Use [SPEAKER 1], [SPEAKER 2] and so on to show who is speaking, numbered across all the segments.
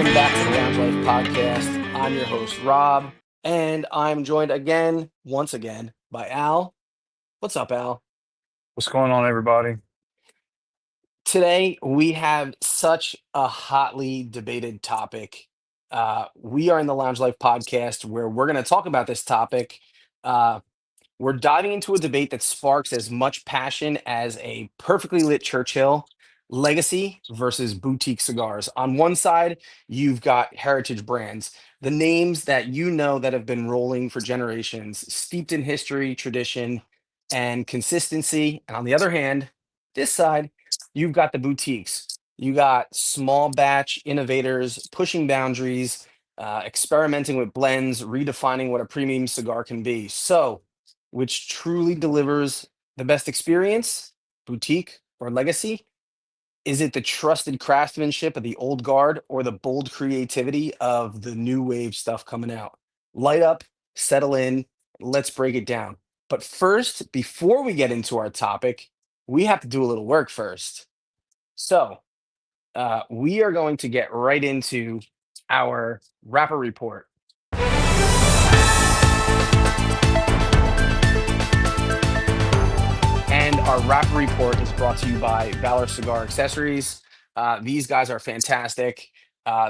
[SPEAKER 1] Welcome back to the Lounge Life Podcast. I'm your host, Rob, and I'm joined once again, by Al. What's up, Al?
[SPEAKER 2] What's going on, everybody?
[SPEAKER 1] Today, we have such a hotly debated topic. We are in the Lounge Life Podcast where we're going to talk about this topic. Uh, we're diving into a debate that sparks as much passion as a perfectly lit Churchill. Legacy versus boutique cigars. On one side, you've got heritage brands, the names that you know that have been rolling for generations, steeped in history, tradition, and consistency. And on the other hand, this side, you've got the boutiques. You got small batch innovators pushing boundaries, experimenting with blends, redefining what a premium cigar can be. So, which truly delivers the best experience, boutique or legacy? Is it the trusted craftsmanship of the old guard or the bold creativity of the new wave stuff coming out? Light up, settle in, let's break it down. But first, before we get into our topic, we have to do a little work first. So, we are going to get right into our wrapper report. And our wrapper report is brought to you by Valor Cigar Accessories. These guys are fantastic.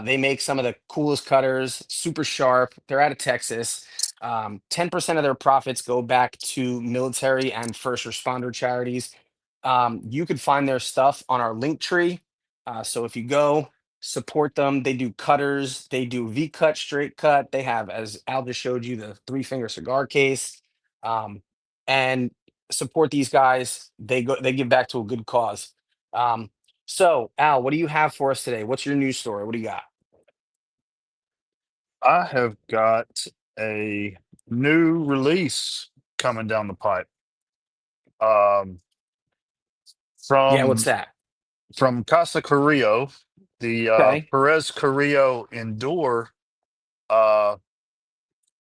[SPEAKER 1] They make some of the coolest cutters, super sharp. They're out of Texas. 10% of their profits go back to military and first responder charities. You could find their stuff on our link tree. So if you go support them, they do cutters, they do V cut, straight cut. They have, as Al just showed you, the three finger cigar case. And support these guys. They give back to a good cause. Um, so Al, what do you have for us today? What's your news story? What do you got?
[SPEAKER 2] I have got a new release coming down the pipe. Um,
[SPEAKER 1] Yeah, what's
[SPEAKER 2] from
[SPEAKER 1] that?
[SPEAKER 2] Casa Carrillo, the
[SPEAKER 1] Okay.
[SPEAKER 2] Perez Carrillo Endure uh,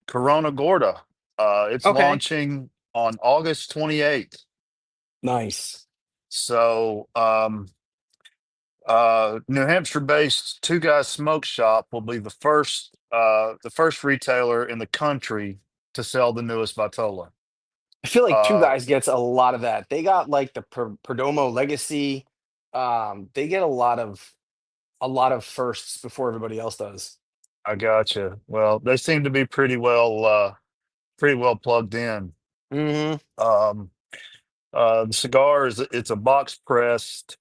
[SPEAKER 2] Corona Gorda. It's
[SPEAKER 1] Okay.
[SPEAKER 2] launching on August 28th.
[SPEAKER 1] Nice.
[SPEAKER 2] So, New Hampshire-based Two Guys Smoke Shop will be the first retailer in the country to sell the newest Vitola.
[SPEAKER 1] I feel like Two
[SPEAKER 2] Uh,
[SPEAKER 1] Guys gets a lot of that. They got like the Perdomo Legacy. They get a lot of firsts before everybody else does.
[SPEAKER 2] I gotcha. Well, they seem to be pretty well plugged in.
[SPEAKER 1] Hmm.
[SPEAKER 2] Um, the cigar it's a box pressed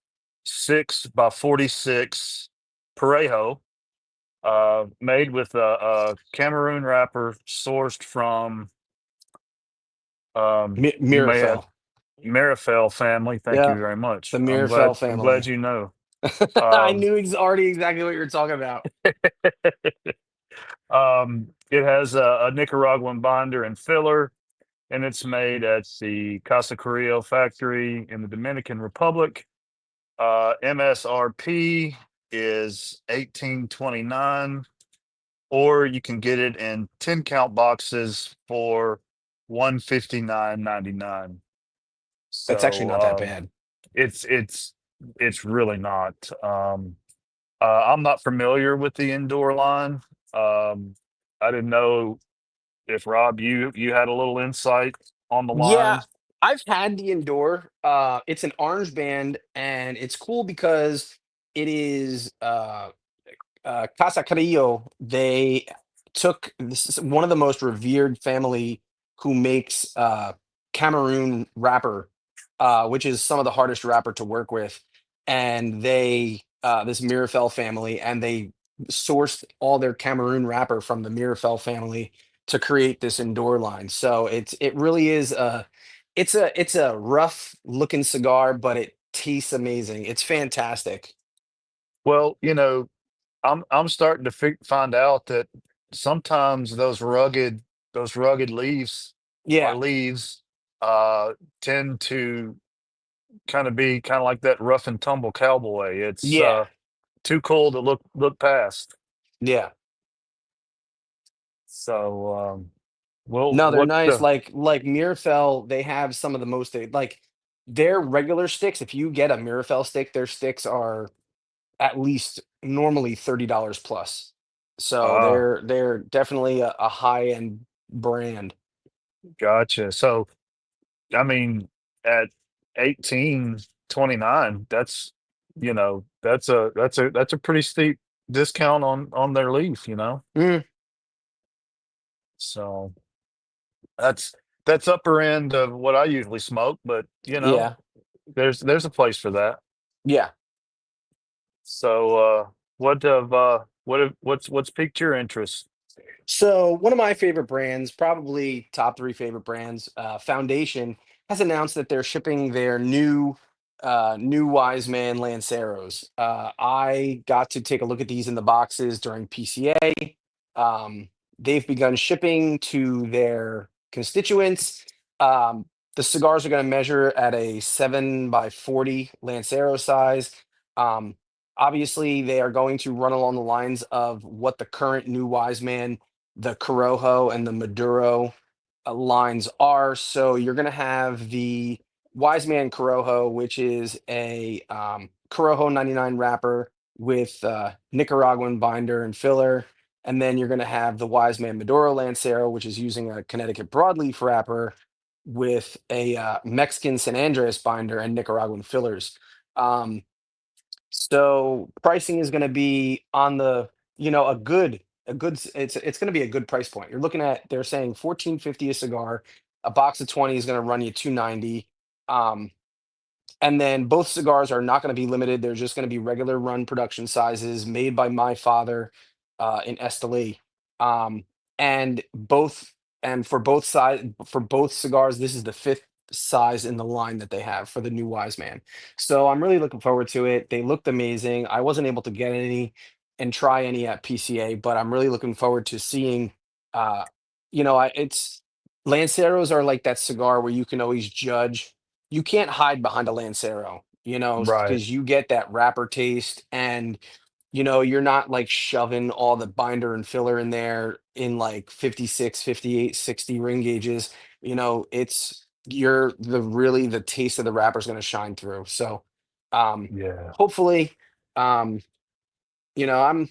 [SPEAKER 2] 6 by 46 Parejo, made with a Cameroon wrapper sourced from you may have
[SPEAKER 1] Mirafel.
[SPEAKER 2] Marifel family. Thank you
[SPEAKER 1] Yeah,
[SPEAKER 2] very
[SPEAKER 1] the
[SPEAKER 2] much.
[SPEAKER 1] Mirafel
[SPEAKER 2] I'm glad
[SPEAKER 1] family.
[SPEAKER 2] you know.
[SPEAKER 1] I
[SPEAKER 2] Um,
[SPEAKER 1] knew already exactly what you were talking about.
[SPEAKER 2] it has a Nicaraguan binder and filler, and it's made at the Casa Carrillo factory in the Dominican Republic. MSRP is 1829, or you can get it in 10 count boxes for 159.99.
[SPEAKER 1] That's actually
[SPEAKER 2] So
[SPEAKER 1] not that bad.
[SPEAKER 2] it's it's it's really not. I'm not familiar with the indoor line. Um, I didn't know if Rob, you had a little insight on the
[SPEAKER 1] Yeah,
[SPEAKER 2] line.
[SPEAKER 1] I've had the Endure. It's an orange band, and it's cool because it is Casa Carrillo. They took this is one of the most revered family who makes Cameroon wrapper, which is some of the hardest wrapper to work with, and they this Mirafel family, and they sourced all their Cameroon wrapper from the Mirafel family to create this Endure line. So it really is it's a rough looking cigar, but it tastes amazing. It's fantastic.
[SPEAKER 2] Well, I'm starting to find out that sometimes those rugged leaves or
[SPEAKER 1] Yeah,
[SPEAKER 2] leaves tend to kind of like that rough and tumble cowboy. It's
[SPEAKER 1] yeah,
[SPEAKER 2] too cool to look past.
[SPEAKER 1] yeah.
[SPEAKER 2] So, well,
[SPEAKER 1] No, they're
[SPEAKER 2] what
[SPEAKER 1] nice.
[SPEAKER 2] the
[SPEAKER 1] Like Mirafell, they have some of the most like their regular sticks. If you get a Mirafell stick, their sticks are at least normally $30 plus. So
[SPEAKER 2] Ah,
[SPEAKER 1] they're definitely a high end brand.
[SPEAKER 2] gotcha. So, I mean, at 18.29, that's a pretty steep discount on their leaf, you know?
[SPEAKER 1] Mm,
[SPEAKER 2] So that's upper end of what I usually smoke, but
[SPEAKER 1] yeah,
[SPEAKER 2] there's a place for that.
[SPEAKER 1] yeah.
[SPEAKER 2] So what's piqued your interest?
[SPEAKER 1] So one of my favorite brands, probably top three favorite brands, Foundation, has announced that they're shipping their new Wise Man Lanceros. I got to take a look at these in the boxes during PCA. Um, they've begun shipping to their constituents. Um, the cigars are going to measure at a 7 by 40 Lancero size. Um, Obviously, they are going to run along the lines of what the current new Wise Man, the Corojo and the Maduro lines are. So you're going to have the Wise Man Corojo, which is a Corojo 99 wrapper with Nicaraguan binder and filler. And then you're going to have the Wise Man Maduro Lancero, which is using a Connecticut broadleaf wrapper with a Mexican San Andreas binder and Nicaraguan fillers. Um, so pricing is going to be on the, it's going to be a good price point. You're looking at, they're saying 14.50 a cigar. A box of 20 is going to run you 290. Um, and then both cigars are not going to be limited. They're just going to be regular run production sizes made by my father in Esteli. Um, and both and for both cigars, this is the fifth size in the line that they have for the new Wise Man. So I'm really looking forward to it. They looked amazing. I wasn't able to get any and try any at PCA, but I'm really looking forward to seeing. Uh, it's Lanceros are like that cigar where you can always judge. You can't hide behind a Lancero,
[SPEAKER 2] Right.
[SPEAKER 1] because you get that wrapper taste, and you're not like shoving all the binder and filler in there in like 56, 58, 60 ring gauges. It's you're the taste of the wrapper is going to shine through. So
[SPEAKER 2] Yeah.
[SPEAKER 1] hopefully, um, I'm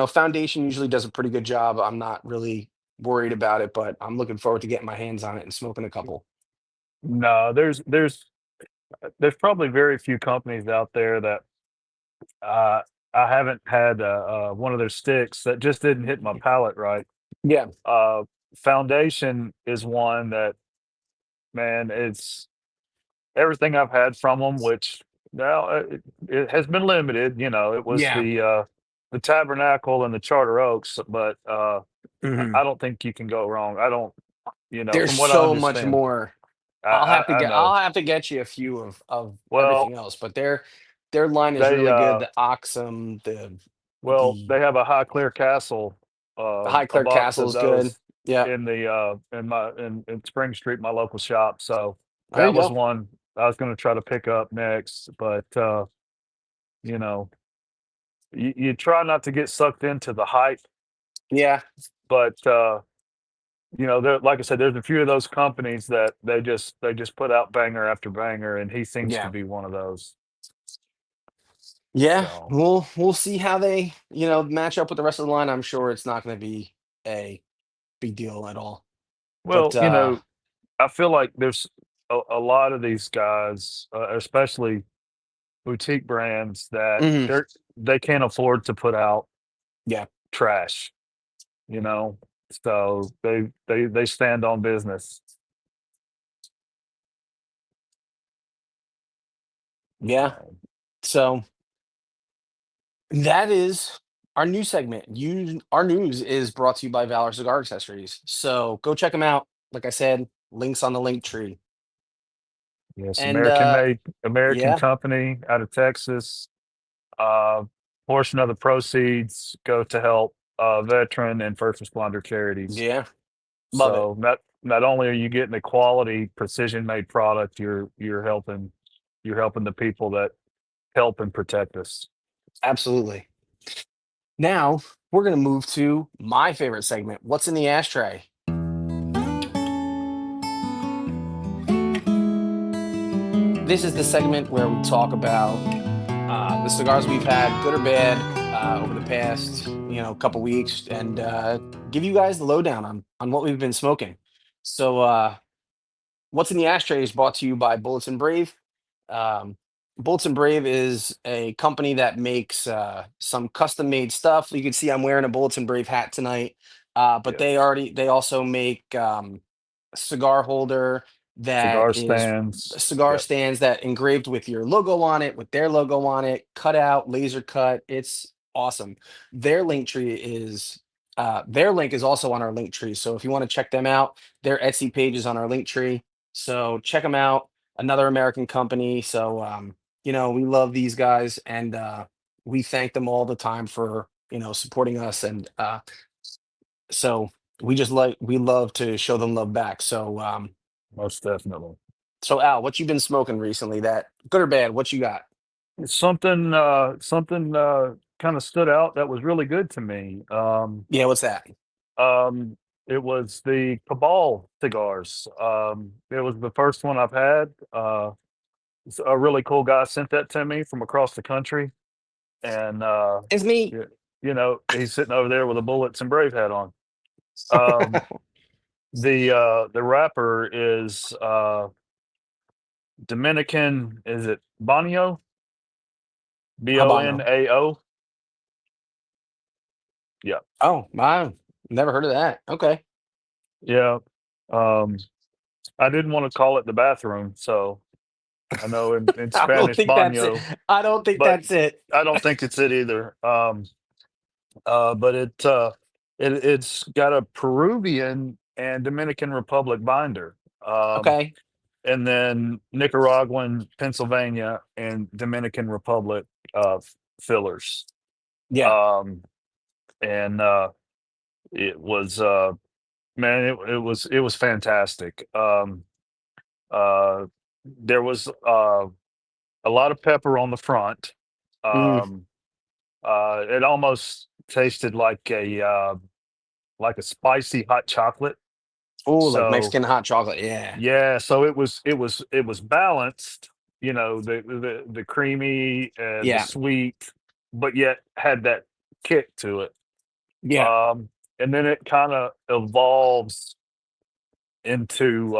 [SPEAKER 1] Foundation usually does a pretty good job. I'm not really worried about it, but I'm looking forward to getting my hands on it and smoking a couple.
[SPEAKER 2] No, there's probably very few companies out there that uh, I haven't had one of their sticks that just didn't hit my palate right.
[SPEAKER 1] Yeah.
[SPEAKER 2] Uh, Foundation is one that, man, it's everything I've had from them, which now it has been limited. It was
[SPEAKER 1] Yeah.
[SPEAKER 2] the Tabernacle and the Charter Oaks, but
[SPEAKER 1] Mhm.
[SPEAKER 2] I don't think you can go wrong. I don't,
[SPEAKER 1] There's
[SPEAKER 2] from what I
[SPEAKER 1] so much
[SPEAKER 2] understand.
[SPEAKER 1] more.
[SPEAKER 2] I
[SPEAKER 1] I'll
[SPEAKER 2] know.
[SPEAKER 1] have to get you a few of
[SPEAKER 2] Well,
[SPEAKER 1] everything else, but their line is
[SPEAKER 2] they
[SPEAKER 1] really good. The Oxum,
[SPEAKER 2] they
[SPEAKER 1] the
[SPEAKER 2] have a High Clear Castle,
[SPEAKER 1] High
[SPEAKER 2] a
[SPEAKER 1] Clerk
[SPEAKER 2] box
[SPEAKER 1] Castle
[SPEAKER 2] of
[SPEAKER 1] is good.
[SPEAKER 2] those
[SPEAKER 1] Yeah.
[SPEAKER 2] in Spring Street, my local shop. So
[SPEAKER 1] There
[SPEAKER 2] that
[SPEAKER 1] you
[SPEAKER 2] was
[SPEAKER 1] go.
[SPEAKER 2] one I was going to try to pick up next, but you know, you try not to get sucked into the hype,
[SPEAKER 1] Yeah.
[SPEAKER 2] but there, like I said, there's a few of those companies that they just put out banger after banger, and he seems to
[SPEAKER 1] Yeah.
[SPEAKER 2] be one of those.
[SPEAKER 1] Yeah.
[SPEAKER 2] So,
[SPEAKER 1] We'll see how they, match up with the rest of the line. I'm sure it's not going to be a big deal at all. But
[SPEAKER 2] well, I feel like there's a lot of these guys, especially boutique brands, that
[SPEAKER 1] mhm,
[SPEAKER 2] they can't afford to put out
[SPEAKER 1] yeah.
[SPEAKER 2] trash, you know. So they stand on business.
[SPEAKER 1] Yeah.
[SPEAKER 2] So,
[SPEAKER 1] So that is our news segment. Our news is brought to you by Valor Cigar Accessories. So go check them out. Like I said, links on the link tree.
[SPEAKER 2] yes,
[SPEAKER 1] And
[SPEAKER 2] American made, American
[SPEAKER 1] yeah,
[SPEAKER 2] company out of Texas. Uh, Portion of the proceeds go to help veteran and first responder charities.
[SPEAKER 1] yeah, love it.
[SPEAKER 2] So not only are you getting a quality precision made product, you're helping the people that help and protect us.
[SPEAKER 1] Absolutely. Now we're gonna move to my favorite segment. What's in the ashtray? This is the segment where we talk about the cigars we've had, good or bad, over the past couple weeks, and give you guys the lowdown on what we've been smoking. So, what's in the ashtray is brought to you by Bullets and Brave. Um, Bullets and Brave is a company that makes some custom made stuff. You can see I'm wearing a Bullets and Brave hat tonight, but
[SPEAKER 2] Yes.
[SPEAKER 1] they also make cigar holder that
[SPEAKER 2] Cigar
[SPEAKER 1] is
[SPEAKER 2] stands.
[SPEAKER 1] cigar
[SPEAKER 2] Yep.
[SPEAKER 1] stands that engraved with your logo on it, with their logo on it, cut out, laser cut. It's awesome. Their link is also on our link tree. So if you want to check them out, their Etsy page is on our link tree. So check them out. Another American company. So we love these guys, and we thank them all the time for supporting us, and so we love to show them love back. So
[SPEAKER 2] Most definitely.
[SPEAKER 1] Al, what you been smoking recently? That good or bad? What you got?
[SPEAKER 2] Something kind of stood out that was really good to me.
[SPEAKER 1] Yeah, what's that?
[SPEAKER 2] Um, it was the Cabal cigars. It was the first one I've had. A really cool guy sent that to me from across the country, and
[SPEAKER 1] It's me.
[SPEAKER 2] y- he's sitting over there with a Bullets and Brave hat on. Um, the wrapper is Dominican. Is it Bonio?
[SPEAKER 1] Habano.
[SPEAKER 2] Bonao. Yeah,
[SPEAKER 1] Oh, wow. Never heard of that. Okay.
[SPEAKER 2] yeah. Um, I didn't want to call it the bathroom, so I know in
[SPEAKER 1] I don't
[SPEAKER 2] Spanish
[SPEAKER 1] think that's it.
[SPEAKER 2] baño,
[SPEAKER 1] I don't think
[SPEAKER 2] but
[SPEAKER 1] that's it.
[SPEAKER 2] I don't think it's it either. But it's got a Peruvian and Dominican Republic binder,
[SPEAKER 1] Okay.
[SPEAKER 2] and then Nicaraguan, Pennsylvania, and Dominican Republic fillers.
[SPEAKER 1] Yeah.
[SPEAKER 2] Um, and it was man, it was fantastic. Uh, there was a lot of pepper on the front.
[SPEAKER 1] Mm.
[SPEAKER 2] Um, it almost tasted like a spicy hot chocolate.
[SPEAKER 1] Oh, like
[SPEAKER 2] So
[SPEAKER 1] Mexican hot chocolate. Yeah.
[SPEAKER 2] yeah, so it was balanced. The creamy and the
[SPEAKER 1] Yeah.
[SPEAKER 2] sweet, but yet had that kick to it.
[SPEAKER 1] Yeah.
[SPEAKER 2] Um, and then it kind of evolves into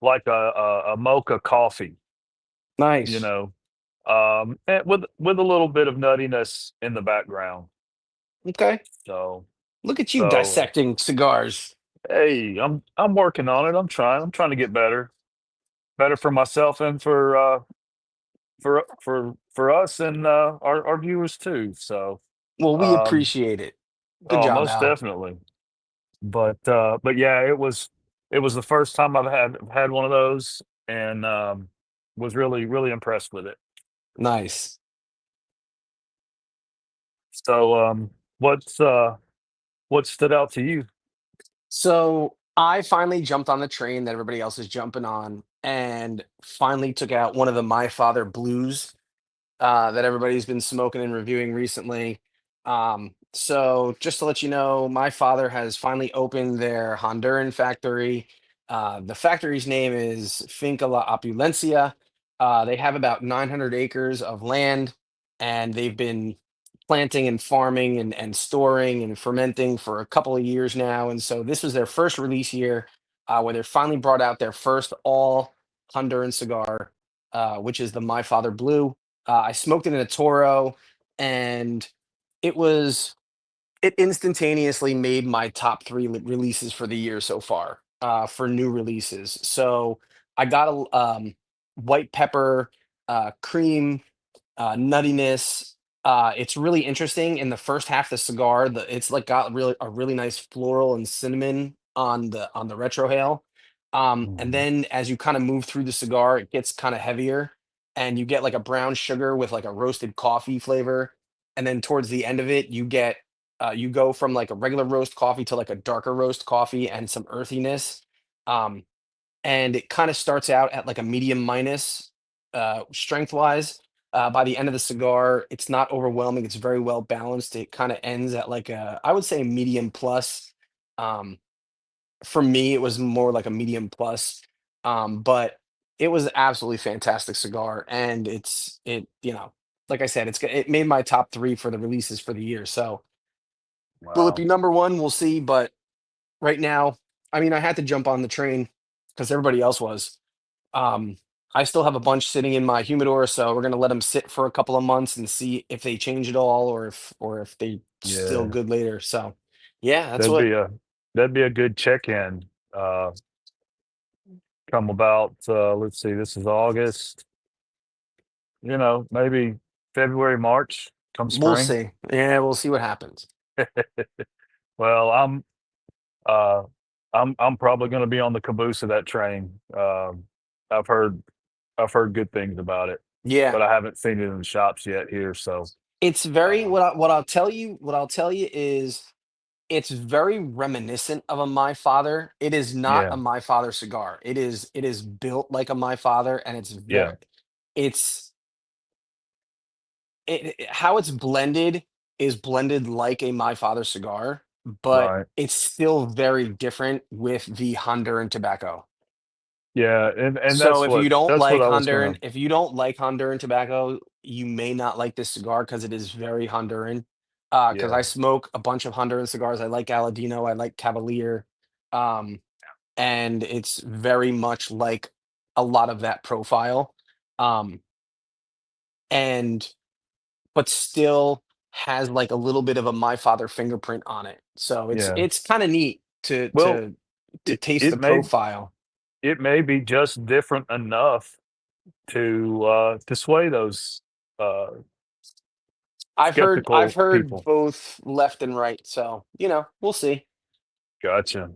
[SPEAKER 2] like a mocha coffee. you
[SPEAKER 1] Nice.
[SPEAKER 2] know, and with a little bit of nuttiness in the background.
[SPEAKER 1] Okay.
[SPEAKER 2] So
[SPEAKER 1] Look at you
[SPEAKER 2] so
[SPEAKER 1] dissecting cigars.
[SPEAKER 2] hey, I'm working on it. I'm trying to get better for myself and for us and our viewers too. So
[SPEAKER 1] Well, we
[SPEAKER 2] um,
[SPEAKER 1] appreciate it. Good
[SPEAKER 2] oh,
[SPEAKER 1] job,
[SPEAKER 2] most
[SPEAKER 1] Al.
[SPEAKER 2] definitely. But yeah, it was the first time I've had one of those, and was really impressed with it.
[SPEAKER 1] Nice.
[SPEAKER 2] So what's what stood out to you?
[SPEAKER 1] So I finally jumped on the train that everybody else is jumping on, and finally took out one of the My Father Blues that everybody's been smoking and reviewing recently. So just to let you know, my father has finally opened their Honduran factory. The factory's name is Finca La Opulencia. They have about 900 acres of land, and they've been planting and farming and storing and fermenting for a couple of years now. And so this was their first release year, where they finally brought out their first all Honduran cigar, which is the My Father Blue. I smoked it in a Toro, and it was it instantaneously made my top three releases for the year so far, for new releases. So I got a white pepper, cream, nuttiness. It's really interesting. In the first half of the cigar, it's like got a really nice floral and cinnamon on the retrohale. And
[SPEAKER 2] Mhm.
[SPEAKER 1] then as you kind of move through the cigar, it gets kind of heavier, and you get like a brown sugar with like a roasted coffee flavor. And then towards the end of it, you go from like a regular roast coffee to like a darker roast coffee and some earthiness. Um, and it kind of starts out at like a medium minus strength wise. By the end of the cigar, it's not overwhelming. It's very well balanced. It kind of ends at like I would say medium plus. Um, for me, it was more like a medium plus. But it was an absolutely fantastic cigar, and like I said, it made my top 3 for the releases for the year. So will it
[SPEAKER 2] Wow.
[SPEAKER 1] be number 1? We'll see. But right now, I mean, I had to jump on the train because everybody else was. Um, I still have a bunch sitting in my humidor, so we're gonna let them sit for a couple of months and see if they change at all, or if they still
[SPEAKER 2] Yeah.
[SPEAKER 1] good later. So, yeah, that's
[SPEAKER 2] That'd
[SPEAKER 1] what
[SPEAKER 2] be a that'd be a good check-in. Come about, let's see, this is August, maybe February, March, come
[SPEAKER 1] we'll
[SPEAKER 2] spring.
[SPEAKER 1] see. Yeah, we'll see what happens.
[SPEAKER 2] Well, uh, I'm probably gonna be on the caboose of that train. I've heard I've heard good things about it,
[SPEAKER 1] Yeah,
[SPEAKER 2] but I haven't seen it in the shops yet here, so,
[SPEAKER 1] it's very
[SPEAKER 2] uh,
[SPEAKER 1] what I'll tell you is it's very reminiscent of a My Father. It is not
[SPEAKER 2] yeah,
[SPEAKER 1] a My Father cigar. It is built like a My Father, and
[SPEAKER 2] yeah,
[SPEAKER 1] it's how it's blended is blended like a My Father cigar, but
[SPEAKER 2] right.
[SPEAKER 1] it's still very different with the Honduran tobacco.
[SPEAKER 2] Yeah, and
[SPEAKER 1] So
[SPEAKER 2] that's what I was gonna.
[SPEAKER 1] If you don't like Honduran tobacco, you may not like this cigar because it is very Honduran. Because I
[SPEAKER 2] Yeah,
[SPEAKER 1] smoke a bunch of Honduran cigars. I like Aladino, I like Cavalier, um, and it's very much like a lot of that profile. Um, and but still has like a little bit of a My Father fingerprint on it. So
[SPEAKER 2] yeah.
[SPEAKER 1] it's kind of neat
[SPEAKER 2] Well,
[SPEAKER 1] to
[SPEAKER 2] it
[SPEAKER 1] taste the
[SPEAKER 2] it may
[SPEAKER 1] profile.
[SPEAKER 2] it may be just different enough to sway those, uh,
[SPEAKER 1] I've
[SPEAKER 2] skeptical
[SPEAKER 1] heard
[SPEAKER 2] people.
[SPEAKER 1] both left and right, so we'll see.
[SPEAKER 2] Gotcha,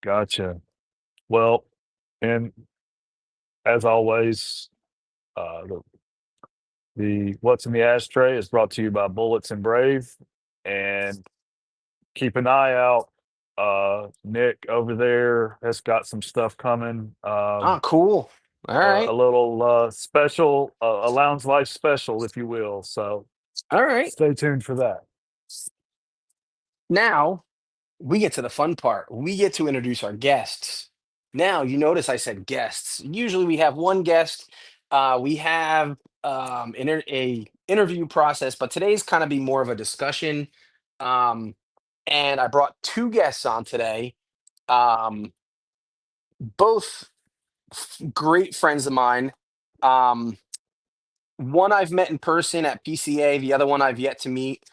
[SPEAKER 2] gotcha. Well, and as always, the What's in the Ashtray is brought to you by Bullets and Brave, and keep an eye out. Nick over there has got some stuff coming.
[SPEAKER 1] Oh, cool. All
[SPEAKER 2] A
[SPEAKER 1] right.
[SPEAKER 2] little special, a Lounge Life special, if you will. So
[SPEAKER 1] All right.
[SPEAKER 2] stay tuned for that.
[SPEAKER 1] Now we get to the fun part. We get to introduce our guests. Now, you notice I said guests. Usually we have one guest. We have a interview process, but today's kind of be more of a discussion. Um, and I brought two guests on today. Um, both great friends of mine. Um, One I've met in person at PCA, the other one I've yet to meet.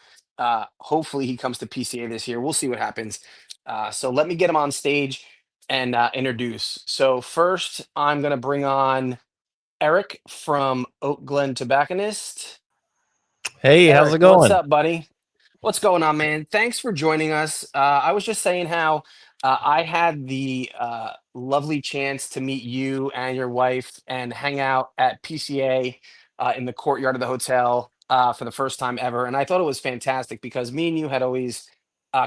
[SPEAKER 1] Hopefully he comes to PCA this year. We'll see what happens. So let me get him on stage and introduce. So first, I'm going to bring on Eric from Glen Tobacconist.
[SPEAKER 3] Hey, how's
[SPEAKER 1] Eric,
[SPEAKER 3] it
[SPEAKER 1] what's
[SPEAKER 3] going?
[SPEAKER 1] up, buddy? What's going on, man? Thanks for joining us. I was just saying how I had the lovely chance to meet you and your wife and hang out at PCA in the courtyard of the hotel for the first time ever. And I thought it was fantastic because me and you had always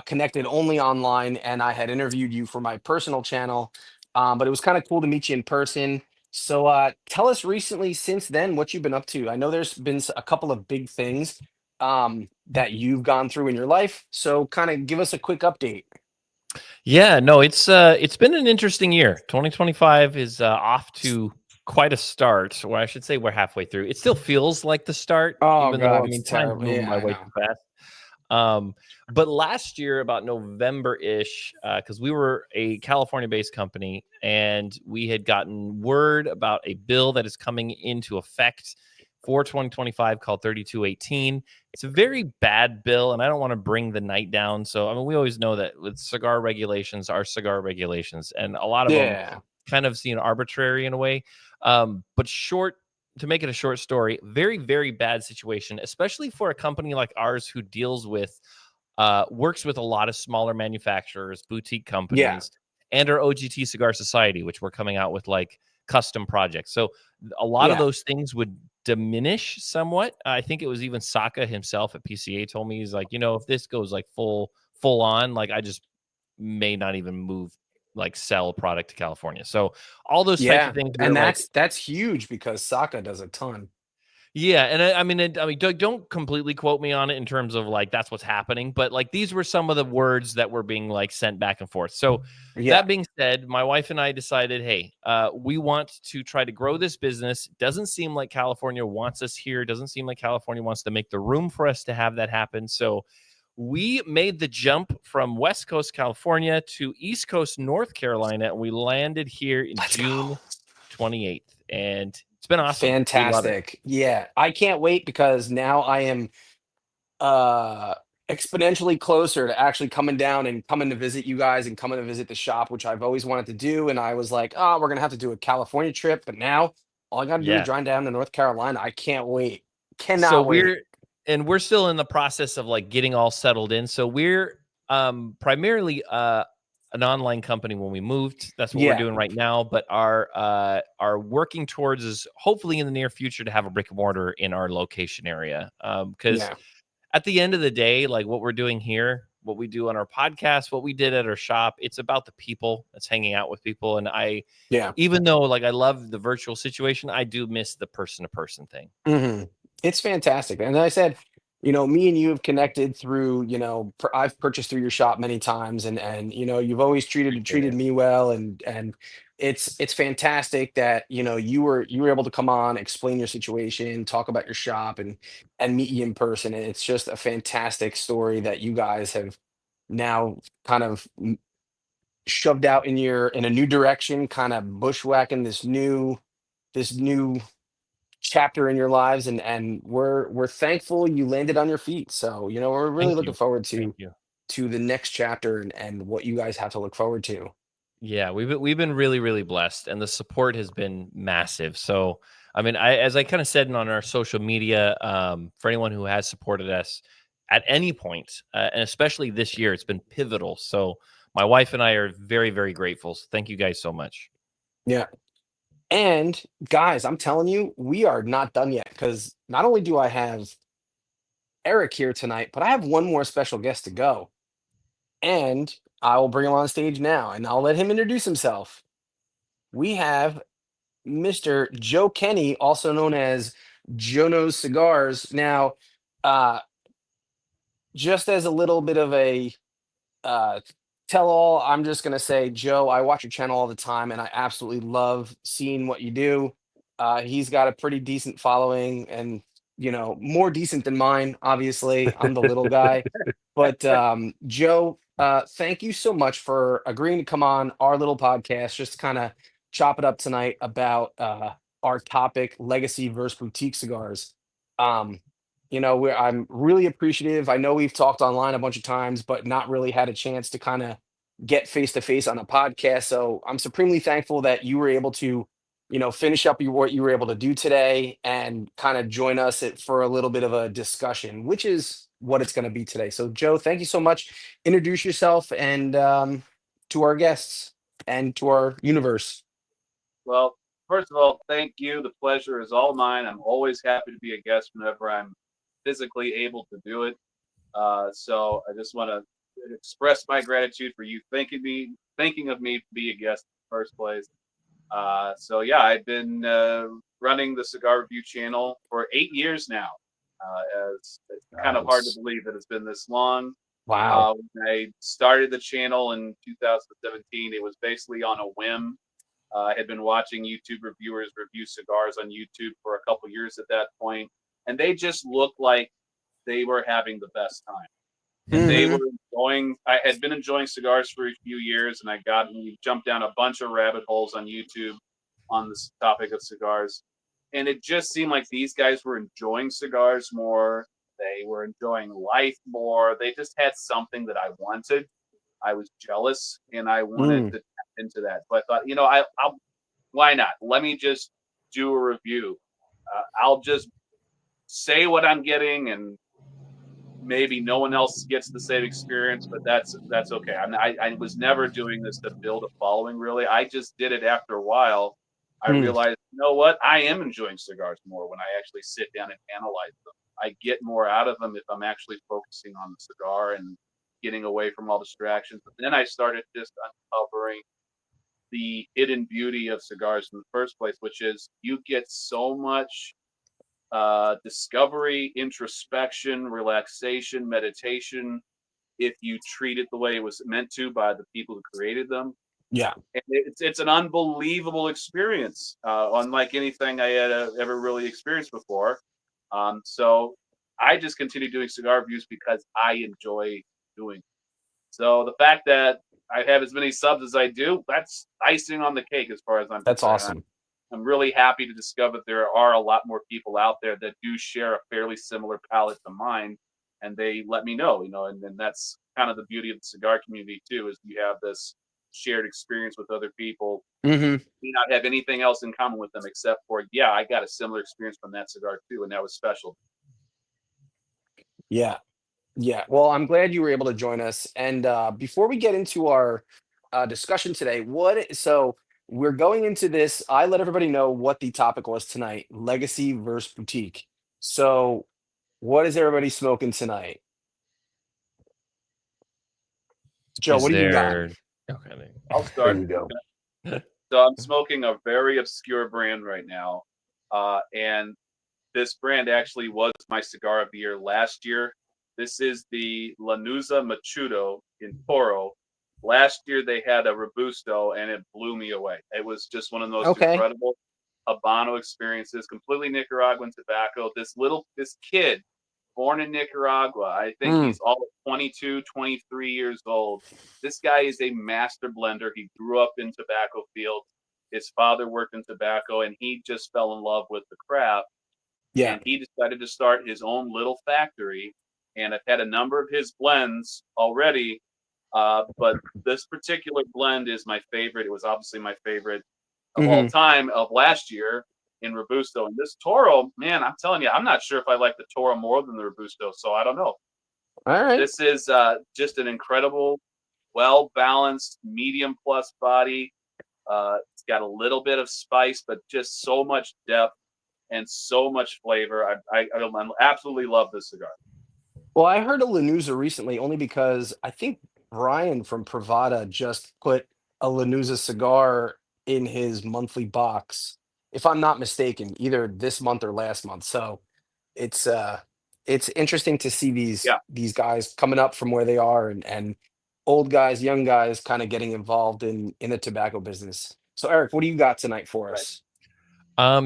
[SPEAKER 1] connected only online, and I had interviewed you for my personal channel. But it was kind of cool to meet you in person. So tell us recently, since then, what you've been up to. I know there's been a couple of big things that you've gone through in your life. So kind of give us a quick update.
[SPEAKER 3] Yeah, no, it's been an interesting year. 2025 is off to quite a start, or I should say we're halfway through. It still feels like the start,
[SPEAKER 1] Oh
[SPEAKER 3] even though
[SPEAKER 1] God,
[SPEAKER 3] I
[SPEAKER 1] it's
[SPEAKER 3] mean time's
[SPEAKER 1] terrible.
[SPEAKER 3] moving
[SPEAKER 1] Yeah,
[SPEAKER 3] my
[SPEAKER 1] I
[SPEAKER 3] way
[SPEAKER 1] know.
[SPEAKER 3] too fast. But last year, about November-ish, because we were a California-based company, and we had gotten word about a bill that is coming into effect for 2025 called 3218. It's a very bad bill, and I don't want to bring the night down. So, I mean, we always know that with cigar regulations are cigar regulations, and a lot of them
[SPEAKER 1] Yeah,
[SPEAKER 3] kind of seem arbitrary in a way. But short to make it a short story, very, very bad situation, especially for a company like ours who deals with, works with a lot of smaller manufacturers, boutique
[SPEAKER 1] yeah,
[SPEAKER 3] companies, and our OGT Cigar Society, which we're coming out with like custom projects. So a lot of
[SPEAKER 1] yeah,
[SPEAKER 3] those things would diminish somewhat. I think it was even Saka himself at PCA told me, he's like, if this goes like full on, like I just may not even move, like sell product to California. So all those types
[SPEAKER 1] yeah.
[SPEAKER 3] of things, we're
[SPEAKER 1] And
[SPEAKER 3] like,
[SPEAKER 1] that's huge because Saka does a ton.
[SPEAKER 3] Yeah, and I mean, don't completely quote me on it in terms of like that's what's happening, but like these were some of the words that were being like sent back and forth. So
[SPEAKER 1] Yeah,
[SPEAKER 3] that being said, my wife and I decided, hey, we want to try to grow this business. Doesn't seem like California wants us here. Doesn't seem like California wants to make the room for us to have that happen. So we made the jump from West Coast California to East Coast North Carolina, and we landed here in
[SPEAKER 1] let's go.
[SPEAKER 3] June 28th, and it's been awesome. We love it.
[SPEAKER 1] Fantastic. Yeah, I can't wait because now I am uh exponentially closer to actually coming down and coming to visit you guys and coming to visit the shop, which I've always wanted to do. And I was like, oh, we're gonna have to do a California trip, but now all I gotta do is
[SPEAKER 3] Yeah.
[SPEAKER 1] drive down to North Carolina. I can't wait.
[SPEAKER 3] So
[SPEAKER 1] Cannot wait.
[SPEAKER 3] we're still in the process of like getting all settled in. So we're primarily an online company when we moved. That's what we're
[SPEAKER 1] Yeah,
[SPEAKER 3] doing right now, but are working towards is hopefully in the near future to have a brick and mortar in our location area. Cuz
[SPEAKER 1] yeah,
[SPEAKER 3] at the end of the day, like what we're doing here, what we do on our podcast, what we did at our shop, it's about the people that's hanging out with people. And
[SPEAKER 1] yeah.
[SPEAKER 3] even though like I love the virtual situation, I do miss the person to person thing.
[SPEAKER 1] Hmm. It's fantastic. And I said, me and you have connected through, I've purchased through your shop many times, and you've always
[SPEAKER 3] Appreciate
[SPEAKER 1] treated
[SPEAKER 3] it.
[SPEAKER 1] me well, and it's fantastic that you were able to come on, explain your situation, talk about your shop, and meet you in person. And it's just a fantastic story that you guys have now kind of shoved out in a new direction, kind of bushwhacking this new chapter in your lives, and we're thankful you landed on your feet. So we're really
[SPEAKER 3] Thank
[SPEAKER 1] looking
[SPEAKER 3] you.
[SPEAKER 1] forward
[SPEAKER 3] Thank you.
[SPEAKER 1] to the next chapter, and what you guys have to look forward to.
[SPEAKER 3] Yeah, we've been really really blessed, and the support has been massive. So, I mean, as I kind of said on our social media, for anyone who has supported us at any point, and especially this year, it's been pivotal. So, my wife and I are very very grateful. So, thank you guys so much.
[SPEAKER 1] Yeah. And guys, I'm telling you, we are not done yet, because not only do I have Eric here tonight, but I have one more special guest to go, and I will bring him on stage now, and I'll let him introduce himself. We have Mr. Joe Kenney, also known as Jonose Cigars. Now, uh just as a little bit of a uh, tell all, I'm just gonna say, Joe, I watch your channel all the time, and I absolutely love seeing what you do. He's got a pretty decent following, and more decent than mine. Obviously, I'm the little guy, but Joe, thank you so much for agreeing to come on our little podcast, just to kind of chop it up tonight about our topic, legacy versus boutique cigars. Um, I'm really appreciative. I know we've talked online a bunch of times, but not really had a chance to kind of get face to face on a podcast. So I'm supremely thankful that you were able to, finish up what you were able to do today, and kind of join us for a little bit of a discussion, which is what it's going to be today. So, Joe, thank you so much. Introduce yourself, and to our guests and to our universe.
[SPEAKER 4] Well, first of all, thank you. The pleasure is all mine. I'm always happy to be a guest whenever I'm physically able to do it. So I just want to express my gratitude for you thinking of me to be a guest in the first place. So yeah, I've been running the cigar review channel for 8 years now. As it's kind of hard to
[SPEAKER 1] Nice.
[SPEAKER 4] believe that it's been this long.
[SPEAKER 1] Wow.
[SPEAKER 4] When I started the channel in 2017, it was basically on a whim. I had been watching YouTube reviewers review cigars on YouTube for a couple years at that point, and they just looked like they were having the best time. And they
[SPEAKER 1] Hmm.
[SPEAKER 4] were enjoying. I had been enjoying cigars for a few years, and we jumped down a bunch of rabbit holes on YouTube on this topic of cigars, and it just seemed like these guys were enjoying cigars more. They were enjoying life more. They just had something that I wanted. I was jealous, and I wanted
[SPEAKER 1] Mm.
[SPEAKER 4] to tap into that. So I thought, I'll why not? Let me just do a review. I'll just say what I'm getting, and maybe no one else gets the same experience, but that's okay. I was never doing this to build a following, really. I just did it after a while. I
[SPEAKER 1] Mm.
[SPEAKER 4] realized, you know what? I am enjoying cigars more when I actually sit down and analyze them. I get more out of them if I'm actually focusing on the cigar and getting away from all distractions. But then I started just uncovering the hidden beauty of cigars in the first place, which is you get so much discovery, introspection, relaxation, meditation, if you treat it the way it was meant to by the people who created them.
[SPEAKER 1] Yeah.
[SPEAKER 4] And it's an unbelievable experience, unlike anything I had ever really experienced before. So I just continue doing cigar reviews because I enjoy doing it. So the fact that I have as many subs as I do, that's icing on the cake as far as I'm
[SPEAKER 1] That's
[SPEAKER 4] concerned.
[SPEAKER 1] awesome.
[SPEAKER 4] I'm really happy to discover there are a lot more people out there that do share a fairly similar palate to mine, and they let me know, and that's kind of the beauty of the cigar community too, is you have this shared experience with other people.
[SPEAKER 1] Hmm.
[SPEAKER 4] You not have anything else in common with them except for, yeah, I got a similar experience from that cigar too, and that was special.
[SPEAKER 1] Yeah. Yeah. Well, I'm glad you were able to join us. And before we get into our discussion today, so we're going into this. I let everybody know what the topic was tonight: legacy versus boutique. So, what is everybody smoking tonight? Joe,
[SPEAKER 3] Is
[SPEAKER 1] what do you got?
[SPEAKER 3] there? Okay.
[SPEAKER 4] I'll
[SPEAKER 2] There
[SPEAKER 4] start.
[SPEAKER 2] you go.
[SPEAKER 4] So I'm smoking a very obscure brand right now, and this brand actually was my cigar of the year last year. This is the Lanuza Machudo in Toro. Last year they had a Robusto and it blew me away. It was just one of the most
[SPEAKER 1] Okay.
[SPEAKER 4] incredible Habano experiences, completely Nicaraguan tobacco. This kid born in Nicaragua, I think
[SPEAKER 1] Mm,
[SPEAKER 4] he's all 22, 23 years old. This guy is a master blender. He grew up in tobacco fields. His father worked in tobacco and he just fell in love with the craft,
[SPEAKER 1] yeah.
[SPEAKER 4] and he decided to start his own little factory. And I've had a number of his blends already, but this particular blend is my favorite. It was obviously my favorite of all
[SPEAKER 1] Hmm.
[SPEAKER 4] time of last year in Robusto. And this Toro, man, I'm telling you, I'm not sure if I like the Toro more than the Robusto, so I don't know.
[SPEAKER 1] All right.
[SPEAKER 4] This is just an incredible, well balanced, medium plus body. It's got a little bit of spice, but just so much depth and so much flavor. I absolutely love this cigar.
[SPEAKER 1] Well, I heard a Lanuza recently only because I think Brian from Pravada just put a Lanuza cigar in his monthly box, if I'm not mistaken, either this month or last month. So it's uh it's interesting to see these
[SPEAKER 4] Yeah,
[SPEAKER 1] these guys coming up from where they are, and old guys, young guys kind of getting involved in the tobacco business. So Eric, what do you got tonight for
[SPEAKER 4] right.
[SPEAKER 1] us?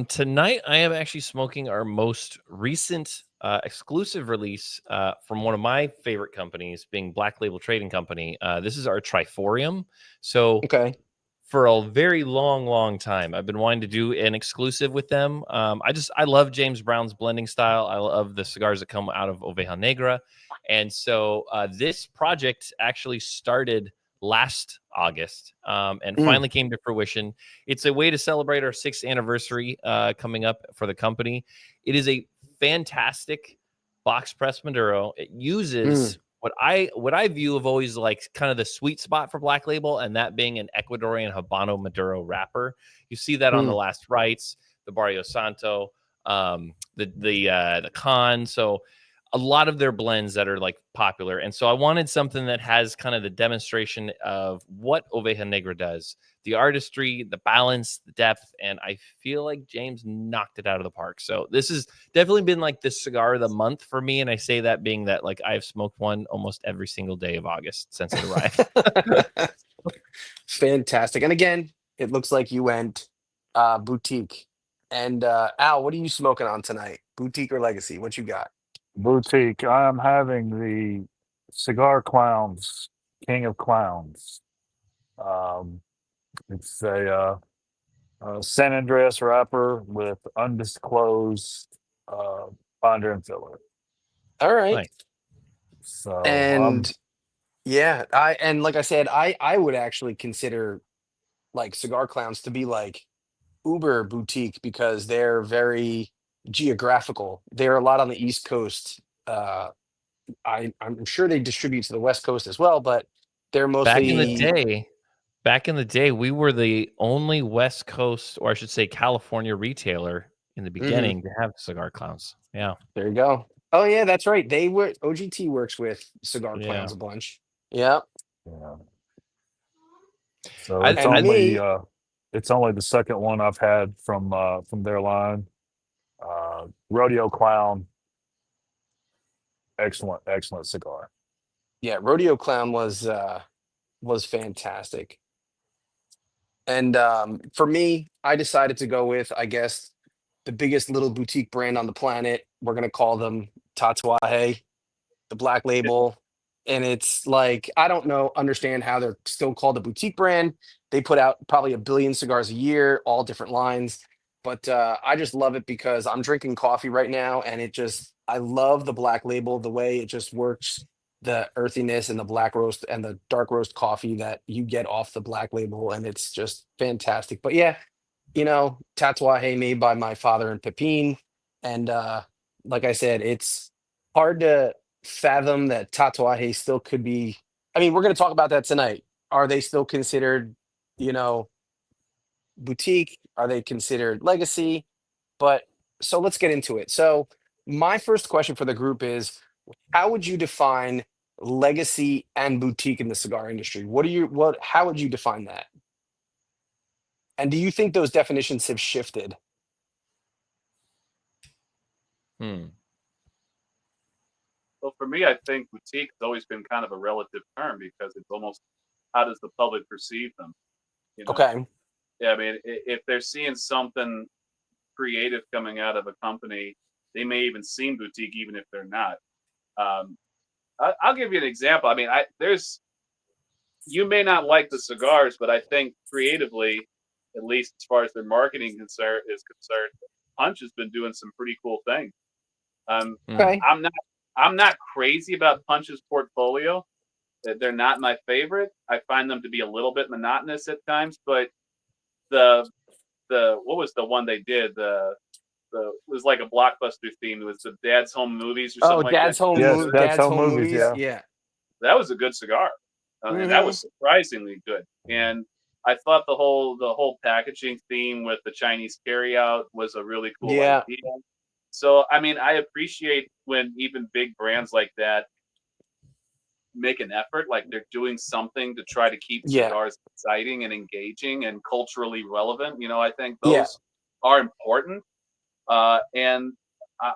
[SPEAKER 3] Tonight I am actually smoking our most recent exclusive release from one of my favorite companies, being Black Label Trading Company. This is our Triforium. So
[SPEAKER 1] Okay.
[SPEAKER 3] for a very long, long time, I've been wanting to do an exclusive with them. I love James Brown's blending style. I love the cigars that come out of Oveja Negra, and so this project actually started last August and
[SPEAKER 1] Mm,
[SPEAKER 3] finally came to fruition. It's a way to celebrate our 6th anniversary coming up for the company. It is a fantastic box press Maduro. It
[SPEAKER 1] mm,
[SPEAKER 3] uses what I view of always like kind of the sweet spot for Black Label, and that being an Ecuadorian Habano Maduro wrapper. You see that on the
[SPEAKER 1] mm.
[SPEAKER 3] Last Rites, the Barrio Santo, the Con. So a lot of their blends that are like popular, and so I wanted something that has kind of the demonstration of what Oveja Negra does, the artistry, the balance, the depth, and I feel like James knocked it out of the park. So this has definitely been like the cigar of the month for me, and I say that being that like I've smoked one almost every single day of August since it arrived.
[SPEAKER 1] Fantastic. And again, it looks like you went boutique. And Al, what are you smoking on tonight? Boutique or legacy? What you got?
[SPEAKER 2] Boutique. I'm having the Cigar Clowns, King of Clowns. Um, it's a San Andreas wrapper with undisclosed uh, binder and filler.
[SPEAKER 1] All right.
[SPEAKER 3] Nice.
[SPEAKER 2] So
[SPEAKER 1] And yeah, and like I said, I would actually consider like cigar clowns to be like Uber boutique because they're very geographical. They're a lot on the East Coast. I'm sure they distribute to the West Coast as well, but they're
[SPEAKER 3] Back in the
[SPEAKER 1] mostly.
[SPEAKER 3] day, back in the day, we were the only West Coast, or I should say California retailer in the
[SPEAKER 1] Mhm,
[SPEAKER 3] beginning to have cigar clowns. Yeah.
[SPEAKER 1] there you go. Oh yeah, that's right. They were OGT works with cigar
[SPEAKER 3] Yeah.
[SPEAKER 1] clowns a bunch. Yeah.
[SPEAKER 2] yeah, so
[SPEAKER 3] I
[SPEAKER 2] it's
[SPEAKER 1] And
[SPEAKER 3] I
[SPEAKER 2] only
[SPEAKER 1] me,
[SPEAKER 2] it's only the second one I've had from their line. Rodeo Clown, excellent cigar.
[SPEAKER 1] Yeah, Rodeo Clown was fantastic. And for me, I decided to go with, I guess, the biggest little boutique brand on the planet. We're gonna call them Tatuaje, the Black Label. And it's like, I don't know, understand how they're still called a boutique brand. They put out probably a billion cigars a year, all different lines. But I just love it because I'm drinking coffee right now, and I love the Black Label, the way it just works, the earthiness and the black roast and the dark roast coffee that you get off the Black Label, and it's just fantastic. But yeah, Tatuaje made by my father and Pepin. And like I said, it's hard to fathom that Tatuaje still could be. I mean, we're going to talk about that tonight. Are they still considered, you know, boutique? Are they considered legacy? But so let's get into it. So, my first question for the group is, how would you define legacy and boutique in the cigar industry? How would you define that? And do you think those definitions have shifted?
[SPEAKER 3] Hmm.
[SPEAKER 4] Well, for me, I think boutique has always been kind of a relative term because it's almost how does the public perceive them? You know,
[SPEAKER 1] Okay.
[SPEAKER 4] yeah. I mean, if they're seeing something creative coming out of a company, they may even seem boutique, even if they're not. Um, I'll give you an example. I mean, you may not like the cigars, but I think creatively, at least as far as their marketing is concerned, Punch has been doing some pretty cool things. Um,
[SPEAKER 3] Hmm.
[SPEAKER 1] Okay.
[SPEAKER 4] I'm not crazy about Punch's portfolio. They're not my favorite. I find them to be a little bit monotonous at times, but the what was the one they did? It was like a blockbuster theme. It was the Dad's Home Movies or
[SPEAKER 1] Oh,
[SPEAKER 4] something like that.
[SPEAKER 2] Yes, that's
[SPEAKER 1] Dad's
[SPEAKER 2] home
[SPEAKER 1] home
[SPEAKER 2] movies.
[SPEAKER 1] movies.
[SPEAKER 2] Yeah.
[SPEAKER 1] Yeah.
[SPEAKER 4] That was a good cigar, and that
[SPEAKER 1] Hmm.
[SPEAKER 4] was surprisingly good. And I thought the whole packaging theme with the Chinese carryout was a really cool
[SPEAKER 1] Yeah.
[SPEAKER 4] idea. So I mean, I appreciate when even big brands like that make an effort, like they're doing something to try to keep
[SPEAKER 1] Yeah.
[SPEAKER 4] cigars exciting and engaging and culturally relevant. I think
[SPEAKER 1] Yeah.
[SPEAKER 4] those are important, and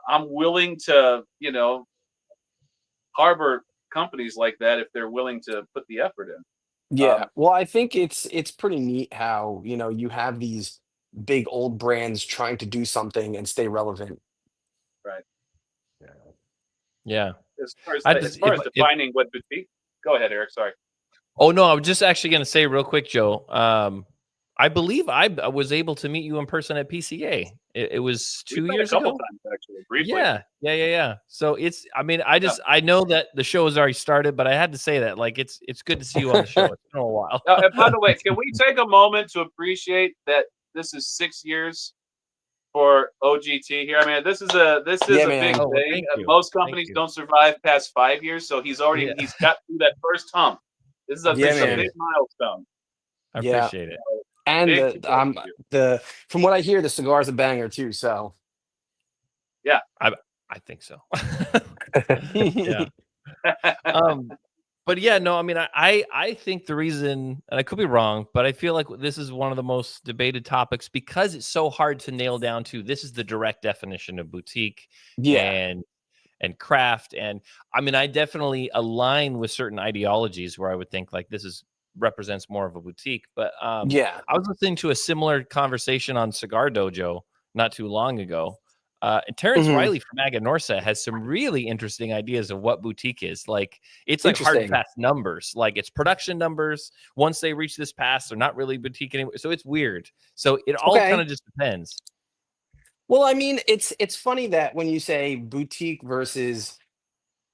[SPEAKER 4] I'm willing to, harbor companies like that if they're willing to put the effort in.
[SPEAKER 1] Yeah.
[SPEAKER 4] Um,
[SPEAKER 1] Well, I think it's pretty neat how, you have these big old brands trying to do something and stay relevant.
[SPEAKER 4] right.
[SPEAKER 3] Yeah.
[SPEAKER 4] As far as
[SPEAKER 3] I
[SPEAKER 4] as
[SPEAKER 3] just
[SPEAKER 4] far as defining what boutique, go ahead, Eric. Sorry.
[SPEAKER 3] Oh no, I was just actually going to say real quick, Joe. I believe I was able to meet you in person at PCA. It was
[SPEAKER 4] We've
[SPEAKER 3] 2
[SPEAKER 4] met a
[SPEAKER 3] years
[SPEAKER 4] couple
[SPEAKER 3] ago.
[SPEAKER 4] times actually, briefly.
[SPEAKER 3] Yeah. So I mean,
[SPEAKER 4] Yeah.
[SPEAKER 3] I know that the show has already started, but I had to say that, like, it's good to see you on the show. It's been a while.
[SPEAKER 4] And by the way, can we take a moment to appreciate that this is 6 years for OGT here? I mean, this is
[SPEAKER 1] Yeah,
[SPEAKER 4] a big
[SPEAKER 1] man.
[SPEAKER 3] Oh, well,
[SPEAKER 4] thing.
[SPEAKER 3] thank you.
[SPEAKER 4] Most
[SPEAKER 3] Thank
[SPEAKER 4] companies
[SPEAKER 3] you.
[SPEAKER 4] don't survive past 5 years, so he's
[SPEAKER 3] Yeah,
[SPEAKER 4] got through that first hump. This is a
[SPEAKER 1] Yeah,
[SPEAKER 4] this is a
[SPEAKER 3] appreciate
[SPEAKER 1] man.
[SPEAKER 4] big
[SPEAKER 3] it.
[SPEAKER 4] milestone.
[SPEAKER 3] I
[SPEAKER 1] Yeah.
[SPEAKER 3] appreciate it.
[SPEAKER 1] And
[SPEAKER 4] Big
[SPEAKER 1] the
[SPEAKER 4] kudos to you.
[SPEAKER 1] the from what I hear, the cigar's a banger too. So
[SPEAKER 4] Yeah.
[SPEAKER 3] I think so. Yeah. Um, but yeah, no, I mean, I think the reason, and I could be wrong, but I feel like this is one of the most debated topics because it's so hard to nail down to this is the direct definition of boutique
[SPEAKER 1] Yeah.
[SPEAKER 3] and craft. And I mean, I definitely align with certain ideologies where I would think like this is represents more of a boutique. But
[SPEAKER 1] Yeah.
[SPEAKER 3] I was listening to a similar conversation on Cigar Dojo not too long ago. And Terrence
[SPEAKER 1] Hmm.
[SPEAKER 3] Riley from Aganorsa has some really interesting ideas of what boutique is. Like it's like hard and
[SPEAKER 1] Interesting.
[SPEAKER 3] fast numbers. Like it's production numbers. Once they reach this pass, they're not really boutique anymore. So it's weird. So it all kind
[SPEAKER 1] Okay.
[SPEAKER 3] of just depends.
[SPEAKER 1] Well, I mean, it's funny that when you say boutique versus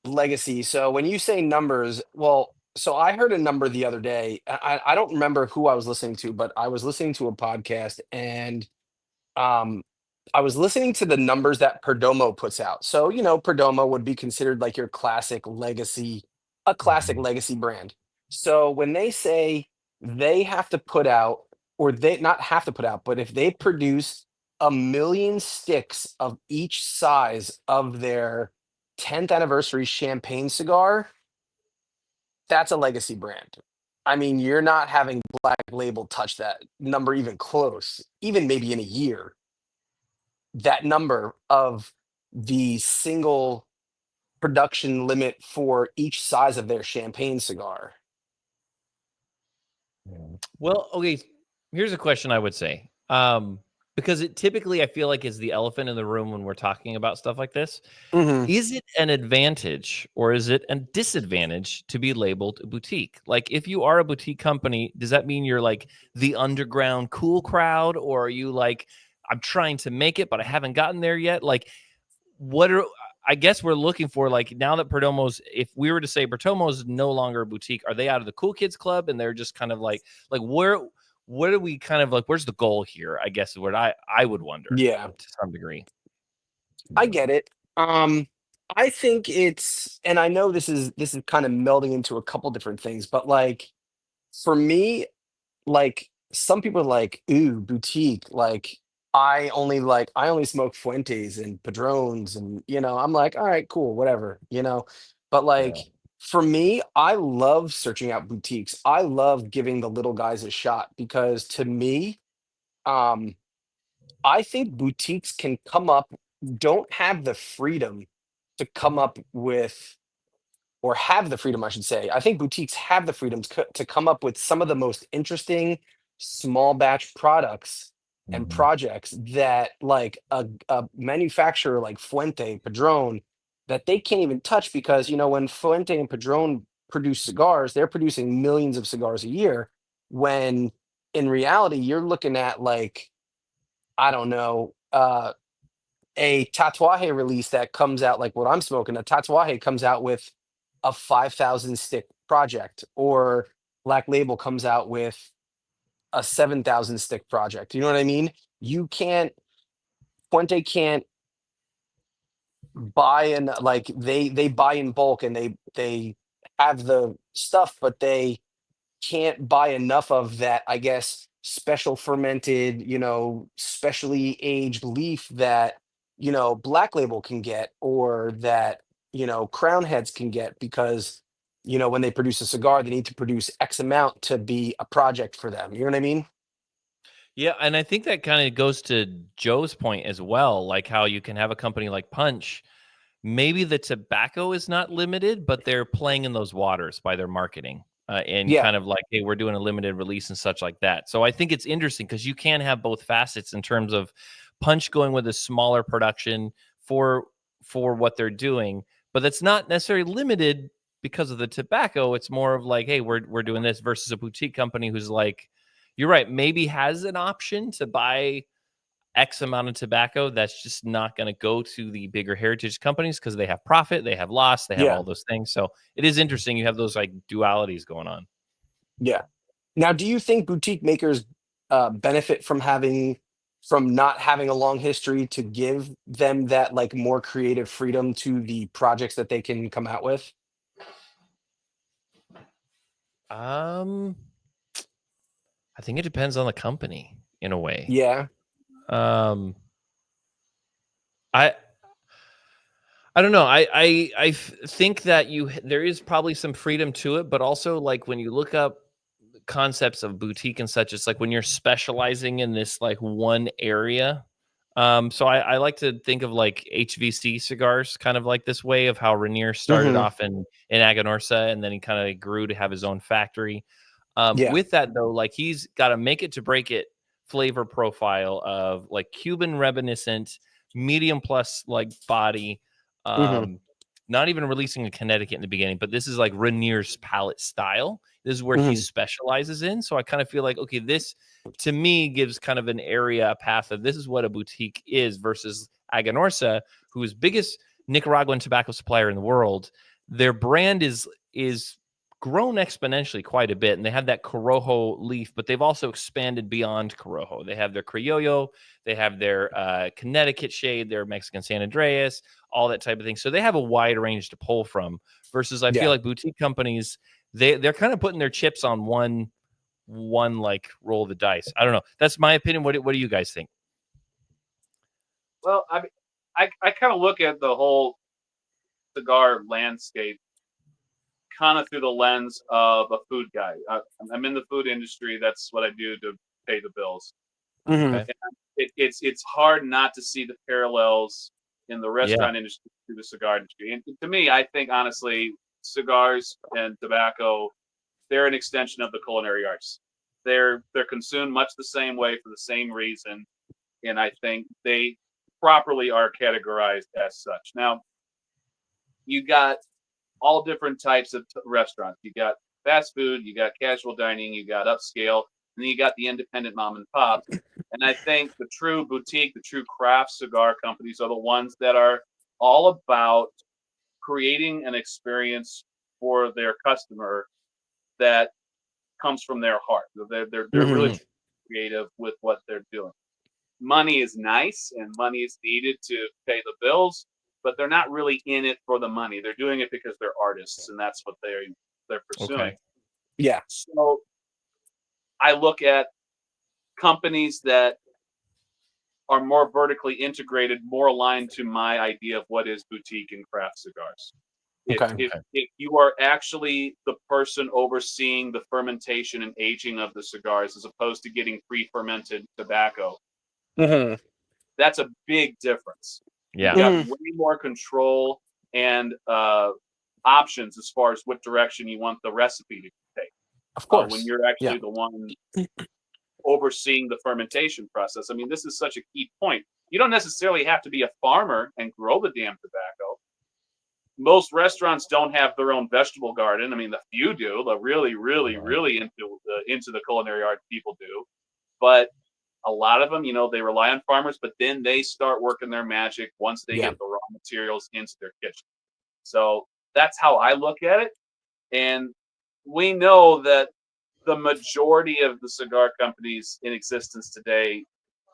[SPEAKER 1] legacy. So when you say numbers, well, so I heard a number the other day. I don't remember who I was listening to, but I was listening to a podcast, and um I was listening to the numbers that Perdomo puts out. So, Perdomo would be considered like your a classic
[SPEAKER 2] Mhm.
[SPEAKER 1] legacy brand. So when they say they have to put out, or they not have to put out, but if they produce a million sticks of each size of their 10th anniversary champagne cigar, that's a legacy brand. I mean, you're not having Black Label touch that number even close, even maybe in a year. that number of the single production limit for each size of their champagne cigar.
[SPEAKER 3] Well, okay, here's a question I would say. Because it typically I feel like is the elephant in the room when we're talking about stuff like this.
[SPEAKER 1] Hmm.
[SPEAKER 3] Is it an advantage or is it a disadvantage to be labeled a boutique? Like, if you are a boutique company, does that mean you're like the underground cool crowd, or are you like, I'm trying to make it, but I haven't gotten there yet? Like, what are I guess we're looking for, like, now that Perdomo's, if we were to say Perdomo's no longer a boutique, are they out of the cool kids club and they're just kind of like what are we kind of like, where's the goal here? I guess is what I would wonder
[SPEAKER 1] Yeah,
[SPEAKER 3] to some degree.
[SPEAKER 1] I get it. I think it's, and I know this is kind of melding into a couple different things, but like for me, like some people are like, ooh, boutique. Like I only smoke Fuentes and Padrones, and I'm like, all right, cool, whatever. But
[SPEAKER 3] Yeah.
[SPEAKER 1] like for me, I love searching out boutiques. I love giving the little guys a shot because to me, um, I think boutiques can come up, don't have the freedom to come up with, or have the freedom, I should say. I think boutiques have the freedom to come up with some of the most interesting small batch products and
[SPEAKER 3] Mhm.
[SPEAKER 1] projects that, like a manufacturer like Fuente, Padron, that they can't even touch because, when Fuente and Padron produce cigars, they're producing millions of cigars a year. When in reality, you're looking at like, I don't know, a Tatuaje release that comes out like what I'm smoking. A Tatuaje comes out with a 5,000 stick project, or Black Label comes out with a 7,000 stick project. You know what I mean? You can't, Puente can't buy, and like they buy in bulk, and they have the stuff, but they can't buy enough of that, I guess, special fermented, specially aged leaf that, Black Label can get, or that, Crown Heads can get, because, when they produce a cigar, they need to produce X amount to be a project for them. You know what I mean?
[SPEAKER 3] Yeah, and I think that kind of goes to Joe's point as well, like how you can have a company like Punch. Maybe the tobacco is not limited, but they're playing in those waters by their marketing, and
[SPEAKER 1] Yeah.
[SPEAKER 3] kind of like, hey, we're doing a limited release and such like that. So I think it's interesting because you can have both facets in terms of Punch going with a smaller production for what they're doing, but that's not necessarily limited because of the tobacco. It's more of like, hey, we're doing this versus a boutique company who's like, you're right, maybe has an option to buy X amount of tobacco that's just not going to go to the bigger heritage companies because they have profit, they have loss, they have
[SPEAKER 1] Yeah.
[SPEAKER 3] all those things. So it is interesting. You have those like dualities going on.
[SPEAKER 1] Yeah. Now, do you think boutique makers benefit from not having a long history to give them that like more creative freedom to the projects that they can come out with?
[SPEAKER 3] Um, I think it depends on the company in a way.
[SPEAKER 1] Yeah.
[SPEAKER 3] Um, I I don't know. Think that there is probably some freedom to it, but also like when you look up concepts of boutique and such, it's like when you're specializing in this like one area. So I like to think of like HVC cigars, kind of like this way of how Rainier started
[SPEAKER 1] Hmm.
[SPEAKER 3] off in Aganorsa, and then he kind of grew to have his own factory.
[SPEAKER 1] Yeah.
[SPEAKER 3] With that though, like he's got a make it to break it flavor profile of like Cuban reminiscent, medium plus like body.
[SPEAKER 1] Hmm.
[SPEAKER 3] Um, Not even releasing a Connecticut in the beginning, but this is like Rainier's palette style. This is where he
[SPEAKER 1] Hmm.
[SPEAKER 3] specializes in. So I kind of feel like, okay, this to me gives kind of an area, a path of this is what a boutique is versus Aganorsa, who is biggest Nicaraguan tobacco supplier in the world. Their brand is grown exponentially quite a bit, and they have that Corojo leaf, but they've also expanded beyond Corojo. They have their Criollo, they have their Connecticut shade, their Mexican San Andreas, all that type of thing. So they have a wide range to pull from. Versus, I feel
[SPEAKER 1] Yeah.
[SPEAKER 3] like boutique companies, they're kind of putting their chips on one like roll of the dice. I don't know. That's my opinion. What do you guys think?
[SPEAKER 4] Well, I kind of look at the whole cigar landscape kind of through the lens of a food guy. I'm in the food industry. That's what I do to pay the bills.
[SPEAKER 1] Hmm.
[SPEAKER 3] Okay.
[SPEAKER 4] it's hard not to see the parallels in the restaurant industry to the cigar industry. And to me, I think honestly, cigars and tobacco, they're an extension of the culinary arts. They're consumed much the same way for the same reason, and I think they properly are categorized as such. Now, you got all different types of restaurants. You got fast food, you got casual dining, you got upscale, and then you got the independent mom and pop. And I think the true boutique, the true craft cigar companies are the ones that are all about creating an experience for their customer that comes from their heart. They're really creative with what they're doing. Money is nice and money is needed to pay the bills, but they're not really in it for the money. They're doing it because they're artists, and that's what they're pursuing.
[SPEAKER 3] Okay.
[SPEAKER 1] Yeah.
[SPEAKER 4] So I look at companies that are more vertically integrated, more aligned to my idea of what is boutique and craft cigars. If you are actually the person overseeing the fermentation and aging of the cigars, as opposed to getting pre-fermented tobacco, that's a big difference.
[SPEAKER 3] Yeah.
[SPEAKER 4] You got way more control and options as far as what direction you want the recipe to take.
[SPEAKER 1] Of course.
[SPEAKER 4] When you're actually the one overseeing the fermentation process. I mean, this is such a key point. You don't necessarily have to be a farmer and grow the damn tobacco. Most restaurants don't have their own vegetable garden. I mean, the few do. The really into the culinary art people do. But a lot of them, they rely on farmers, but then they start working their magic once they get the raw materials into their kitchen. So that's how I look at it. And we know that the majority of the cigar companies in existence today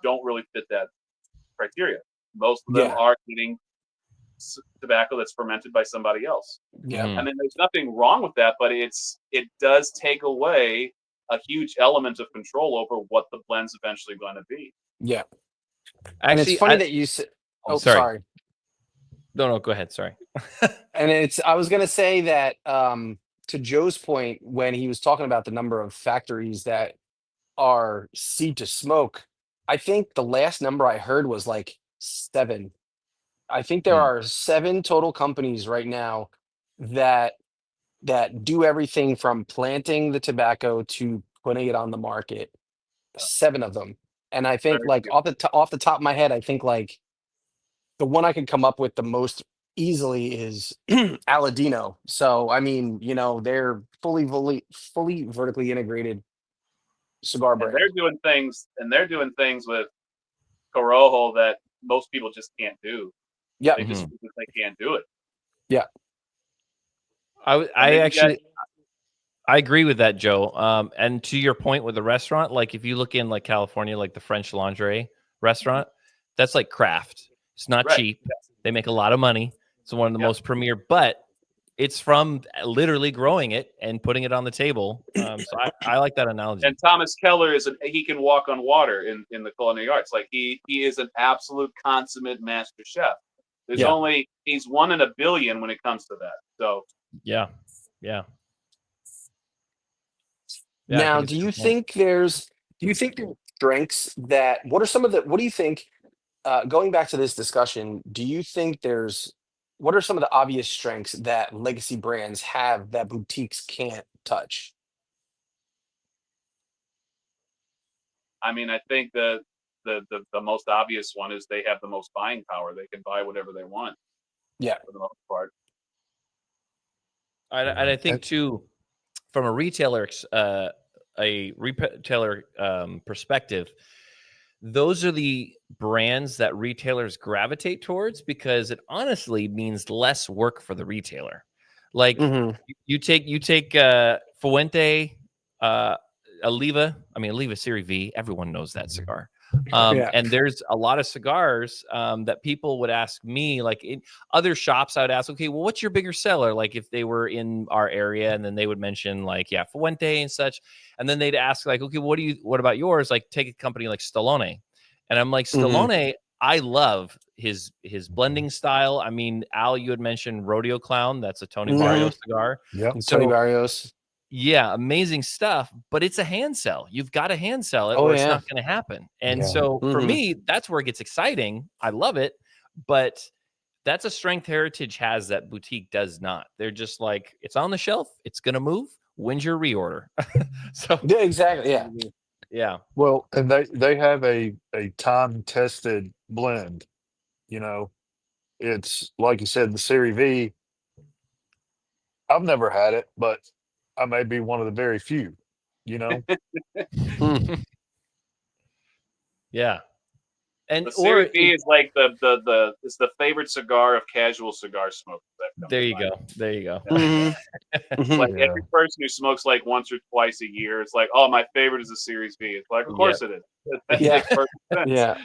[SPEAKER 4] don't really fit that criteria. Most of them are getting tobacco that's fermented by somebody else.
[SPEAKER 1] Yeah.
[SPEAKER 4] I mean, there's nothing wrong with that, but it does take away a huge element of control over what the blend's eventually going to be.
[SPEAKER 1] Yeah.
[SPEAKER 3] Actually,
[SPEAKER 1] and it's funny that you said. Oh, sorry.
[SPEAKER 3] No, go ahead. Sorry.
[SPEAKER 1] And I was going to say that to Joe's point, when he was talking about the number of factories that are seed to smoke, I think the last number I heard was like 7. I think there are 7 total companies right now that do everything from planting the tobacco to putting it on the market. 7 of them. And I think off the top of my head, I think like the one I could come up with the most easily is Aladino. So I mean, they're fully vertically integrated cigar brand.
[SPEAKER 4] And they're doing things with Corojo that most people just can't do.
[SPEAKER 1] Yeah.
[SPEAKER 4] They can't do it.
[SPEAKER 1] Yeah.
[SPEAKER 3] I agree with that, Joe. And to your point with the restaurant, like if you look in like California, like the French Laundry restaurant, that's like craft. It's not cheap. They make a lot of money. It's one of the most premier, but it's from literally growing it and putting it on the table. So I like that analogy.
[SPEAKER 4] And Thomas Keller he can walk on water in the culinary arts. Like he is an absolute consummate master chef. He's 1 in a billion when it comes to that. So
[SPEAKER 1] yeah. Now, do you think there are strengths that? What do you think? Going back to this discussion, do you think what are some of the obvious strengths that legacy brands have that boutiques can't touch?
[SPEAKER 4] I mean, I think the most obvious one is they have the most buying power. They can buy whatever they want.
[SPEAKER 1] Yeah,
[SPEAKER 4] for the most part.
[SPEAKER 3] And I think too, from a retailer perspective, those are the brands that retailers gravitate towards because it honestly means less work for the retailer. Like you take Fuente, Oliva. I mean, Oliva Serie V. Everyone knows that cigar. And there's a lot of cigars that people would ask me, like in other shops, I would ask, okay, well, what's your bigger seller? Like if they were in our area, and then they would mention like, Fuente and such. And then they'd ask like, okay, what about yours? Like take a company like Stallone. And I'm like, Stallone, I love his blending style. I mean, Al, you had mentioned Rodeo Clown. That's a Tony Barrios cigar.
[SPEAKER 1] Yeah, Tony Barrios.
[SPEAKER 3] Yeah, amazing stuff, but it's a hand sell. You've got to hand sell it
[SPEAKER 1] Oh
[SPEAKER 3] or it's
[SPEAKER 1] yeah.
[SPEAKER 3] not going to happen. And
[SPEAKER 2] Yeah.
[SPEAKER 3] so for
[SPEAKER 1] Hmm.
[SPEAKER 3] me, that's where it gets exciting. I love it, but that's a strength Heritage has that Boutique does not. They're just like, it's on the shelf, it's going to move. When's your reorder? So
[SPEAKER 1] Yeah, exactly. Yeah.
[SPEAKER 3] yeah.
[SPEAKER 2] Well, and they have a time tested blend. You know, it's like you said, the Series V. I've never had it, but I may be one of the very few. You know,
[SPEAKER 1] Mm.
[SPEAKER 3] Yeah. And
[SPEAKER 4] The
[SPEAKER 3] or
[SPEAKER 4] Series B is like the it's the favorite cigar of casual cigar smokers. I've come
[SPEAKER 3] there
[SPEAKER 4] to
[SPEAKER 3] you
[SPEAKER 4] find.
[SPEAKER 3] go. There you go.
[SPEAKER 1] Hmm.
[SPEAKER 4] It's
[SPEAKER 1] Hmm.
[SPEAKER 4] like
[SPEAKER 2] yeah,
[SPEAKER 4] every person who smokes like once or twice a year, it's like, oh, my favorite is the Series B. It's like, of course
[SPEAKER 3] Yep.
[SPEAKER 4] it is. That
[SPEAKER 1] Yeah.
[SPEAKER 4] makes perfect sense.
[SPEAKER 1] Yeah.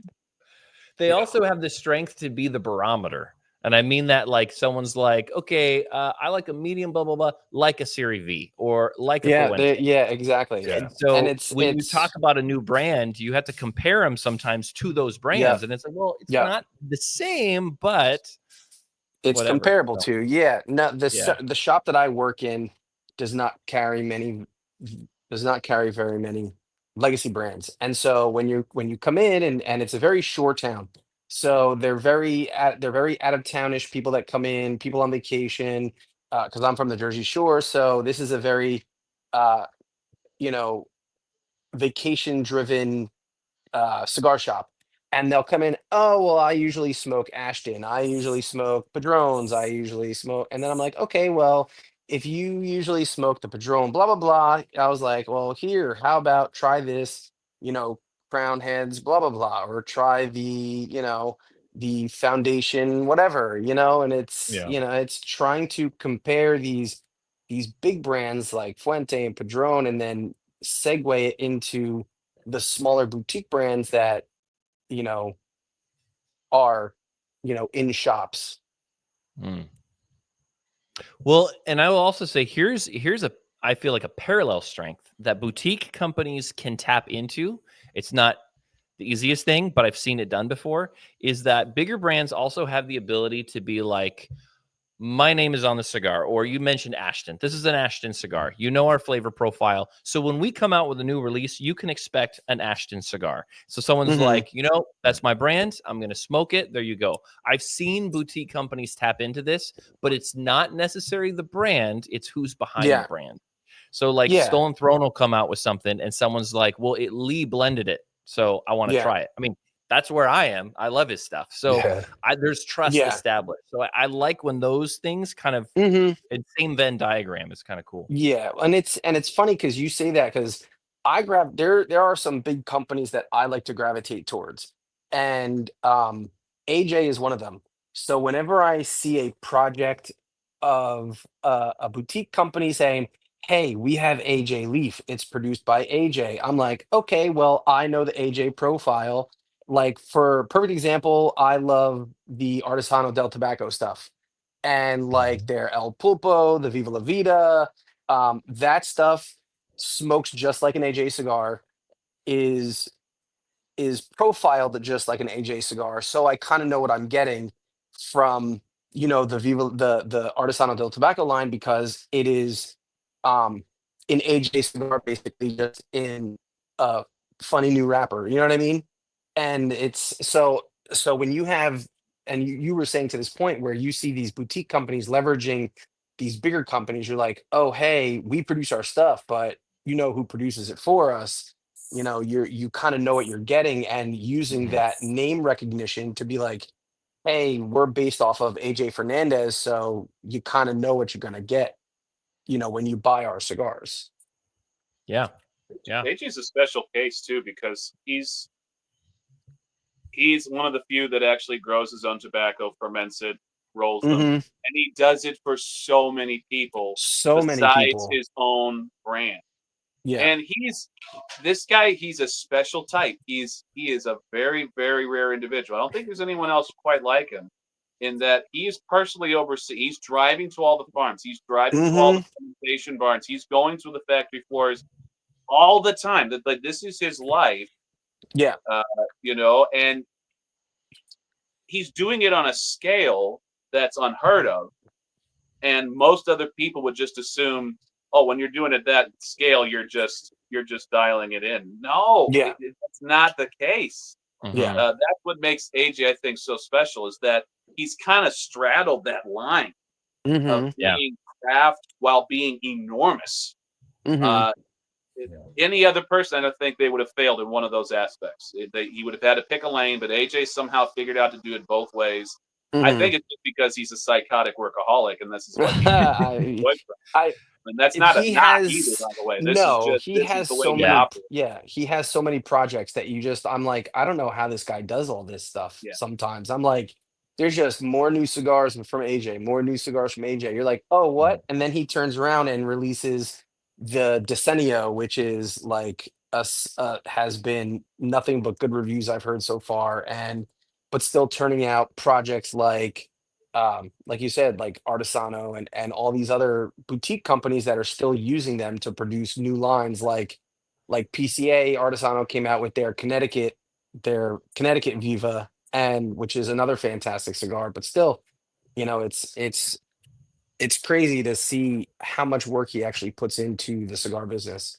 [SPEAKER 3] They
[SPEAKER 4] Yeah.
[SPEAKER 3] also have the strength to be the barometer. And I mean that like someone's like, okay, I like a medium, blah, blah, blah, like a Series V or like a
[SPEAKER 1] Yeah.
[SPEAKER 3] Fuente.
[SPEAKER 1] Yeah. Exactly.
[SPEAKER 2] yeah,
[SPEAKER 3] And
[SPEAKER 1] And
[SPEAKER 3] so when you talk
[SPEAKER 1] it's
[SPEAKER 3] about a new brand, you have to compare them sometimes to those
[SPEAKER 1] yeah.
[SPEAKER 3] brands. And it's like, well, it's
[SPEAKER 1] Yeah.
[SPEAKER 3] not the same, but
[SPEAKER 1] It's
[SPEAKER 3] whatever.
[SPEAKER 1] comparable
[SPEAKER 3] So,
[SPEAKER 1] to. Yeah. No,
[SPEAKER 3] yeah.
[SPEAKER 1] the shop that I work in does not carry many does not carry very many legacy brands. And so when you come in and it's a very short town. So they're very out of townish people that come in, people on vacation, because I'm from the Jersey Shore. So this is a very uh, you know, vacation driven cigar shop, and they'll come in. Oh well, I usually smoke Ashton. I usually smoke Padrones. I usually smoke, and then I'm like, okay, well, if you usually smoke the Padron, blah blah blah. I was like, well, here, how about try this? You know, Crown Heads, blah blah blah, or try the the Foundation, whatever. And it's
[SPEAKER 2] yeah,
[SPEAKER 1] it's trying to compare these big brands like Fuente and Padron, and then segue it into the smaller boutique brands that you know are in shops.
[SPEAKER 3] Mm. Well, and I will also say here's a I feel like a parallel strength that boutique companies can tap into. It's not the easiest thing, but I've seen it done before, is that bigger brands also have the ability to be like, my name is on the cigar, or you mentioned Ashton. This is an Ashton cigar. You know our flavor profile. So when we come out with a new release, you can expect an Ashton cigar. So someone's
[SPEAKER 1] Hmm.
[SPEAKER 3] like, that's my brand. I'm going to smoke it. There you go. I've seen boutique companies tap into this, but it's not necessarily the brand, it's who's behind the
[SPEAKER 1] Yeah.
[SPEAKER 3] brand. So like
[SPEAKER 1] Yeah.
[SPEAKER 3] Stolen Throne will come out with something and someone's like, well, it Lee blended it. So I want to
[SPEAKER 1] Yeah.
[SPEAKER 3] try it. I mean, that's where I am. I love his stuff. So
[SPEAKER 2] yeah,
[SPEAKER 3] there's trust
[SPEAKER 1] Yeah.
[SPEAKER 3] established. So I like when those things kind of
[SPEAKER 1] Hmm.
[SPEAKER 3] same Venn diagram is kind of cool.
[SPEAKER 1] Yeah, and it's funny because you say that because there are some big companies that I like to gravitate towards, and AJ is one of them. So whenever I see a project of a boutique company saying, "Hey, we have AJ Leaf. It's produced by AJ," I'm like, "Okay, well, I know the AJ profile." Like for perfect example, I love the Artisano del Tobacco stuff and like
[SPEAKER 2] mhm,
[SPEAKER 1] their El Pulpo, the Viva La Vida, that stuff smokes just like an AJ cigar, is profiled just like an AJ cigar. So I kind of know what I'm getting from the Artisano del Tobacco line because it is um an AJ cigar basically just in a funny new wrapper. You know what I mean? And it's so when you have and you were saying to this point where you see these boutique companies leveraging these bigger companies, you're like, oh hey, we produce our stuff, but you know who produces it for us. You kind of know what you're getting and using
[SPEAKER 3] Mhm.
[SPEAKER 1] that name recognition to be like, hey, we're based off of AJ Fernandez, so you kind of know what you're going to get when you buy our cigars.
[SPEAKER 3] Yeah. Yeah.
[SPEAKER 4] AJ's a special case too because he's one of the few that actually grows his own tobacco, ferments it, rolls them,
[SPEAKER 1] Hmm.
[SPEAKER 4] and he does it for so many people
[SPEAKER 1] So many
[SPEAKER 4] besides
[SPEAKER 1] people.
[SPEAKER 4] his own brand.
[SPEAKER 1] Yeah.
[SPEAKER 4] And this guy, he's a special type. He is a very, very rare individual. I don't think there's anyone else quite like him in that he's personally oversee. He's driving to all the farms. He's driving to all the
[SPEAKER 1] Hmm.
[SPEAKER 4] fermentation barns. He's going to the factory floors all the time. That like this is his life,
[SPEAKER 1] Yeah.
[SPEAKER 4] uh, and he's doing it on a scale that's unheard of. And most other people would just assume, oh, when you're doing it that scale, you're just dialing it in. No,
[SPEAKER 1] Yeah.
[SPEAKER 4] that's not the case.
[SPEAKER 1] Yeah.
[SPEAKER 4] That's what makes AJ, I think, so special, is that he's kind of straddled that line of
[SPEAKER 1] Mm-hmm.
[SPEAKER 3] Yeah.
[SPEAKER 4] being craft while being enormous.
[SPEAKER 1] Mm-hmm.
[SPEAKER 4] Any other person, I don't think they would have failed in one of those aspects. He would have had to pick a lane, but AJ somehow figured out to do it both ways. I
[SPEAKER 1] Mm-hmm.
[SPEAKER 4] think it's just because he's a psychotic workaholic, and this is what he
[SPEAKER 1] I,
[SPEAKER 4] enjoys.
[SPEAKER 1] I
[SPEAKER 4] And that's not a
[SPEAKER 1] he
[SPEAKER 4] knock either,
[SPEAKER 1] has
[SPEAKER 4] by the way. This is
[SPEAKER 1] no,
[SPEAKER 4] just
[SPEAKER 1] he
[SPEAKER 4] this is
[SPEAKER 1] has
[SPEAKER 4] the way
[SPEAKER 1] so
[SPEAKER 4] he
[SPEAKER 3] Yeah.
[SPEAKER 1] many
[SPEAKER 4] operates.
[SPEAKER 1] he has so many projects that I'm like, I don't know how this guy does all this stuff
[SPEAKER 4] Yeah.
[SPEAKER 1] sometimes. I'm like, there's just more new cigars from AJ, more new cigars from AJ. You're like, oh, what? And then he turns around and releases the Decenio, which is like has been nothing but good reviews I've heard so far, and but still turning out projects like you said, like Artisano and all these other boutique companies that are still using them to produce new lines, like PCA. Artisano came out with their Connecticut Viva, and which is another fantastic cigar. But still, it's crazy to see how much work he actually puts into the cigar business.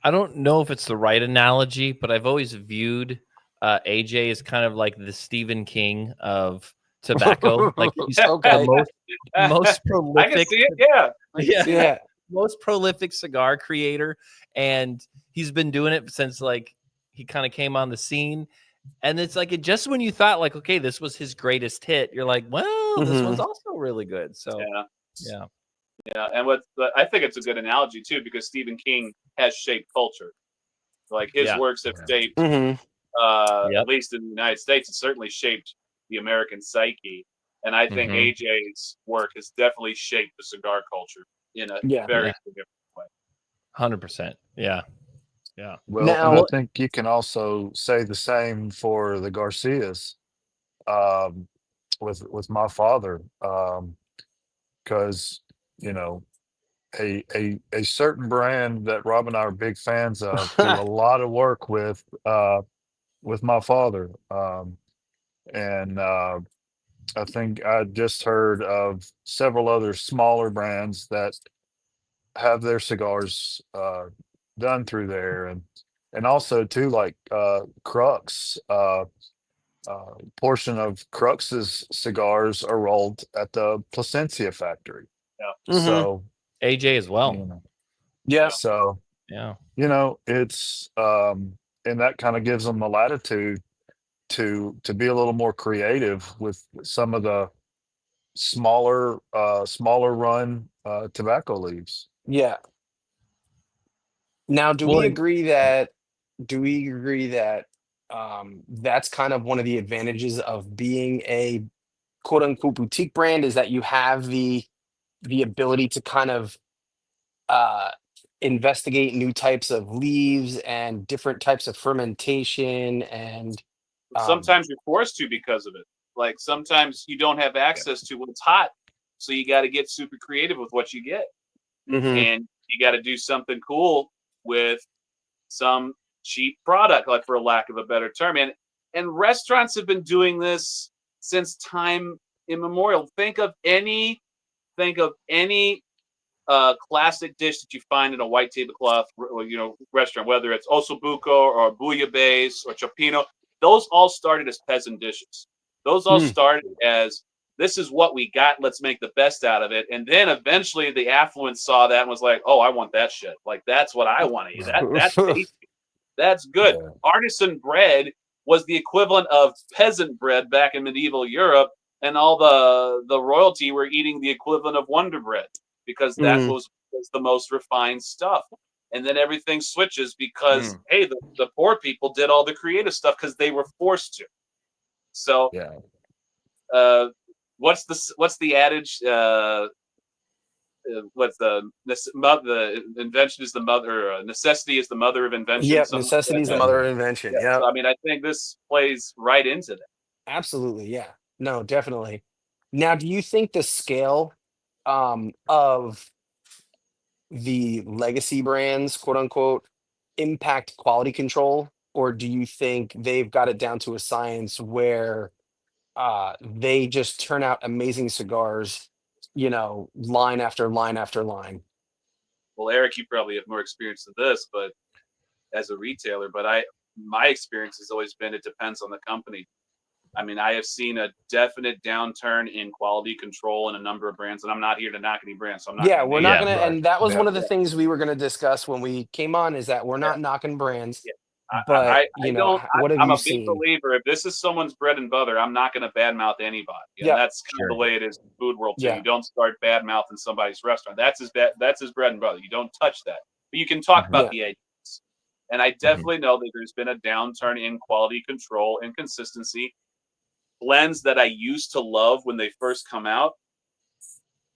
[SPEAKER 3] I don't know if it's the right analogy, but I've always viewed AJ as kind of like the Stephen King of tobacco. Like he's the
[SPEAKER 1] Okay.
[SPEAKER 3] most
[SPEAKER 4] I can
[SPEAKER 3] prolific,
[SPEAKER 4] see it. Yeah, I can
[SPEAKER 3] yeah,
[SPEAKER 4] see it.
[SPEAKER 1] Yeah.
[SPEAKER 3] most prolific cigar creator, and he's been doing it since like he kind of came on the scene. And it's like just when you thought like, okay, this was his greatest hit, you're like, well, this one's
[SPEAKER 1] Mhm.
[SPEAKER 3] also really good. So
[SPEAKER 4] Yeah,
[SPEAKER 3] yeah,
[SPEAKER 4] yeah. And I think it's a good analogy too, because Stephen King has shaped culture. Like his
[SPEAKER 3] yeah,
[SPEAKER 4] works have shaped,
[SPEAKER 1] Mhm.
[SPEAKER 4] at
[SPEAKER 3] yep,
[SPEAKER 4] least in the United States, it certainly shaped the American psyche. And I think
[SPEAKER 3] hmm
[SPEAKER 4] AJ's work has definitely shaped the cigar culture in a
[SPEAKER 1] Yeah.
[SPEAKER 4] very
[SPEAKER 3] yeah,
[SPEAKER 4] significant way.
[SPEAKER 3] 100%, yeah, yeah.
[SPEAKER 2] Well, and I
[SPEAKER 1] Now,
[SPEAKER 3] Well,
[SPEAKER 2] think you can also say the same for the Garcias, um, with my father, because you know a certain brand that Rob and I are big fans of do a lot of work with my father, and I think I just heard of several other smaller brands that have their cigars done through there, and also too like Crux. Portion of Crux's cigars are rolled at the Placencia factory.
[SPEAKER 4] Yeah,
[SPEAKER 1] mhm.
[SPEAKER 2] So
[SPEAKER 3] AJ as
[SPEAKER 2] you
[SPEAKER 3] well.
[SPEAKER 2] know,
[SPEAKER 1] Yeah.
[SPEAKER 4] yeah.
[SPEAKER 2] so
[SPEAKER 3] Yeah.
[SPEAKER 2] it's and that kind of gives them the latitude to be a little more creative with some of the smaller run tobacco leaves.
[SPEAKER 1] Yeah. Now,
[SPEAKER 3] Well,
[SPEAKER 1] do we agree that that's kind of one of the advantages of being a quote unquote boutique brand is that you have the ability to kind of uh investigate new types of leaves and different types of fermentation and um
[SPEAKER 4] Sometimes you're forced to because of it. Like sometimes you don't have access to what's hot, so you got to get super creative with what you get,
[SPEAKER 1] mhm.
[SPEAKER 4] and you got to do something cool with some cheap product, like for lack of a better term. And restaurants have been doing this since time immemorial. Think of any classic dish that you find in a white tablecloth, restaurant, whether it's ossobuco or bouillabaisse or chopino. Those all started as peasant dishes. Those all
[SPEAKER 1] Mm.
[SPEAKER 4] started as this is what we got. Let's make the best out of it. And then eventually the affluent saw that and was like, "Oh, I want that shit. Like that's what I want to eat. That's tasty. That's good."
[SPEAKER 2] Yeah,
[SPEAKER 4] Artisan bread was the equivalent of peasant bread back in medieval Europe, and all the royalty were eating the equivalent of Wonder Bread because that
[SPEAKER 1] Mhm.
[SPEAKER 4] was the most refined stuff. And then everything switches because
[SPEAKER 3] mm,
[SPEAKER 4] hey, the poor people did all the creative stuff because they were forced to. So
[SPEAKER 2] yeah,
[SPEAKER 4] uh, what's the adage? What's the invention is the mother, necessity is the mother of invention,
[SPEAKER 1] Yep,
[SPEAKER 4] something like
[SPEAKER 1] necessity is the
[SPEAKER 4] that.
[SPEAKER 1] mother
[SPEAKER 2] yeah.
[SPEAKER 1] of invention.
[SPEAKER 4] Yeah. So
[SPEAKER 1] Yep.
[SPEAKER 4] I mean, I think this plays right into that.
[SPEAKER 1] Absolutely. Yeah. No, definitely. Now, do you think the scale of the legacy brands, quote unquote, impact quality control, or do you think they've got it down to a science where they just turn out amazing cigars, line after line after line?
[SPEAKER 4] well, Eric, you probably have more experience than this, but as a retailer, but my experience has always been it depends on the company. I mean, I have seen a definite downturn in quality control in a number of brands, and I'm not here to knock any brands, so I'm not
[SPEAKER 1] Yeah,
[SPEAKER 4] going to
[SPEAKER 1] we're
[SPEAKER 4] name
[SPEAKER 1] not
[SPEAKER 3] Yeah.
[SPEAKER 1] gonna,
[SPEAKER 2] Right.
[SPEAKER 1] and that was
[SPEAKER 2] Yeah.
[SPEAKER 1] one of the
[SPEAKER 4] them.
[SPEAKER 1] things we were gonna discuss when we came on, is that we're
[SPEAKER 4] Yeah,
[SPEAKER 1] not knocking brands,
[SPEAKER 4] yeah.
[SPEAKER 1] but
[SPEAKER 4] I don't.
[SPEAKER 1] what have
[SPEAKER 4] I'm
[SPEAKER 1] you
[SPEAKER 4] a big
[SPEAKER 1] seen?
[SPEAKER 4] believer. If this is someone's bread and butter, I'm not going to badmouth anybody, and
[SPEAKER 1] Yeah,
[SPEAKER 4] that's kind of the
[SPEAKER 3] Sure.
[SPEAKER 4] way it is in the food world too.
[SPEAKER 1] yeah,
[SPEAKER 4] You don't start bad mouthing somebody's restaurant. That's his bread and butter. You don't touch that. But you can talk
[SPEAKER 3] Mhm.
[SPEAKER 4] about
[SPEAKER 1] yeah.
[SPEAKER 4] the edges. And I
[SPEAKER 3] Mhm.
[SPEAKER 4] definitely know that there's been a downturn in quality control and consistency. Blends that I used to love when they first come out,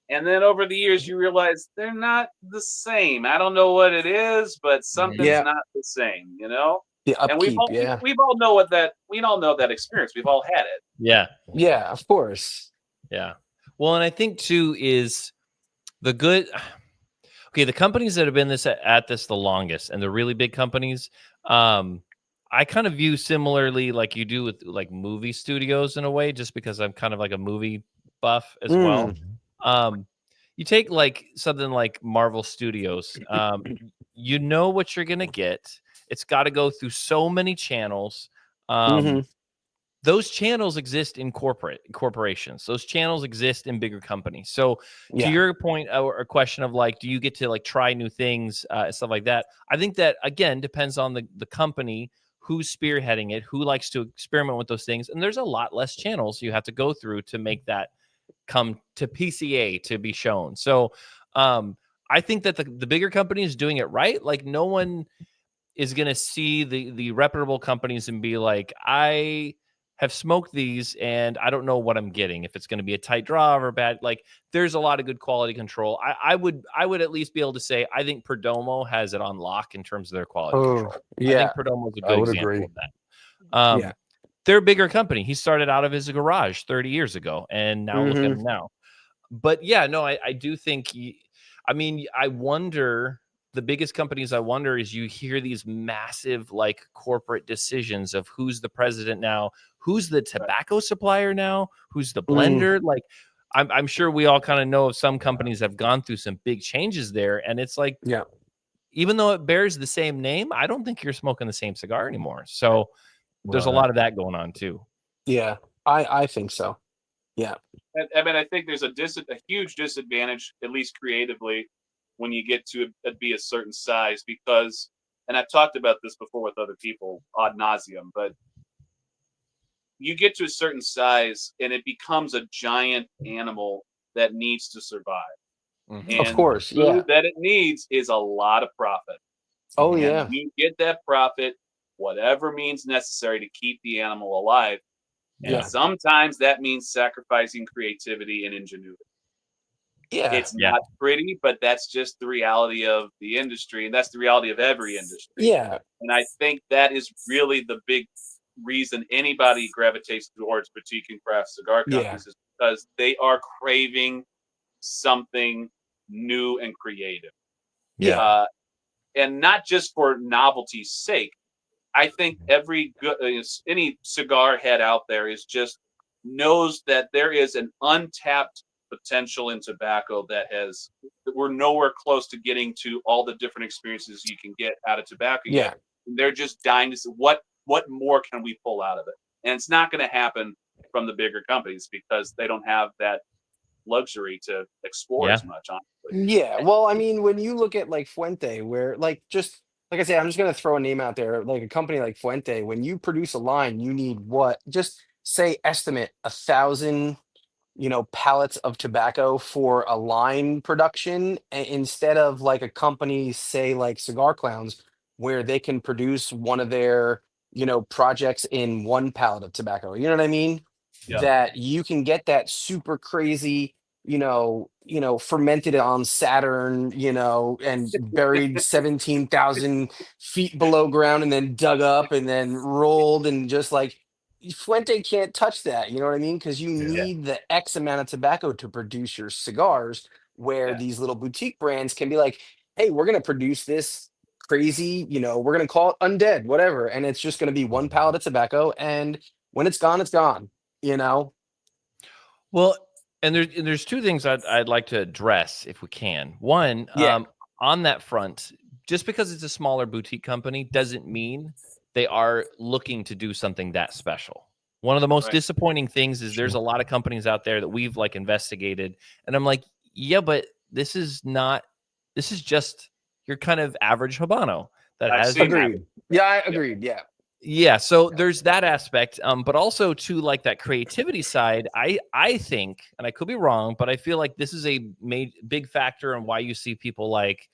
[SPEAKER 4] and then over the years you realize they're not the same. I don't know what it is, but
[SPEAKER 3] Mhm.
[SPEAKER 4] something's
[SPEAKER 1] Yeah,
[SPEAKER 4] not the same, you know?
[SPEAKER 1] the
[SPEAKER 4] And
[SPEAKER 1] upkeep, yeah.
[SPEAKER 4] we've all know what that we all know that experience. We've all had it.
[SPEAKER 3] Yeah.
[SPEAKER 1] Yeah, of course.
[SPEAKER 3] Yeah. Well, and I think too is the good. Okay, the companies that have been at this the longest, and the really big companies, um, I kind of view similarly, like you do with like movie studios in a way, just because I'm kind of like a movie buff as well.
[SPEAKER 1] Mm,
[SPEAKER 2] Mhm.
[SPEAKER 3] Um, you take like something like Marvel Studios, you know what you're gonna get. It's got to go through so many channels.
[SPEAKER 1] mhm,
[SPEAKER 3] Those channels exist in corporations. Those channels exist in bigger companies. So to
[SPEAKER 1] yeah,
[SPEAKER 3] your point, or a question of like, do you get to like try new things and stuff like that? I think that again depends on the company, who's spearheading it, who likes to experiment with those things, and there's a lot less channels you have to go through to make that come to PCA to be shown. So I think that the bigger company is doing it right. Like no one is going to see the reputable companies and be like, I have smoked these and I don't know what I'm getting, if it's going to be a tight draw or bad. Like there's a lot of good quality control. I would at least be able to say I think Perdomo has it on lock in terms of their quality
[SPEAKER 1] oh,
[SPEAKER 3] control. I think
[SPEAKER 1] yeah,
[SPEAKER 3] Perdomo is a
[SPEAKER 2] I
[SPEAKER 3] good
[SPEAKER 2] would
[SPEAKER 3] example
[SPEAKER 2] agree.
[SPEAKER 3] of that.
[SPEAKER 1] yeah,
[SPEAKER 3] They're a bigger company. He started out of his garage 30 years ago, and now look at
[SPEAKER 1] mhm,
[SPEAKER 3] him now. But yeah, no, I do think. I mean, I wonder. The biggest companies, I wonder, is you hear these massive like corporate decisions of who's the president now, who's the
[SPEAKER 4] Right.
[SPEAKER 3] tobacco supplier now, who's the
[SPEAKER 1] mm,
[SPEAKER 3] blender. Like, I'm sure we all kind of know of some companies have gone through some big changes there, and it's like,
[SPEAKER 1] yeah,
[SPEAKER 3] even though it bears the same name, I don't think you're smoking the same cigar anymore. So there's a
[SPEAKER 2] Right.
[SPEAKER 3] lot of that going on too.
[SPEAKER 1] yeah. I think so. Yeah,
[SPEAKER 4] And, I mean, I think there's a huge disadvantage, at least creatively, when you get to be a certain size because, and I've talked about this before with other people ad nauseum, but you get to a certain size and it becomes a giant animal that needs to survive.
[SPEAKER 3] Mhm.
[SPEAKER 1] of
[SPEAKER 4] And the
[SPEAKER 1] course. Yeah.
[SPEAKER 4] food that it needs is a lot of profit.
[SPEAKER 1] Oh
[SPEAKER 2] Mhm.
[SPEAKER 4] And
[SPEAKER 1] yeah,
[SPEAKER 4] you get that profit, whatever means necessary to keep the animal alive. And
[SPEAKER 1] yeah,
[SPEAKER 2] Yeah.
[SPEAKER 4] sometimes that means sacrificing creativity and ingenuity.
[SPEAKER 1] yeah,
[SPEAKER 4] It's
[SPEAKER 3] Yeah.
[SPEAKER 4] not pretty, but that's just the reality of the industry. And that's the reality of every industry.
[SPEAKER 1] yeah,
[SPEAKER 4] And I think that is really the big reason anybody gravitates towards boutique and craft cigar
[SPEAKER 1] yeah,
[SPEAKER 4] companies is because they are craving something new and creative.
[SPEAKER 2] Yeah.
[SPEAKER 1] yeah,
[SPEAKER 4] Uh, and not just for novelty's sake. I think every good any cigar head out there is just knows that there is an untapped potential in tobacco that we're nowhere close to getting to all the different experiences you can get out of tobacco yet.
[SPEAKER 1] yeah,
[SPEAKER 4] And they're just dying to see what more can we pull out of it. And it's not going to happen from the bigger companies because they don't have that luxury to explore
[SPEAKER 3] Yeah.
[SPEAKER 4] as much, honestly.
[SPEAKER 1] yeah. Well, I mean, when you look at like Fuente, where like just like I say, I'm just gonna throw a name out there, like a company like Fuente. When you produce a line, you need what? Just say estimate 1,000 pallets of tobacco for a line production, instead of like a company, say like Cigar Clowns, where they can produce one of their, projects in one pallet of tobacco. You know what I mean?
[SPEAKER 4] Yeah.
[SPEAKER 1] That you can get that super crazy, fermented on Saturn, and buried 17,000 feet below ground and then dug up and then rolled and just like Fuente can't touch that, you know what I mean? Because you
[SPEAKER 2] Yeah.
[SPEAKER 4] Yeah.
[SPEAKER 1] need the X amount of tobacco to produce your cigars, where
[SPEAKER 4] Yeah.
[SPEAKER 1] these little boutique brands can be like, hey, we're going to produce this crazy, we're going to call it undead, whatever. And it's just going to be one pallet of tobacco. And when it's gone, it's gone, you know?
[SPEAKER 3] Well, and there's two things I'd like to address if we can. One,
[SPEAKER 1] Yeah.
[SPEAKER 3] on that front, just because it's a smaller boutique company doesn't mean they are looking to do something that special. One of the most disappointing things is there's a lot of companies out there that we've like investigated, and I'm like, yeah, but this is just your kind of average Habano that has
[SPEAKER 1] agreed. Yeah, I agreed. Yeah.
[SPEAKER 3] Yeah, so there's that aspect, but also to like that creativity side. I think, and I could be wrong, but I feel like this is a big factor in why you see people like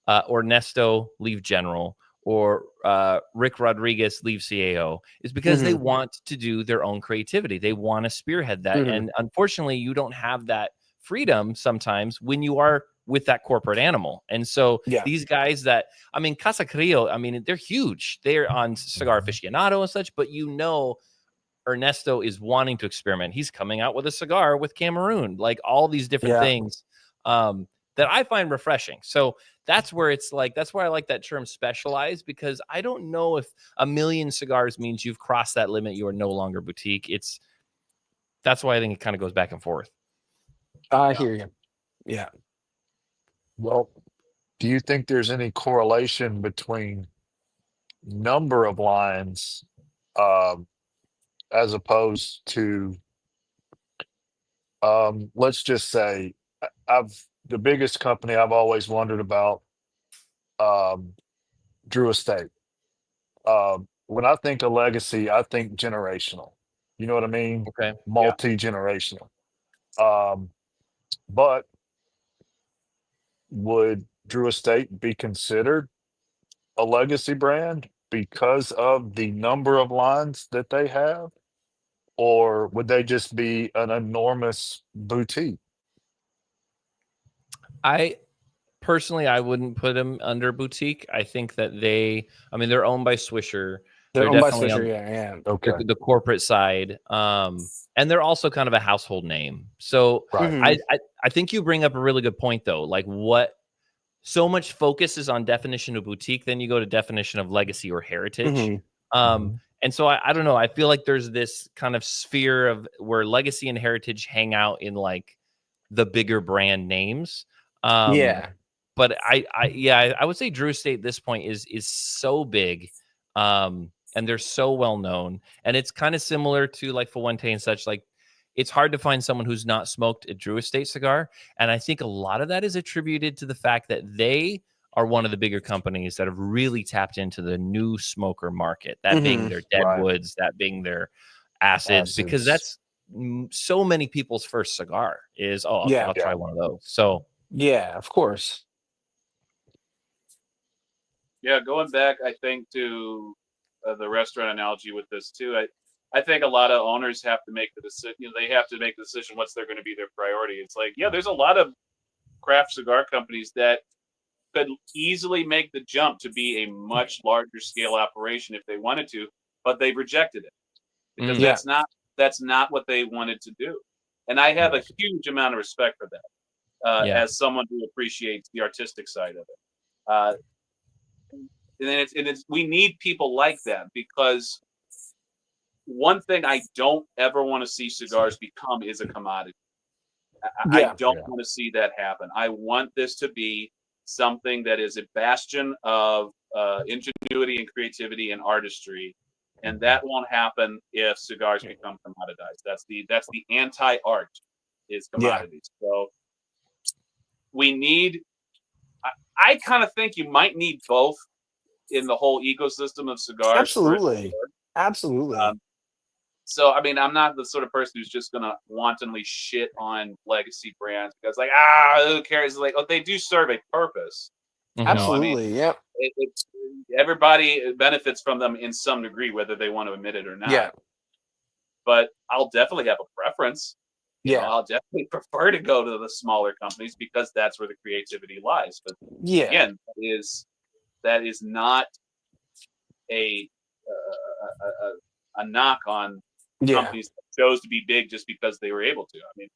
[SPEAKER 3] Ernesto leave General or Rick Rodriguez leave CAO is because they want to do their own creativity. They want to spearhead that, and unfortunately, you don't have that freedom sometimes when you are with that corporate animal. And so these guys that, I mean, Casa Crio, I mean, they're huge. They're on Cigar Aficionado and such, but you know, Ernesto is wanting to experiment. He's coming out with a cigar with Cameroon, like all these different things that I find refreshing. So that's where it's like, that's why I like that term specialized, because I don't know if a million cigars means you've crossed that limit. You are no longer boutique. That's why I think it kind of goes back and forth.
[SPEAKER 1] I hear you. Yeah.
[SPEAKER 2] Well, do you think there's any correlation between number of lines as opposed to, let's just say, the biggest company I've always wondered about, Drew Estate. When I think of legacy, I think generational. You know what I mean?
[SPEAKER 3] Okay.
[SPEAKER 2] Multi-generational. But would Drew Estate be considered a legacy brand because of the number of lines that they have? Or would they just be an enormous boutique?
[SPEAKER 3] I wouldn't put them under boutique. I think that they're owned by Swisher.
[SPEAKER 1] They're owned by
[SPEAKER 3] definitely
[SPEAKER 1] Swisher,
[SPEAKER 3] on
[SPEAKER 1] yeah.
[SPEAKER 2] Okay.
[SPEAKER 3] the corporate side. And they're also kind of a household name. So
[SPEAKER 2] Right.
[SPEAKER 3] I think you bring up a really good point though. Like what so much focus is on definition of boutique, then you go to definition of legacy or heritage. And so I don't know. I feel like there's this kind of sphere of where legacy and heritage hang out in like the bigger brand names.
[SPEAKER 1] Yeah.
[SPEAKER 3] But I would say Drew Estate at this point is so big, and they're so well known, and it's kind of similar to like Fuente and such. Like, it's hard to find someone who's not smoked a Drew Estate cigar, and I think a lot of that is attributed to the fact that they are one of the bigger companies that have really tapped into the new smoker market. That being their Deadwoods, that being their acids, because that's so many people's first cigar is I'll try one of those. So.
[SPEAKER 1] Yeah, of course.
[SPEAKER 4] Yeah, going back, I think to the restaurant analogy with this too. I think a lot of owners have to make the decision. They have to make the decision what's going to be their priority. It's like, there's a lot of craft cigar companies that could easily make the jump to be a much larger scale operation if they wanted to, but they've rejected it because that's not what they wanted to do. And I have a huge amount of respect for that. As someone who appreciates the artistic side of it. And we need people like that, because one thing I don't ever want to see cigars become is a commodity. I don't want to see that happen. I want this to be something that is a bastion of ingenuity and creativity and artistry. And that won't happen if cigars become commoditized. That's the anti-art is commodities. So we need, I kind of think you might need both in the whole ecosystem of cigars.
[SPEAKER 1] Absolutely.
[SPEAKER 4] So, I mean, I'm not the sort of person who's just going to wantonly shit on legacy brands because, like, who cares? Like, they do serve a purpose.
[SPEAKER 1] Absolutely,
[SPEAKER 4] Everybody benefits from them in some degree, whether they want to admit it or not.
[SPEAKER 1] Yeah.
[SPEAKER 4] But I'll definitely have a preference. I'll definitely prefer to go to the smaller companies because that's where the creativity lies. But again, that is not a knock on companies that chose to be big just because they were able to. I mean,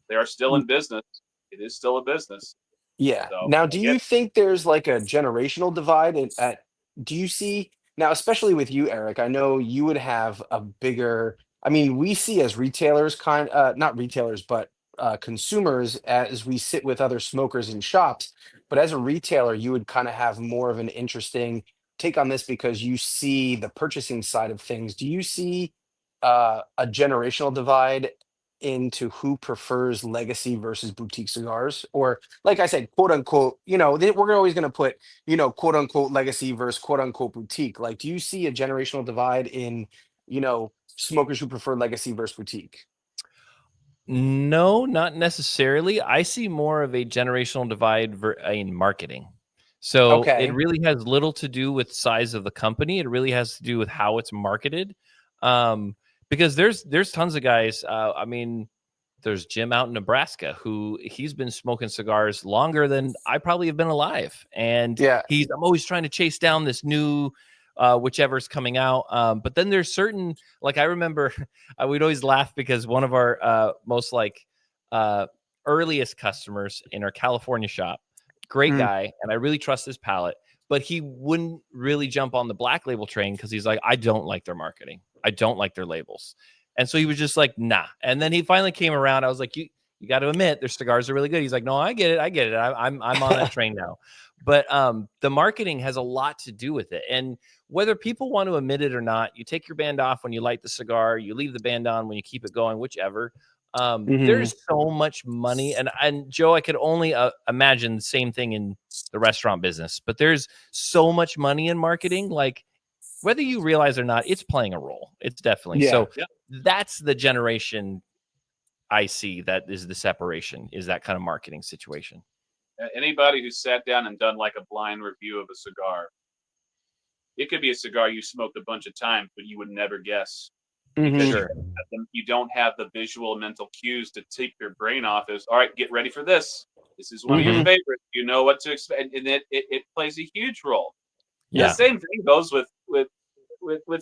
[SPEAKER 4] they are still in business. It is still a business.
[SPEAKER 1] Yeah.
[SPEAKER 4] So,
[SPEAKER 1] Now, do you think there's like a generational divide do you see now, especially with you, Eric, I know you would have a bigger, I mean, we see as retailers not retailers, but consumers as we sit with other smokers in shops. But as a retailer, you would kind of have more of an interesting take on this because you see the purchasing side of things. Do you see a generational divide into who prefers legacy versus boutique cigars? Or, like I said, quote unquote, we're always going to put, quote unquote legacy versus quote unquote boutique. Like, do you see a generational divide in, smokers who prefer legacy versus boutique?
[SPEAKER 3] No, not necessarily. I see more of a generational divide in marketing. So it
[SPEAKER 1] Okay.
[SPEAKER 3] really has little to do with size of the company. It really has to do with how it's marketed. Um, because there's tons of guys. I mean, there's Jim out in Nebraska who he's been smoking cigars longer than I probably have been alive, and
[SPEAKER 1] Yeah.
[SPEAKER 3] I'm always trying to chase down this new whichever's coming out. But then there's certain, like I remember we'd always laugh because one of our most uh, earliest customers in our California shop, great
[SPEAKER 1] Mm.
[SPEAKER 3] guy, and I really trust his palate, but he wouldn't really jump on the black label train because he's like, I don't like their marketing. I don't like their labels. And so he was just like, nah. And then he finally came around. I was like, you got to admit their cigars are really good. He's like, no, I get it. I'm on that train now. But the marketing has a lot to do with it. And whether people want to admit it or not, you take your band off when you light the cigar, you leave the band on when you keep it going, whichever.
[SPEAKER 1] Mhm.
[SPEAKER 3] There's so much money. And Joe, I could only imagine the same thing in the restaurant business, but there's so much money in marketing. Like, whether you realize or not, it's playing a role. It's definitely
[SPEAKER 1] Yeah.
[SPEAKER 3] so. That's the generation I see that is the separation, is that kind of marketing situation.
[SPEAKER 4] Anybody who sat down and done like a blind review of a cigar, it could be a cigar you smoked a bunch of times, but you would never guess because
[SPEAKER 1] Mhm.
[SPEAKER 3] Sure.
[SPEAKER 4] you don't have the visual mental cues to take your brain off. Is all right. Get ready for this. This is one of your
[SPEAKER 1] Mhm.
[SPEAKER 4] favorites. You know what to expect, and it plays a huge role. And the
[SPEAKER 3] Yeah.
[SPEAKER 4] same thing goes with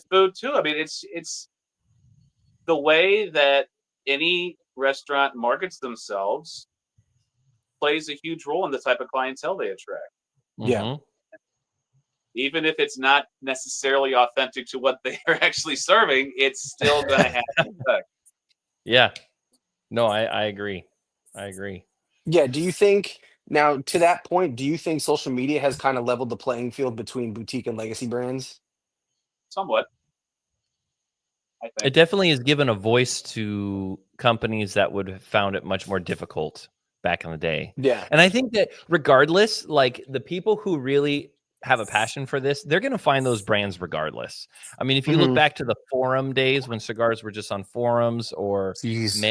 [SPEAKER 4] food too. I mean, it's the way that any restaurant markets themselves plays a huge role in the type of clientele they attract.
[SPEAKER 1] Yeah.
[SPEAKER 3] Hmm.
[SPEAKER 4] Even if it's not necessarily authentic to what they are actually serving, it's still going to have an effect.
[SPEAKER 3] Yeah. No, I agree. I agree.
[SPEAKER 1] Yeah. Do you think now to that point, do you think social media has kind of leveled the playing field between boutique and legacy brands?
[SPEAKER 4] Somewhat, I
[SPEAKER 3] It
[SPEAKER 4] think.
[SPEAKER 3] definitely has given a voice to companies that would have found it much more difficult back in the day.
[SPEAKER 1] Yeah.
[SPEAKER 3] And I think that regardless, like the people who really have a passion for this, they're going to find those brands regardless. I mean, if you look
[SPEAKER 1] Mhm.
[SPEAKER 3] back to the forum days when cigars were just on forums or
[SPEAKER 1] Jeez.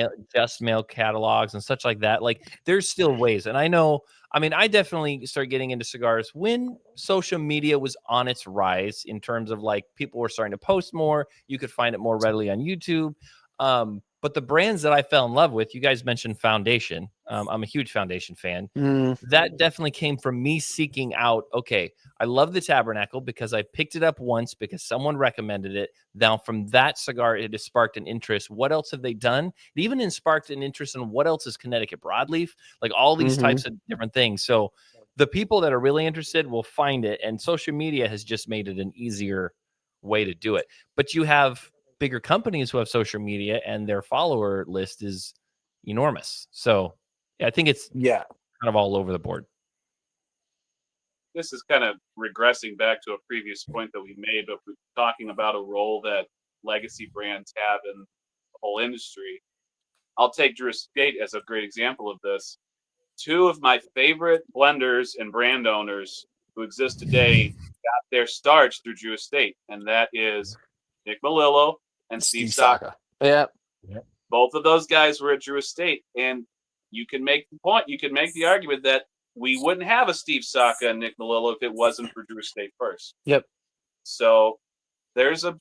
[SPEAKER 3] mail catalogs and such like that, like there's still ways. And I know, I mean, I definitely started getting into cigars when social media was on its rise in terms of like people were starting to post more. You could find it more readily on YouTube. But the brands that I fell in love with, you guys mentioned Foundation. I'm a huge Foundation fan.
[SPEAKER 1] Mm.
[SPEAKER 3] That definitely came from me seeking out, okay, I love the Tabernacle because I picked it up once because someone recommended it. Now, from that cigar, it has sparked an interest. What else have they done? It even sparked an interest in what else is Connecticut broadleaf, like all these
[SPEAKER 1] Mhm.
[SPEAKER 3] types of different things. So the people that are really interested will find it. And social media has just made it an easier way to do it. But you have bigger companies who have social media and their follower list is enormous. So yeah, I think it's
[SPEAKER 1] Yeah.
[SPEAKER 3] kind of all over the board.
[SPEAKER 4] This is kind of regressing back to a previous point that we made, but we're talking about a role that legacy brands have in the whole industry. I'll take Drew Estate as a great example of this. Two of my favorite blenders and brand owners who exist today got their starts through Drew Estate, and that is Nick Melillo and Steve
[SPEAKER 1] Steve
[SPEAKER 4] Saka.
[SPEAKER 1] Saka. Yeah.
[SPEAKER 4] Both of those guys were at Drew Estate, and you can make the point, you can make the argument that we wouldn't have a Steve Saka and Nick Melillo if it wasn't for Drew Estate first.
[SPEAKER 1] Yep.
[SPEAKER 4] So there's a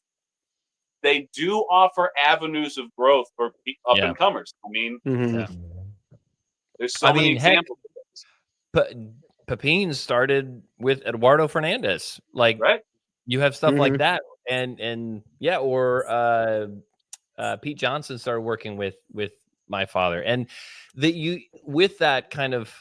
[SPEAKER 4] they do offer avenues of growth for up
[SPEAKER 3] Yeah.
[SPEAKER 4] and comers. I mean,
[SPEAKER 1] Mhm.
[SPEAKER 3] Yeah.
[SPEAKER 4] there's so
[SPEAKER 3] I
[SPEAKER 4] many
[SPEAKER 3] mean, heck,
[SPEAKER 4] examples of this,
[SPEAKER 3] Pepin started with Eduardo Fernandez. Like
[SPEAKER 4] right?
[SPEAKER 3] you have stuff like
[SPEAKER 1] Mhm.
[SPEAKER 3] that, and yeah, or Pete Johnson started working with my father, and that you with that kind of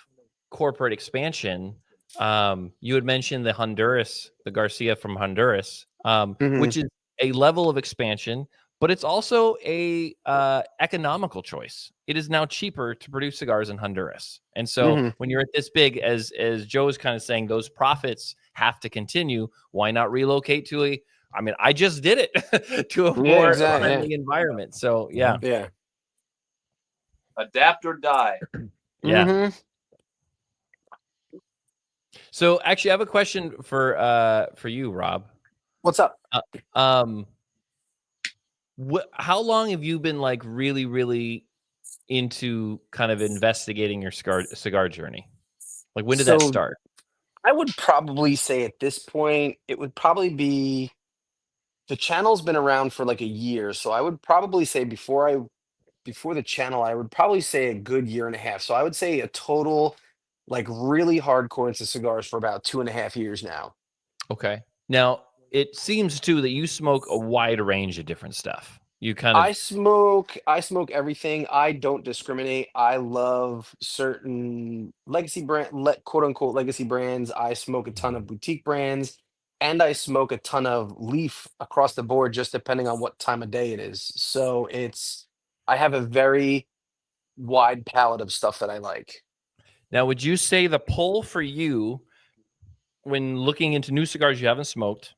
[SPEAKER 3] corporate expansion. You had mentioned the Garcia from Honduras,
[SPEAKER 1] Mhm.
[SPEAKER 3] which is a level of expansion, but it's also a economical choice. It is now cheaper to produce cigars in Honduras. And so
[SPEAKER 1] Hmm.
[SPEAKER 3] when you're at this big, as Joe is kind of saying, those profits have to continue. Why not relocate to I mean, I just did it to a
[SPEAKER 1] Yeah,
[SPEAKER 3] more
[SPEAKER 1] exactly.
[SPEAKER 3] friendly environment. So yeah.
[SPEAKER 1] Yeah.
[SPEAKER 4] Adapt or die.
[SPEAKER 3] Yeah.
[SPEAKER 1] Hmm.
[SPEAKER 3] So actually I have a question for you, Rob.
[SPEAKER 1] What's up?
[SPEAKER 3] Um how long have you been like really, really into kind of investigating your cigar journey? Like when did that
[SPEAKER 1] So
[SPEAKER 3] start?
[SPEAKER 1] I would probably say at this point, it would probably be the channel's been around for like a year. So I would probably say before the channel, I would probably say a good year and a half. So I would say a total like really hardcore into cigars for about 2.5 years now.
[SPEAKER 3] Okay. Now, it seems too that you smoke a wide range of different stuff. You kind of
[SPEAKER 1] I smoke everything. I don't discriminate. I love certain legacy quote unquote legacy brands. I smoke a ton of boutique brands and I smoke a ton of leaf across the board just depending on what time of day it is. So I have a very wide palette of stuff that I like.
[SPEAKER 3] Now, would you say the pull for you when looking into new cigars you haven't smoked,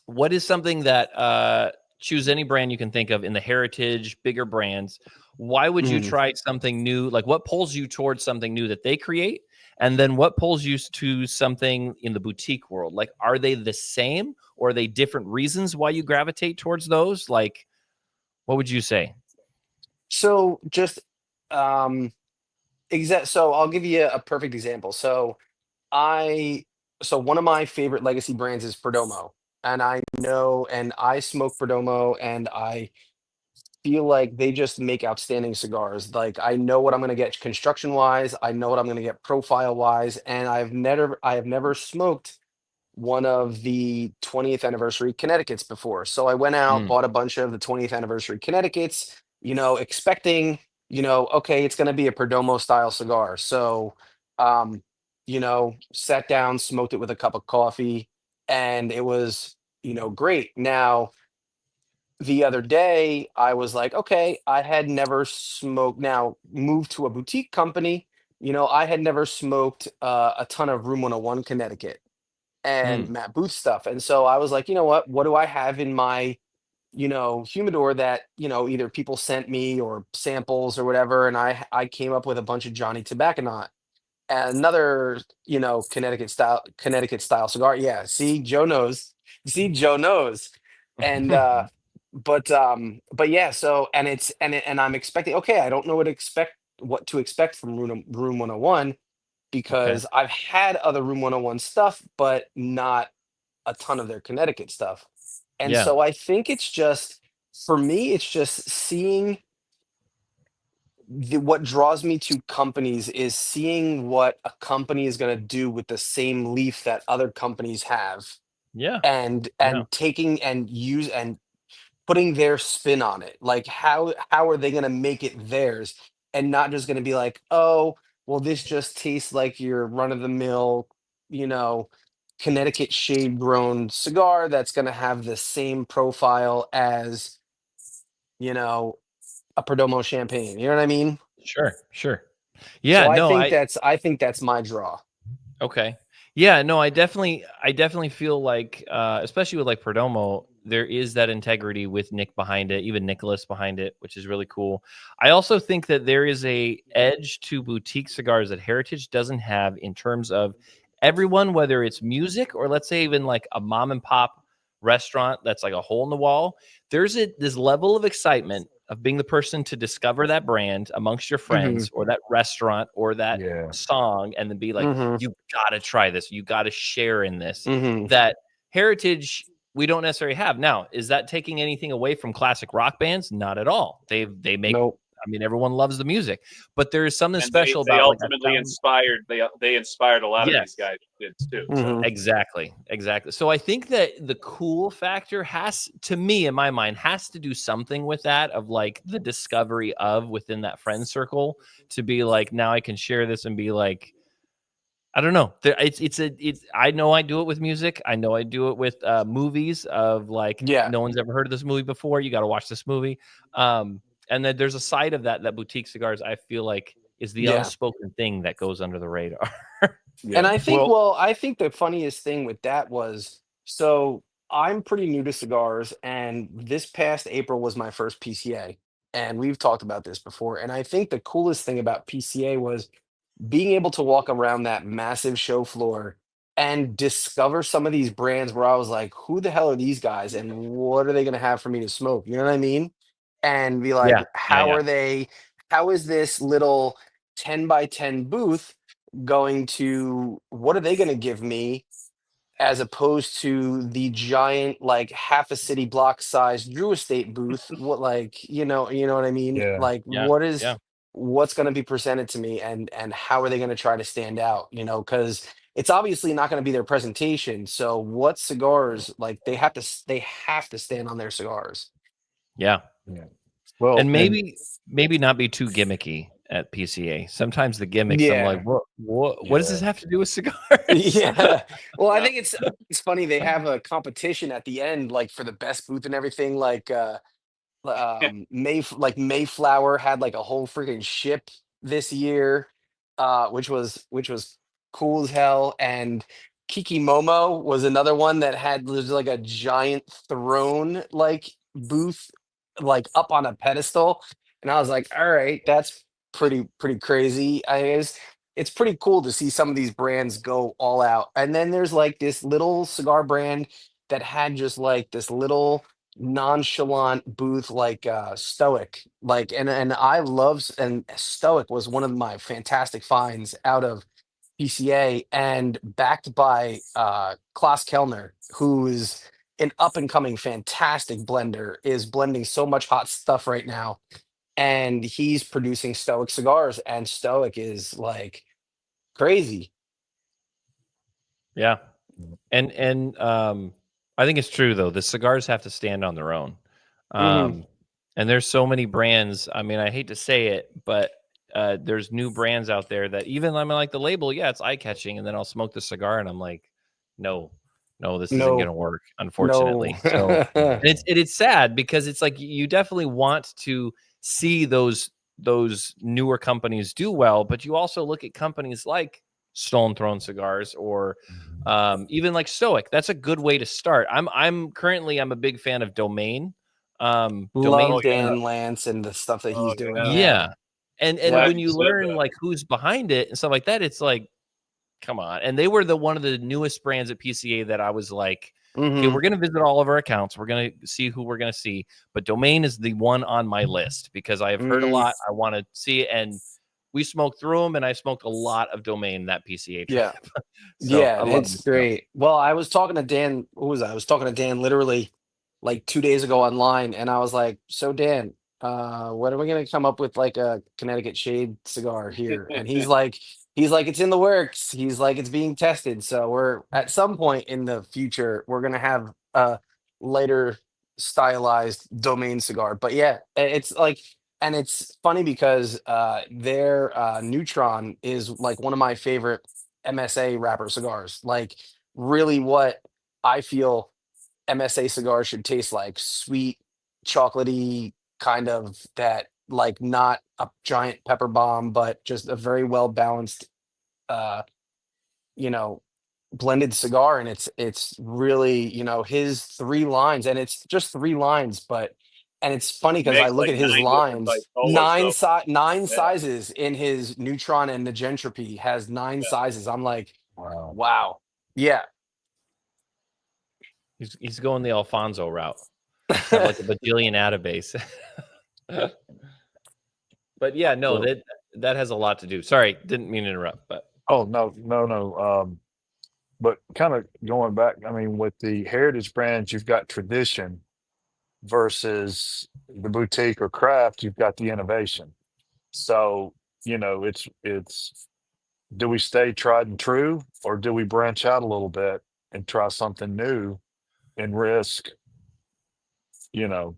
[SPEAKER 3] what is something that choose any brand you can think of in the heritage, bigger brands? Why would you
[SPEAKER 1] Mhm.
[SPEAKER 3] try something new? Like what pulls you towards something new that they create? And then what pulls you to something in the boutique world? Like, are they the same or are they different reasons why you gravitate towards those? Like, what would you say?
[SPEAKER 1] So just um so I'll give you a perfect example. I so one of my favorite legacy brands is Perdomo. And I know and I smoke Perdomo and I feel like they just make outstanding cigars. Like I know what I'm going to get construction wise, I know what I'm going to get profile wise, and I have never smoked one of the 20th anniversary Connecticut's before. So I went out,
[SPEAKER 3] Mm,
[SPEAKER 1] bought a bunch of the 20th anniversary Connecticut's, expecting, okay, it's going to be a Perdomo style cigar. So, um, sat down, smoked it with a cup of coffee, and it was, great. Now, the other day, I was like, okay, I had never smoked, now moved to a boutique company. I had never smoked a ton of Room 101 Connecticut and
[SPEAKER 3] mm,
[SPEAKER 1] Matt Booth stuff. And so I was like, you know what do I have in my, humidor that, either people sent me or samples or whatever. And I came up with a bunch of Johnny Tobacconist and another, Connecticut style cigar. Yeah. See, Joe knows. See, Joe knows. And but yeah, so and I'm expecting, okay, I don't know what to expect from Room 101
[SPEAKER 3] okay.
[SPEAKER 1] because I've had other Room 101 stuff, but not a ton of their Connecticut stuff. And
[SPEAKER 3] Yeah.
[SPEAKER 1] so I think it's just, for me, it's just seeing what draws me to companies is seeing what a company is going to do with the same leaf that other companies have
[SPEAKER 3] Yeah.
[SPEAKER 1] and
[SPEAKER 3] Yeah.
[SPEAKER 1] taking and use and putting their spin on it. Like how are they going to make it theirs and not just going to be like, "Oh, well this just tastes like your run of the mill, you know, Connecticut shade grown cigar that's going to have the same profile as, you know, a Perdomo champagne." You know what I mean?
[SPEAKER 3] Sure. Sure.
[SPEAKER 1] So
[SPEAKER 3] Yeah. No,
[SPEAKER 1] I think that's my draw.
[SPEAKER 3] okay. Yeah, no, I definitely feel like especially with like Perdomo, there is that integrity with Nick behind it, even Nicholas behind it, which is really cool. I also think that there is a edge to boutique cigars that Heritage doesn't have in terms of everyone, whether it's music or let's say even like a mom and pop restaurant that's like a hole in the wall. There's this level of excitement of being the person to discover that brand amongst your
[SPEAKER 1] Mhm.
[SPEAKER 3] friends or that restaurant or that
[SPEAKER 2] Yeah.
[SPEAKER 3] song and then be like,
[SPEAKER 1] Mhm.
[SPEAKER 3] you gotta try this, you gotta share in this.
[SPEAKER 1] Mhm.
[SPEAKER 3] That heritage we don't necessarily have. Now, is that taking anything away from classic rock bands? Not at all. They make,
[SPEAKER 1] Nope.
[SPEAKER 3] I mean, everyone loves the music, but there is something
[SPEAKER 4] And
[SPEAKER 3] special
[SPEAKER 4] they
[SPEAKER 3] about like a
[SPEAKER 4] ultimately
[SPEAKER 3] sound.
[SPEAKER 4] inspired they inspired a lot of these
[SPEAKER 3] Yes.
[SPEAKER 4] guys kids too. So
[SPEAKER 1] Mhm.
[SPEAKER 3] Exactly. Exactly. So I think that the cool factor has, to me, in my mind, has to do something with that of like the discovery of within that friend circle to be like, now I can share this and be like, I don't know. It's. I know I do it with music. I know I do it with movies. Of like,
[SPEAKER 1] Yeah,
[SPEAKER 3] no one's ever heard of this movie before. You got to watch this movie. And then there's a side of that boutique cigars, I feel like, is the
[SPEAKER 1] yeah.
[SPEAKER 3] unspoken thing that goes under the radar.
[SPEAKER 1] And
[SPEAKER 2] Yeah.
[SPEAKER 1] I think,
[SPEAKER 2] Well,
[SPEAKER 1] well, I think the funniest thing with that was, so I'm pretty new to cigars, and this past April was my first PCA. And we've talked about this before. And I think the coolest thing about PCA was being able to walk around that massive show floor and discover some of these brands where I was like, who the hell are these guys and what are they going to have for me to smoke? You know what I mean? And be
[SPEAKER 3] Yeah,
[SPEAKER 1] like,
[SPEAKER 3] yeah,
[SPEAKER 1] how
[SPEAKER 3] yeah.
[SPEAKER 1] are they, how is this little 10 by 10 booth going to, what are they going to give me as opposed to the giant like half a city block size Drew Estate booth? What, like, you know what I mean?
[SPEAKER 2] yeah.
[SPEAKER 1] Like
[SPEAKER 3] Yeah, yeah,
[SPEAKER 1] what's going to be presented to me, and how are they going to try to stand out, because it's obviously not going to be their presentation. So what cigars, like, they have to stand on their cigars.
[SPEAKER 3] yeah.
[SPEAKER 2] Yeah. Well,
[SPEAKER 3] And
[SPEAKER 2] and
[SPEAKER 3] maybe not be too gimmicky at PCA. Sometimes the gimmicks, I'm like,
[SPEAKER 1] Yeah.
[SPEAKER 3] what does this
[SPEAKER 2] yeah,
[SPEAKER 3] have to do with cigars?
[SPEAKER 1] Yeah. Well, I
[SPEAKER 4] Yeah.
[SPEAKER 1] think it's funny they have a competition at the end, like for the best booth and everything. Like Mayflower had like a whole freaking ship this year, which was cool as hell. And Kiki Momo was another one that had there's like a giant throne like booth like up on a pedestal. And I was like, all right, that's pretty crazy. It's pretty cool to see some of these brands go all out. And then there's like this little cigar brand that had just like this little nonchalant booth, like Stoic, like, and I love and Stoic was one of my fantastic finds out of PCA, and backed by Klaus Kellner, who is an up and coming fantastic blender, is blending so much hot stuff right now, and he's producing Stoic cigars, and Stoic is like crazy.
[SPEAKER 3] Yeah. And I think it's true though. The cigars have to stand on their own.
[SPEAKER 1] Hmm.
[SPEAKER 3] And there's so many brands. I mean, I hate to say it, but there's new brands out there that even I mean, like the label, yeah, it's eye catching, and then I'll smoke the cigar, and I'm like, no, no, this isn't
[SPEAKER 1] No,
[SPEAKER 3] gonna work,
[SPEAKER 1] no.
[SPEAKER 3] unfortunately. So, and it's sad because it's like you definitely want to see those newer companies do well, but you also look at companies like Stone Throne Cigars or even like Stoic. That's a good way to start. I'm a big fan of Domain.
[SPEAKER 4] Oh
[SPEAKER 1] Love
[SPEAKER 3] Domain's
[SPEAKER 4] yeah.
[SPEAKER 1] Dan Lance and the stuff that
[SPEAKER 4] Oh
[SPEAKER 1] he's doing.
[SPEAKER 4] yeah.
[SPEAKER 1] Yeah.
[SPEAKER 3] yeah. And
[SPEAKER 4] Glad
[SPEAKER 1] Yep.
[SPEAKER 3] when
[SPEAKER 4] you
[SPEAKER 3] you
[SPEAKER 4] said
[SPEAKER 3] learn
[SPEAKER 4] that.
[SPEAKER 3] like who's behind it and stuff like that, it's like, come on. And they were the one of the newest brands at PCA that I was like, okay,
[SPEAKER 1] Hmm.
[SPEAKER 3] we're gonna visit all of our accounts. We're gonna see who we're gonna see. But Domain is the one on my list because I have heard a
[SPEAKER 1] Hmm.
[SPEAKER 3] lot. I want to see it. And we smoked through them, and I smoked a lot of Domain that PCA trip.
[SPEAKER 1] Yeah.
[SPEAKER 3] So
[SPEAKER 1] Yeah,
[SPEAKER 3] I love them
[SPEAKER 1] it's
[SPEAKER 3] stuff.
[SPEAKER 1] great. Well, I was talking to Dan. Who was I? I was talking to Dan literally like 2 days ago online, and I was like, "So Dan, when are we gonna come up with like a Connecticut Shade cigar here?" And he's like, "It's in the works." He's like, "It's being tested." So we're at some point in the future, we're gonna have a lighter stylized Domain cigar. But yeah, it's like, and it's funny because their Neutron is like one of my favorite MSA wrapper cigars. Like, really what I feel MSA cigars should taste like: sweet, chocolatey, kind of that, like, not a giant pepper bomb, but just a very well balanced, uh, you know, blended cigar. And it's really, his 3 lines, and it's just 3 lines, but and it's funny
[SPEAKER 4] He
[SPEAKER 1] because I
[SPEAKER 4] makes
[SPEAKER 1] look
[SPEAKER 4] like
[SPEAKER 1] at his
[SPEAKER 4] 9 different
[SPEAKER 1] lines,
[SPEAKER 4] bipolas though.
[SPEAKER 1] nine
[SPEAKER 4] Yeah.
[SPEAKER 1] sizes in his Neutron, and Negentropy has 9 sizes. I'm like,
[SPEAKER 2] wow.
[SPEAKER 1] wow. Yeah.
[SPEAKER 3] He's going the Alfonso route. Have like a bajillion database. But yeah, no,
[SPEAKER 2] Well,
[SPEAKER 3] that has a lot to do. Sorry, didn't mean to interrupt, but
[SPEAKER 2] oh no, no, no. But kind of going back, I mean, with the heritage brands, you've got tradition versus the boutique or craft, you've got the innovation. So, it's do we stay tried and true or do we branch out a little bit and try something new and risk, you know,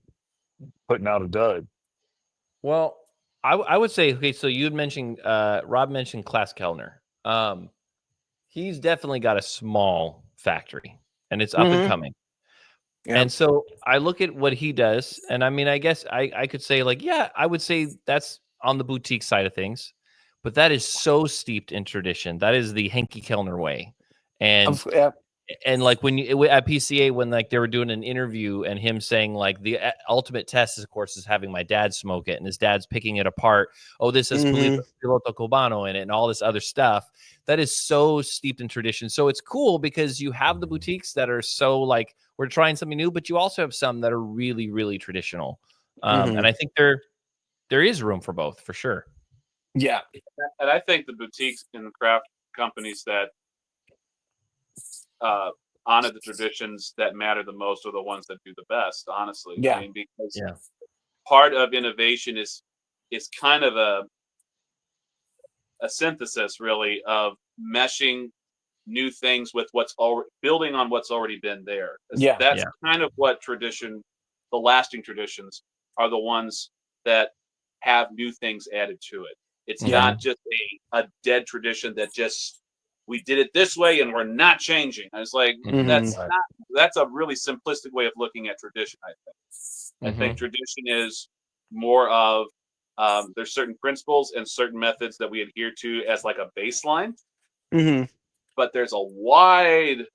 [SPEAKER 2] putting out a dud?
[SPEAKER 3] well, I would say okay. So you had mentioned Rob mentioned Klaus Kellner. he's definitely got a small factory, and it's up and coming.
[SPEAKER 1] Yeah.
[SPEAKER 3] And so I look at what he does, and I mean, I guess I could say like, yeah, I would say that's on the boutique side of things, but that is so steeped in tradition. That is the Henke Kellner way, and
[SPEAKER 1] Yeah.
[SPEAKER 3] like when you at PCA when like they were doing an interview and him saying like the ultimate test is, of course, is having my dad smoke it, and his dad's picking it apart. Oh, this is piloto cubano in it and all this other stuff. That is so steeped in tradition. So it's cool because you have the boutiques that are so like we're trying something new, but you also have some that are really, really traditional. And I think there is room for both for sure.
[SPEAKER 1] Yeah.
[SPEAKER 4] And I think the boutiques and craft companies that honor the traditions that matter the most are the ones that do the best, honestly.
[SPEAKER 1] Yeah.
[SPEAKER 4] I mean, because part of innovation is kind of a synthesis, really, of meshing new things with what's already building on what's already been there. That's kind of what the lasting traditions are, the ones that have new things added to it. It's not just a dead tradition that just we did it this way and we're not changing. I was like, that's a really simplistic way of looking at tradition, I think. I think tradition is more of there's certain principles and certain methods that we adhere to as like a baseline. But there's a wide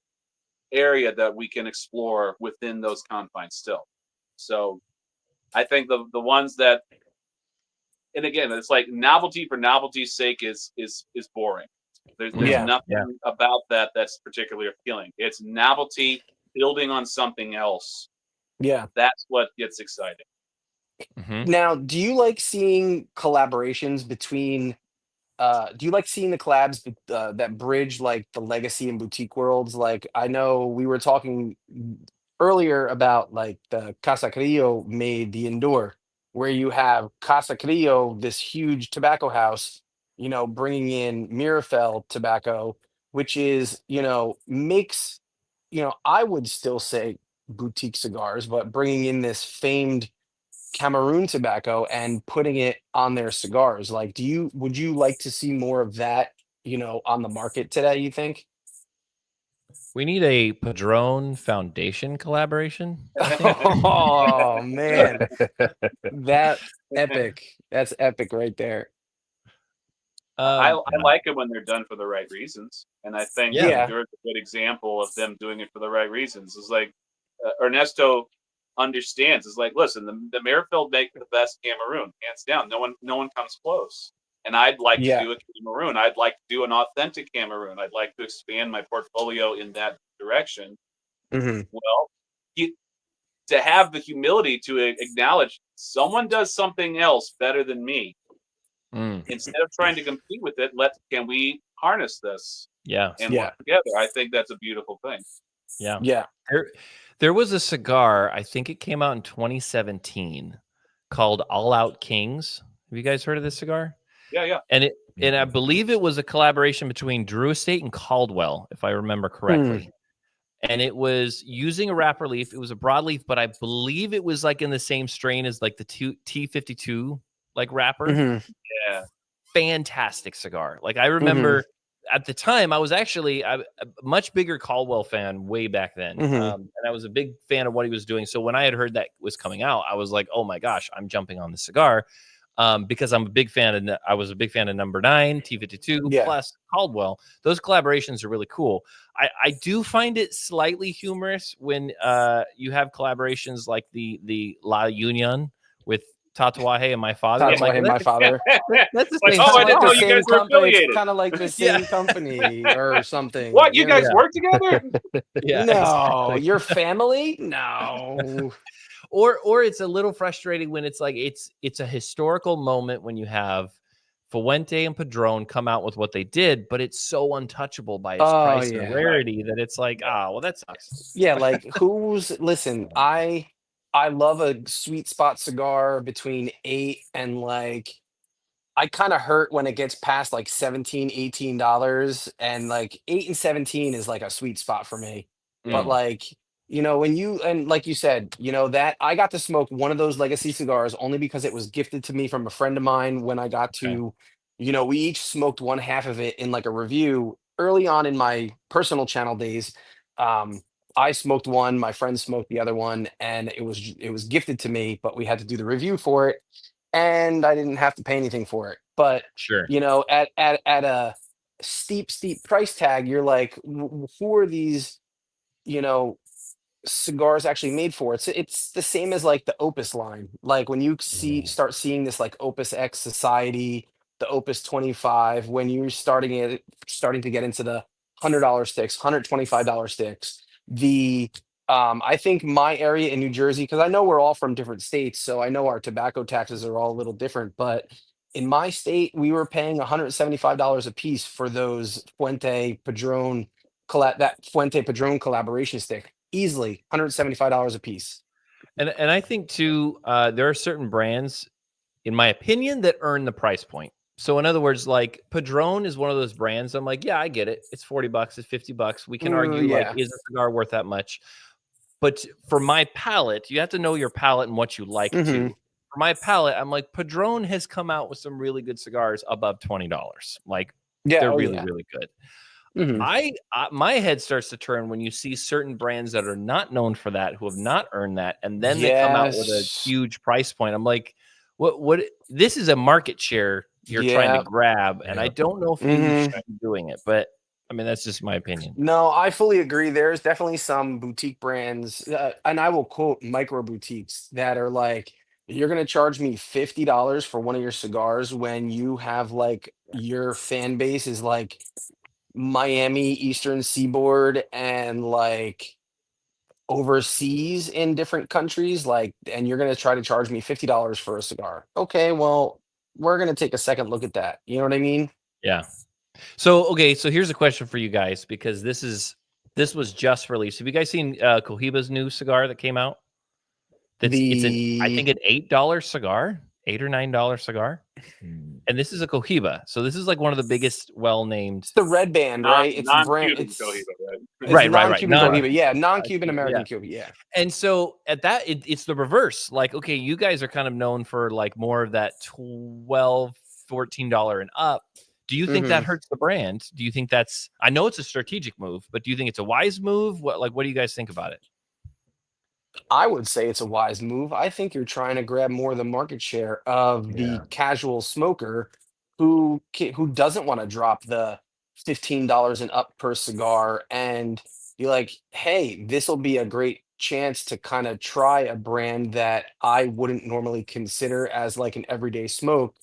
[SPEAKER 4] area that we can explore within those confines still. So I think the ones that, and again, it's like novelty for novelty's sake is boring. There's nothing about that that's particularly appealing. It's novelty building on something else.
[SPEAKER 1] Yeah.
[SPEAKER 4] That's what gets exciting.
[SPEAKER 1] Now, do you like seeing collaborations between do you like seeing the collabs that bridge like the legacy and boutique worlds? Like I know we were talking earlier about like the Casa Crillo made the Indoor, where you have Casa Crillo, this huge tobacco house, bringing in Mirafell tobacco, which is, makes, I would still say boutique cigars, but bringing in this famed Cameroon tobacco and putting it on their cigars. Like, would you like to see more of that, on the market today, you think?
[SPEAKER 3] We need a Padron Foundation collaboration.
[SPEAKER 1] Oh man, that's epic. That's epic right there.
[SPEAKER 4] I like it when they're done for the right reasons, and I think
[SPEAKER 1] Yeah.
[SPEAKER 4] Honduras is a good example of them doing it for the right reasons. It's like Ernesto understands. It's like, listen, the Merrifield make the best Cameroon, hands down. No one comes close. And I'd like to do a Cameroon. I'd like to do an authentic Cameroon. I'd like to expand my portfolio in that direction. Well, to have the humility to acknowledge someone does something else better than me. Instead of trying to compete with it, can we harness this? And work together. I think that's a beautiful thing.
[SPEAKER 1] Yeah.
[SPEAKER 3] There was a cigar, I think it came out in 2017, called All Out Kings. Have you guys heard of this cigar?
[SPEAKER 4] Yeah.
[SPEAKER 3] And I believe it was a collaboration between Drew Estate and Caldwell, if I remember correctly. And it was using a wrapper leaf. It was a broadleaf, but I believe it was like in the same strain as like the T52 like wrapper.
[SPEAKER 4] Yeah.
[SPEAKER 3] Fantastic cigar. Like I remember at the time I was actually a much bigger Caldwell fan way back then. And I was a big fan of what he was doing. So when I had heard that was coming out, I was like, oh my gosh, I'm jumping on the cigar. Because I'm a big fan of, I was a big fan of number 9, T52 plus Caldwell. Those collaborations are really cool. I do find it slightly humorous when you have collaborations like the La Union with Tatuaje and My Father.
[SPEAKER 1] Tatuaje
[SPEAKER 3] like,
[SPEAKER 1] and My Father.
[SPEAKER 3] That's the
[SPEAKER 4] like,
[SPEAKER 3] same.
[SPEAKER 4] I didn't know you guys were affiliated.
[SPEAKER 1] It's kind of like the same company or something.
[SPEAKER 4] What, you guys work together?
[SPEAKER 1] No, your family? No.
[SPEAKER 3] Or it's a little frustrating when it's like it's a historical moment when you have Fuente and Padron come out with what they did, but it's so untouchable by its price and rarity that it's like, well, that sucks.
[SPEAKER 1] Yeah, like listen, I love a sweet spot cigar between 8 and like I kind of hurt when it gets past like $17-$18, and like 8 and 17 is like a sweet spot for me. But like, when and like you said, that I got to smoke one of those legacy cigars only because it was gifted to me from a friend of mine when I got to, we each smoked one half of it in like a review, early on in my personal channel days, um, I smoked one, my friend smoked the other one, and it was gifted to me, but we had to do the review for it, and I didn't have to pay anything for it. But
[SPEAKER 3] Sure.
[SPEAKER 1] at a steep price tag, you're like, who are these? You know, cigars actually made for. It's the same as like the Opus line. Like when you start seeing this like Opus X Society, the Opus 25, when you're starting to get into the $100 sticks, $125 sticks. The I think my area in New Jersey, because I know we're all from different states, so I know our tobacco taxes are all a little different, but in my state, we were paying $175 a piece for those that Fuente Padron collaboration stick, easily $175 a piece.
[SPEAKER 3] And I think too, there are certain brands, in my opinion, that earn the price point. So in other words, like Padron is one of those brands. I'm like, yeah, I get it. It's $40, it's $50. We can argue like,
[SPEAKER 1] Yeah.
[SPEAKER 3] is a cigar worth that much? But for my palate, you have to know your palate and what you like
[SPEAKER 1] Hmm.
[SPEAKER 3] to. For my palate, I'm like, Padron has come out with some really good cigars above $20. Like
[SPEAKER 1] Yeah.
[SPEAKER 3] they're
[SPEAKER 1] Oh
[SPEAKER 3] really,
[SPEAKER 1] yeah.
[SPEAKER 3] really good.
[SPEAKER 1] Hmm.
[SPEAKER 3] My head starts to turn when you see certain brands that are not known for that, who have not earned that, and then they come out with a
[SPEAKER 1] Yes.
[SPEAKER 3] huge price point. I'm like, what this is a market share you're trying to
[SPEAKER 1] Yeah.
[SPEAKER 3] grab, and I don't know if you
[SPEAKER 1] Hmm.
[SPEAKER 3] should be doing it, but I mean that's just my opinion.
[SPEAKER 1] No, I fully agree. There's definitely some boutique brands, and I will quote micro boutiques that are like, you're going to charge me $50 for one of your cigars when you have like your fan base is like Miami, Eastern Seaboard, and like overseas in different countries, like, and you're going to try to charge me $50 for a cigar. Okay, well, we're going to take a second look at that. You know what I mean?
[SPEAKER 3] Yeah. So okay, so here's a question for you guys because this was just released. Have you guys seen Cohiba's new cigar that came out? It's an I
[SPEAKER 1] The
[SPEAKER 3] think an $8 cigar, $8 or $9 cigar. And this is a Cohiba. So this is like one of the biggest well-named.
[SPEAKER 1] it's the red band, right? It's the brand.
[SPEAKER 4] Non-Cuban Cohiba, right?
[SPEAKER 1] It's the
[SPEAKER 3] Right.
[SPEAKER 1] non-Cuban
[SPEAKER 3] Not
[SPEAKER 1] Cohiba. Yeah, non-Cuban
[SPEAKER 3] yeah.
[SPEAKER 1] American Cuban. Yeah.
[SPEAKER 3] And so at that, it's the reverse. Like, okay, you guys are kind of known for like more of that 12 $14 and up. Do you think that
[SPEAKER 1] Hmm.
[SPEAKER 3] hurts the brand? Do you think that's, I know it's a strategic move, but do you think it's a wise move? What do you guys think about it?
[SPEAKER 1] I would say it's a wise move. I think you're trying to grab more of the market share of the casual smoker who doesn't want to drop the $15 and up per cigar and be like, hey, this will be a great chance to kind of try a brand that I wouldn't normally consider as like an everyday smoke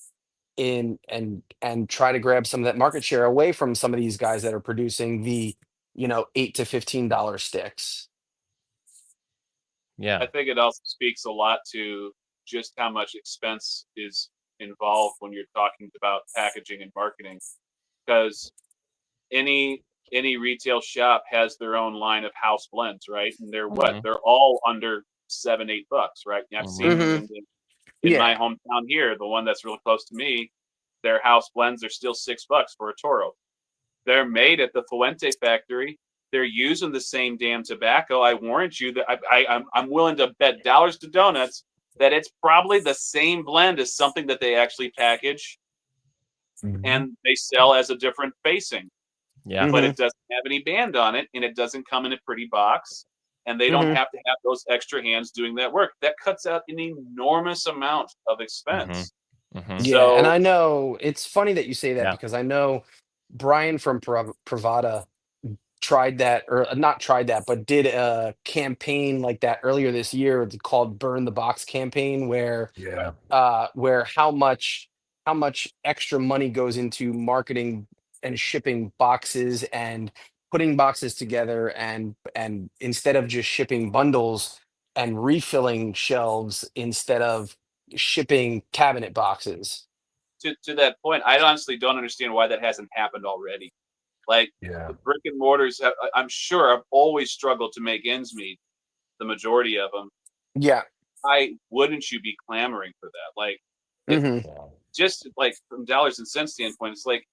[SPEAKER 1] in and try to grab some of that market share away from some of these guys that are producing the, $8 to $15 sticks.
[SPEAKER 3] Yeah.
[SPEAKER 4] I think it also speaks a lot to just how much expense is involved when you're talking about packaging and marketing. Because any any retail shop has their own line of house blends, right? And they're what?
[SPEAKER 3] Mhm.
[SPEAKER 4] They're all under $7-8, right? And I've seen them
[SPEAKER 3] Mhm.
[SPEAKER 1] Hmm.
[SPEAKER 4] in my
[SPEAKER 1] Yeah.
[SPEAKER 4] hometown here, the one that's really close to me. Their house blends are still $6 for a Toro. They're made at the Fuente factory. They're using the same damn tobacco. I warrant you that I'm willing to bet dollars to donuts that it's probably the same blend as something that they actually package and they sell as a different facing,
[SPEAKER 3] Yeah.
[SPEAKER 4] but
[SPEAKER 1] Hmm.
[SPEAKER 4] it doesn't have any band on it and it doesn't come in a pretty box and they don't
[SPEAKER 1] Hmm.
[SPEAKER 4] have to have those extra hands doing that work. That cuts out an enormous amount of
[SPEAKER 3] Mhm.
[SPEAKER 4] expense.
[SPEAKER 3] Mhm.
[SPEAKER 1] Yeah, and
[SPEAKER 4] So
[SPEAKER 1] I know it's funny that you say that
[SPEAKER 3] Yeah.
[SPEAKER 1] because I know Brian from Pravada tried that, or not tried that, but did a campaign like that earlier this year called "Burn the Box" campaign, where how much extra money goes into marketing and shipping boxes and putting boxes together and instead of just shipping bundles and refilling shelves instead of shipping cabinet boxes.
[SPEAKER 4] to that point, I honestly don't understand why that hasn't happened already. Like the brick and mortars, I'm sure have always struggled to make ends meet. The majority of them.
[SPEAKER 1] Yeah.
[SPEAKER 4] Why wouldn't you be clamoring for that? Like, it
[SPEAKER 1] Hmm.
[SPEAKER 4] just like from dollars and cents standpoint, it's like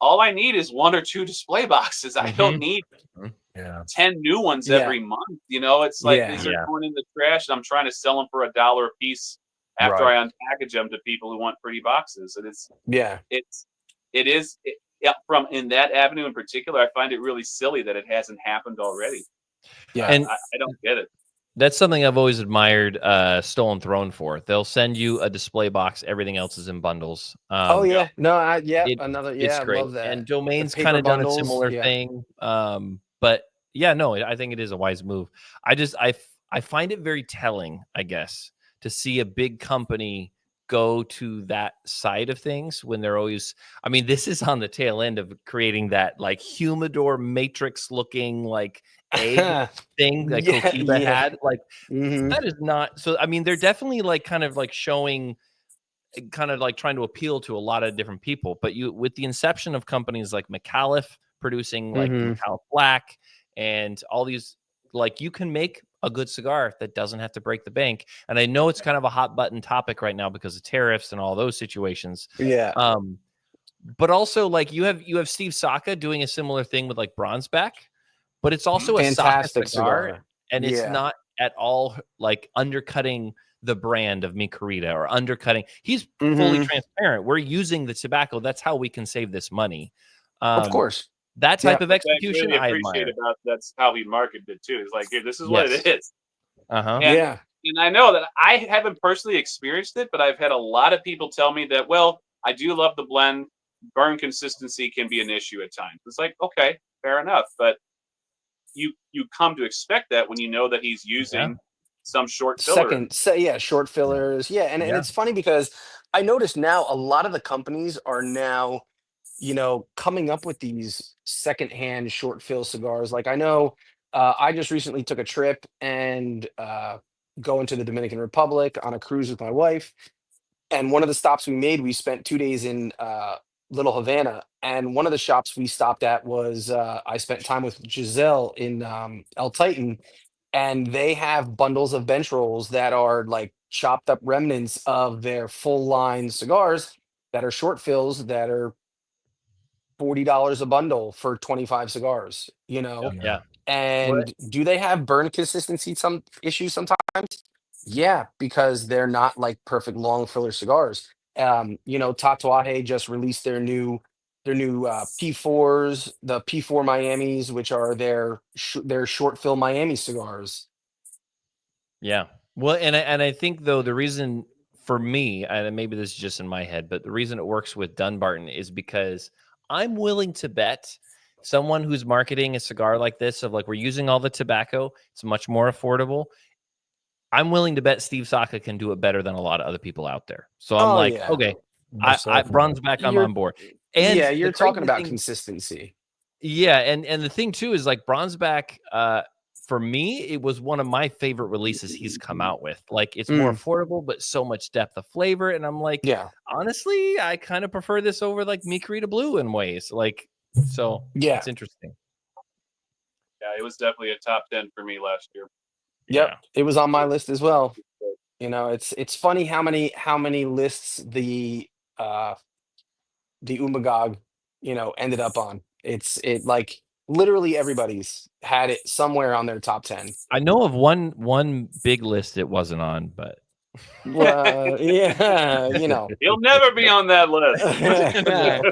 [SPEAKER 4] all I need is one or two display boxes. I don't
[SPEAKER 3] Mhm.
[SPEAKER 4] need
[SPEAKER 3] Mhm.
[SPEAKER 4] 10 new ones
[SPEAKER 1] Yeah.
[SPEAKER 4] every month. You know, it's like
[SPEAKER 1] Yeah.
[SPEAKER 4] these are
[SPEAKER 3] Yeah.
[SPEAKER 4] going in the trash, and I'm trying to sell them for $1 a piece after I unpackage them to people who want pretty boxes. And
[SPEAKER 1] Yeah.
[SPEAKER 4] it's it is yeah, from in that avenue in particular, I find it really silly that it hasn't happened already.
[SPEAKER 1] Yeah.
[SPEAKER 3] And
[SPEAKER 4] I don't get it.
[SPEAKER 3] that's something I've always admired Stolen Throne for. They'll send you a display box. Everything else is in bundles.
[SPEAKER 1] Oh
[SPEAKER 4] Yeah.
[SPEAKER 1] yeah. No,
[SPEAKER 3] It
[SPEAKER 1] another,
[SPEAKER 3] it's
[SPEAKER 1] I
[SPEAKER 3] great.
[SPEAKER 1] love that.
[SPEAKER 3] And
[SPEAKER 1] The
[SPEAKER 3] Domain's kind
[SPEAKER 1] paper
[SPEAKER 3] of done a
[SPEAKER 1] bundles.
[SPEAKER 3] similar
[SPEAKER 1] Yeah.
[SPEAKER 3] thing. But yeah, no, I think it is a wise move. I find it very telling, I guess, to see a big company go to that side of things when they're always, I mean, this is on the tail end of creating that like humidor matrix looking like egg thing that
[SPEAKER 1] Yeah,
[SPEAKER 3] Cohiba
[SPEAKER 1] yeah.
[SPEAKER 3] had. Like
[SPEAKER 1] Mhm.
[SPEAKER 3] that is not so. I mean, they're definitely like kind of like showing, kind of like trying to appeal to a lot of different people. But you, with the inception of companies like McAuliffe producing like
[SPEAKER 1] Mhm.
[SPEAKER 3] McAuliffe Black and all these, like you can make a good cigar that doesn't have to break the bank. And I know it's kind of a hot button topic right now because of tariffs and all those situations.
[SPEAKER 1] Yeah.
[SPEAKER 3] But also like you have Steve Saka doing a similar thing with like Bronzeback, but it's also a Saka
[SPEAKER 1] Fantastic
[SPEAKER 3] cigar,
[SPEAKER 1] cigar.
[SPEAKER 3] and it's
[SPEAKER 1] Yeah.
[SPEAKER 3] not at all like undercutting the brand of Micarita or undercutting. He's fully
[SPEAKER 1] Mhm.
[SPEAKER 3] transparent. We're using the tobacco. That's how we can save this money.
[SPEAKER 1] Of course.
[SPEAKER 3] That
[SPEAKER 1] Yeah.
[SPEAKER 3] type of
[SPEAKER 4] Which I
[SPEAKER 3] execution,
[SPEAKER 4] really
[SPEAKER 3] I
[SPEAKER 4] appreciate
[SPEAKER 3] admire.
[SPEAKER 4] about that's how he marketed it too. It's like, here, this is what
[SPEAKER 3] Yes.
[SPEAKER 4] it is.
[SPEAKER 3] Uh-huh.
[SPEAKER 4] And
[SPEAKER 1] Yeah.
[SPEAKER 4] and I know that I haven't personally experienced it, but I've had a lot of people tell me that, well, I do love the blend. Burn consistency can be an issue at times. It's like, okay, fair enough. But you come to expect that when you know that he's
[SPEAKER 3] Yeah.
[SPEAKER 4] using some short filler.
[SPEAKER 1] Yeah, short fillers. Yeah, and
[SPEAKER 3] Yeah.
[SPEAKER 1] it's funny because I notice now a lot of the companies are now, coming up with these secondhand short fill cigars. Like I know, I just recently took a trip and going to the Dominican Republic on a cruise with my wife. And one of the stops we made, we spent 2 days in Little Havana. And one of the shops we stopped at was I spent time with Giselle in El Titan, and they have bundles of bench rolls that are like chopped up remnants of their full line cigars that are short fills that are $40 a bundle for 25 cigars,
[SPEAKER 4] Yep.
[SPEAKER 3] Yeah. Well,
[SPEAKER 1] And do they have burn consistency some issues sometimes? Yeah, because they're not like perfect long filler cigars. Tatuaje just released their new P4s, the P4 Miamis, which are their short fill Miami cigars.
[SPEAKER 3] yeah. Well, and I think though the reason for me, and maybe this is just in my head, but the reason it works with Dunbarton is because I'm willing to bet someone who's marketing a cigar like this, of like we're using all the tobacco, it's much more affordable. I'm willing to bet Steve Saka can do it better than a lot of other people out there. So I'm
[SPEAKER 1] Oh
[SPEAKER 3] like,
[SPEAKER 1] yeah.
[SPEAKER 3] okay,
[SPEAKER 2] Most
[SPEAKER 3] I
[SPEAKER 2] definitely.
[SPEAKER 3] bronze back, I'm
[SPEAKER 1] You're
[SPEAKER 3] on board. And
[SPEAKER 1] yeah,
[SPEAKER 3] the
[SPEAKER 1] you're talking
[SPEAKER 3] crazy
[SPEAKER 1] about
[SPEAKER 3] thing,
[SPEAKER 1] consistency.
[SPEAKER 3] yeah, and the thing too is like Bronzeback, for me, it was one of my favorite releases he's come out with. Like it's more
[SPEAKER 1] Mm,
[SPEAKER 3] affordable, but so much depth of flavor. And I'm like,
[SPEAKER 1] yeah.
[SPEAKER 3] honestly, I kind of prefer this over like Micarita Blue in ways. Like, so
[SPEAKER 1] Yeah.
[SPEAKER 3] it's interesting.
[SPEAKER 4] Yeah, it was definitely a top 10 for me last year.
[SPEAKER 1] Yep.
[SPEAKER 3] Yeah.
[SPEAKER 1] It was on my list as well. It's funny how many lists uh the Umagog, ended up on. It like literally everybody's had it somewhere on their top 10.
[SPEAKER 3] I know of one big list it wasn't on, but
[SPEAKER 1] Well, yeah,
[SPEAKER 4] He'll never be on that list.
[SPEAKER 3] no.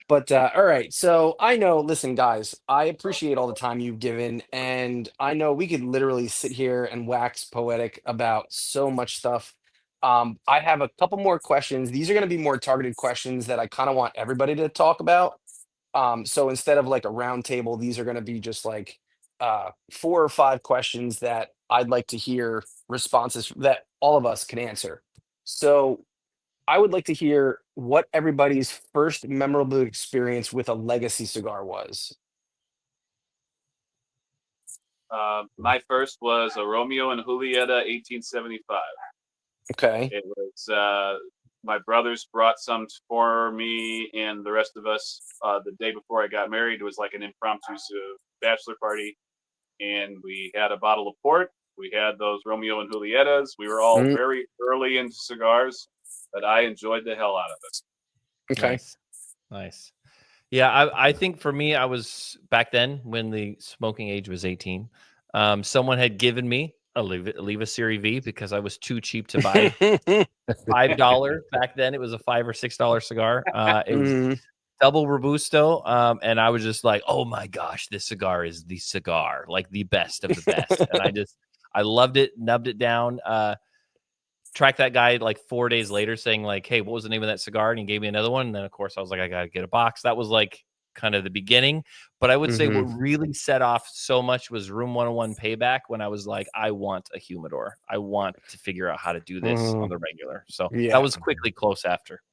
[SPEAKER 1] But all right, so I know, listen, guys, I appreciate all the time you've given, and I know we could literally sit here and wax poetic about so much stuff. I have a couple more questions. These are going to be more targeted questions that I kind of want everybody to talk about. So instead of like a round table, these are going to be just like 4 or 5 questions that I'd like to hear responses that all of us can answer. So I would like to hear what everybody's first memorable experience with a legacy cigar was.
[SPEAKER 4] My first was a Romeo and Julieta 1875.
[SPEAKER 1] Okay.
[SPEAKER 4] It was my brothers brought some for me and the rest of us the day before I got married. It was like an impromptu bachelor party, and we had a bottle of port. We had those Romeo and Julietas. We were all
[SPEAKER 1] Mm,
[SPEAKER 4] very early into cigars, but I enjoyed the hell out of it.
[SPEAKER 1] okay.
[SPEAKER 3] Nice. Yeah, I think for me, I was back then when the smoking age was 18. Someone had given me a Leva Serie V because I was too cheap to buy $5 back then. It was a $5 or $6 cigar. It was
[SPEAKER 1] Mm,
[SPEAKER 3] double Robusto. And I was just like, oh my gosh, this cigar is the cigar, like the best of the best. And I loved it, nubbed it down. Tracked that guy like 4 days later saying like, hey, what was the name of that cigar? And he gave me another one. And then of course I was like, I gotta get a box. That was like kind of the beginning. But I would say what really set off so much was Room 101 Payback, when I was like, I want a humidor. I want to figure out how to do this on the regular. So that
[SPEAKER 1] Yeah.
[SPEAKER 3] was quickly close after.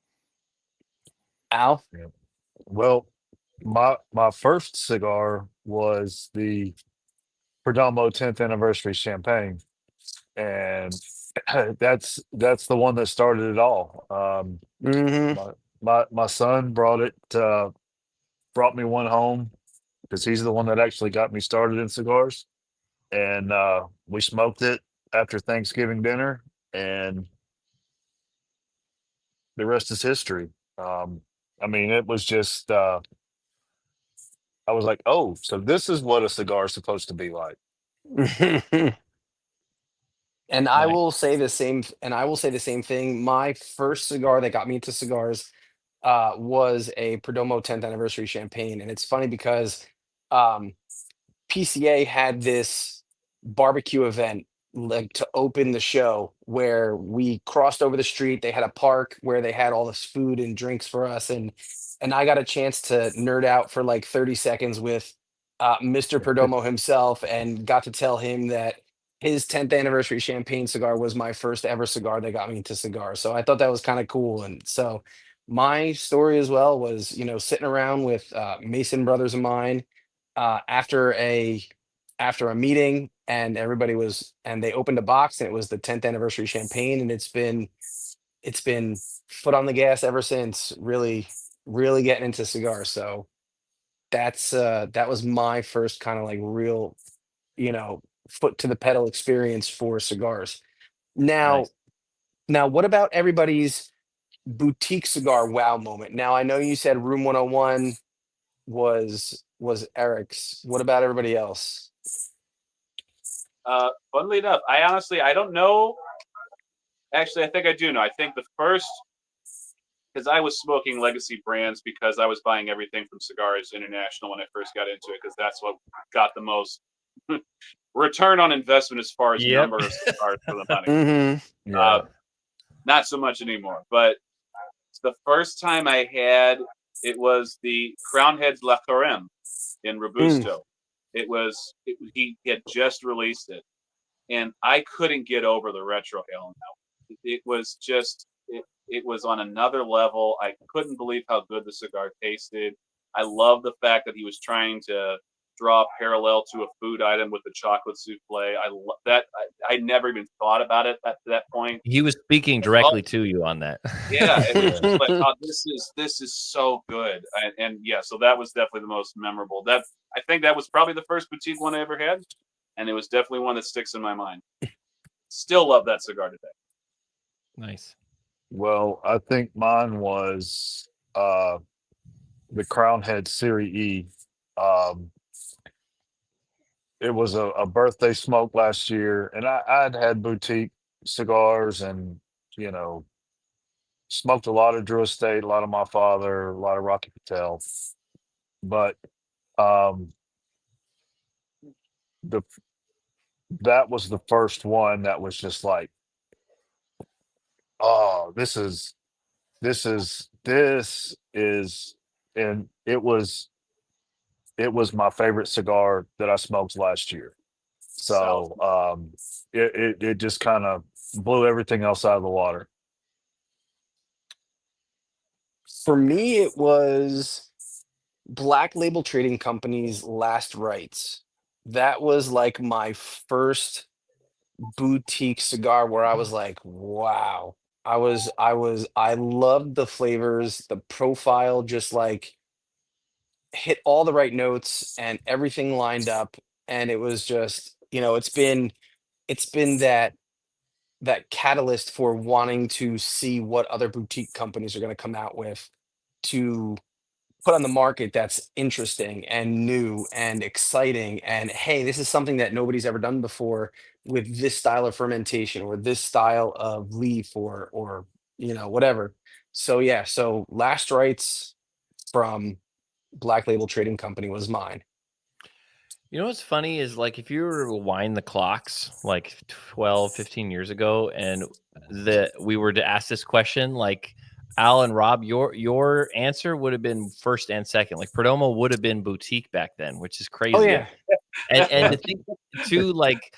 [SPEAKER 1] Al?
[SPEAKER 2] Yeah. Well, my first cigar was the Perdomo 10th anniversary champagne, and that's the one that started it all.
[SPEAKER 1] Mm-hmm.
[SPEAKER 2] My son brought me one home because he's the one that actually got me started in cigars, and we smoked it after Thanksgiving dinner, and the rest is history. I mean, it was just I was like, oh, so this is what a cigar is supposed to be like.
[SPEAKER 1] And I
[SPEAKER 3] Nice.
[SPEAKER 1] will say the same. And I will say the same thing. My first cigar that got me into cigars was a Perdomo 10th anniversary champagne, and it's funny because um, PCA had this barbecue event like to open the show where we crossed over the street. They had a park where they had all this food and drinks for us, and I got a chance to nerd out for like 30 seconds with Mr. Perdomo himself, and got to tell him that his 10th anniversary champagne cigar was my first ever cigar that got me into cigars. So I thought that was kind of cool. And so my story as well was, sitting around with Mason brothers of mine after a meeting, and they opened a box, and it was the 10th anniversary champagne, and it's been foot on the gas ever since, really really getting into cigars. So that was my first kind of like real, you know foot to the pedal experience for cigars. now
[SPEAKER 3] Nice.
[SPEAKER 1] now what about everybody's boutique cigar wow moment? Now I know you said Room 101 was Eric's. What about everybody else?
[SPEAKER 4] Funnily enough, I don't know. Actually, I think I do know. I think the first, because I was smoking legacy brands because I was buying everything from Cigars International when I first got into it, because that's what got the most return on investment as far as
[SPEAKER 3] Yep.
[SPEAKER 4] number of cigars for the money.
[SPEAKER 2] Yeah.
[SPEAKER 4] Not so much anymore. But the first time I had, it was the Crown Heads La Carême in Robusto. He had just released it, and I couldn't get over the retrohale. It was just it was on another level. I couldn't believe how good the cigar tasted. I love the fact that he was trying to draw a parallel to a food item with the chocolate souffle. I love that. I never even thought about it at that point.
[SPEAKER 3] He was speaking directly to you on that.
[SPEAKER 4] Yeah, it was just like, oh, this is so good, and yeah, so that was definitely the most memorable. I think that was probably the first boutique one I ever had, and it was definitely one that sticks in my mind. Still love that cigar today.
[SPEAKER 3] Nice.
[SPEAKER 2] Well, I think mine was the Crown Head Series E. Um, it was a birthday smoke last year, and I'd had boutique cigars, and you know smoked a lot of Drew Estate, a lot of my father, a lot of Rocky Patel, but um, the that was the first one that was just like, oh, this is, and it was my favorite cigar that I smoked last year.
[SPEAKER 4] So
[SPEAKER 2] So it just kind of blew everything else out of the water.
[SPEAKER 1] For me, it was Black Label Trading Company's Last Rites. That was like my first boutique cigar where I was like, wow. I loved the flavors, the profile just like hit all the right notes and everything lined up. And it was just, it's been that catalyst for wanting to see what other boutique companies are going to come out with to put on the market that's interesting and new and exciting. And hey, this is something that nobody's ever done before with this style of fermentation or this style of leaf or whatever. So yeah, so Last Rites from Black Label Trading Company was mine.
[SPEAKER 3] You know what's funny is like if you were to wind the clocks like 12, 15 years ago and we were to ask this question, like Al and Rob, your answer would have been first and second. Like Perdomo would have been boutique back then, which is crazy.
[SPEAKER 1] Oh yeah.
[SPEAKER 3] And to think too, like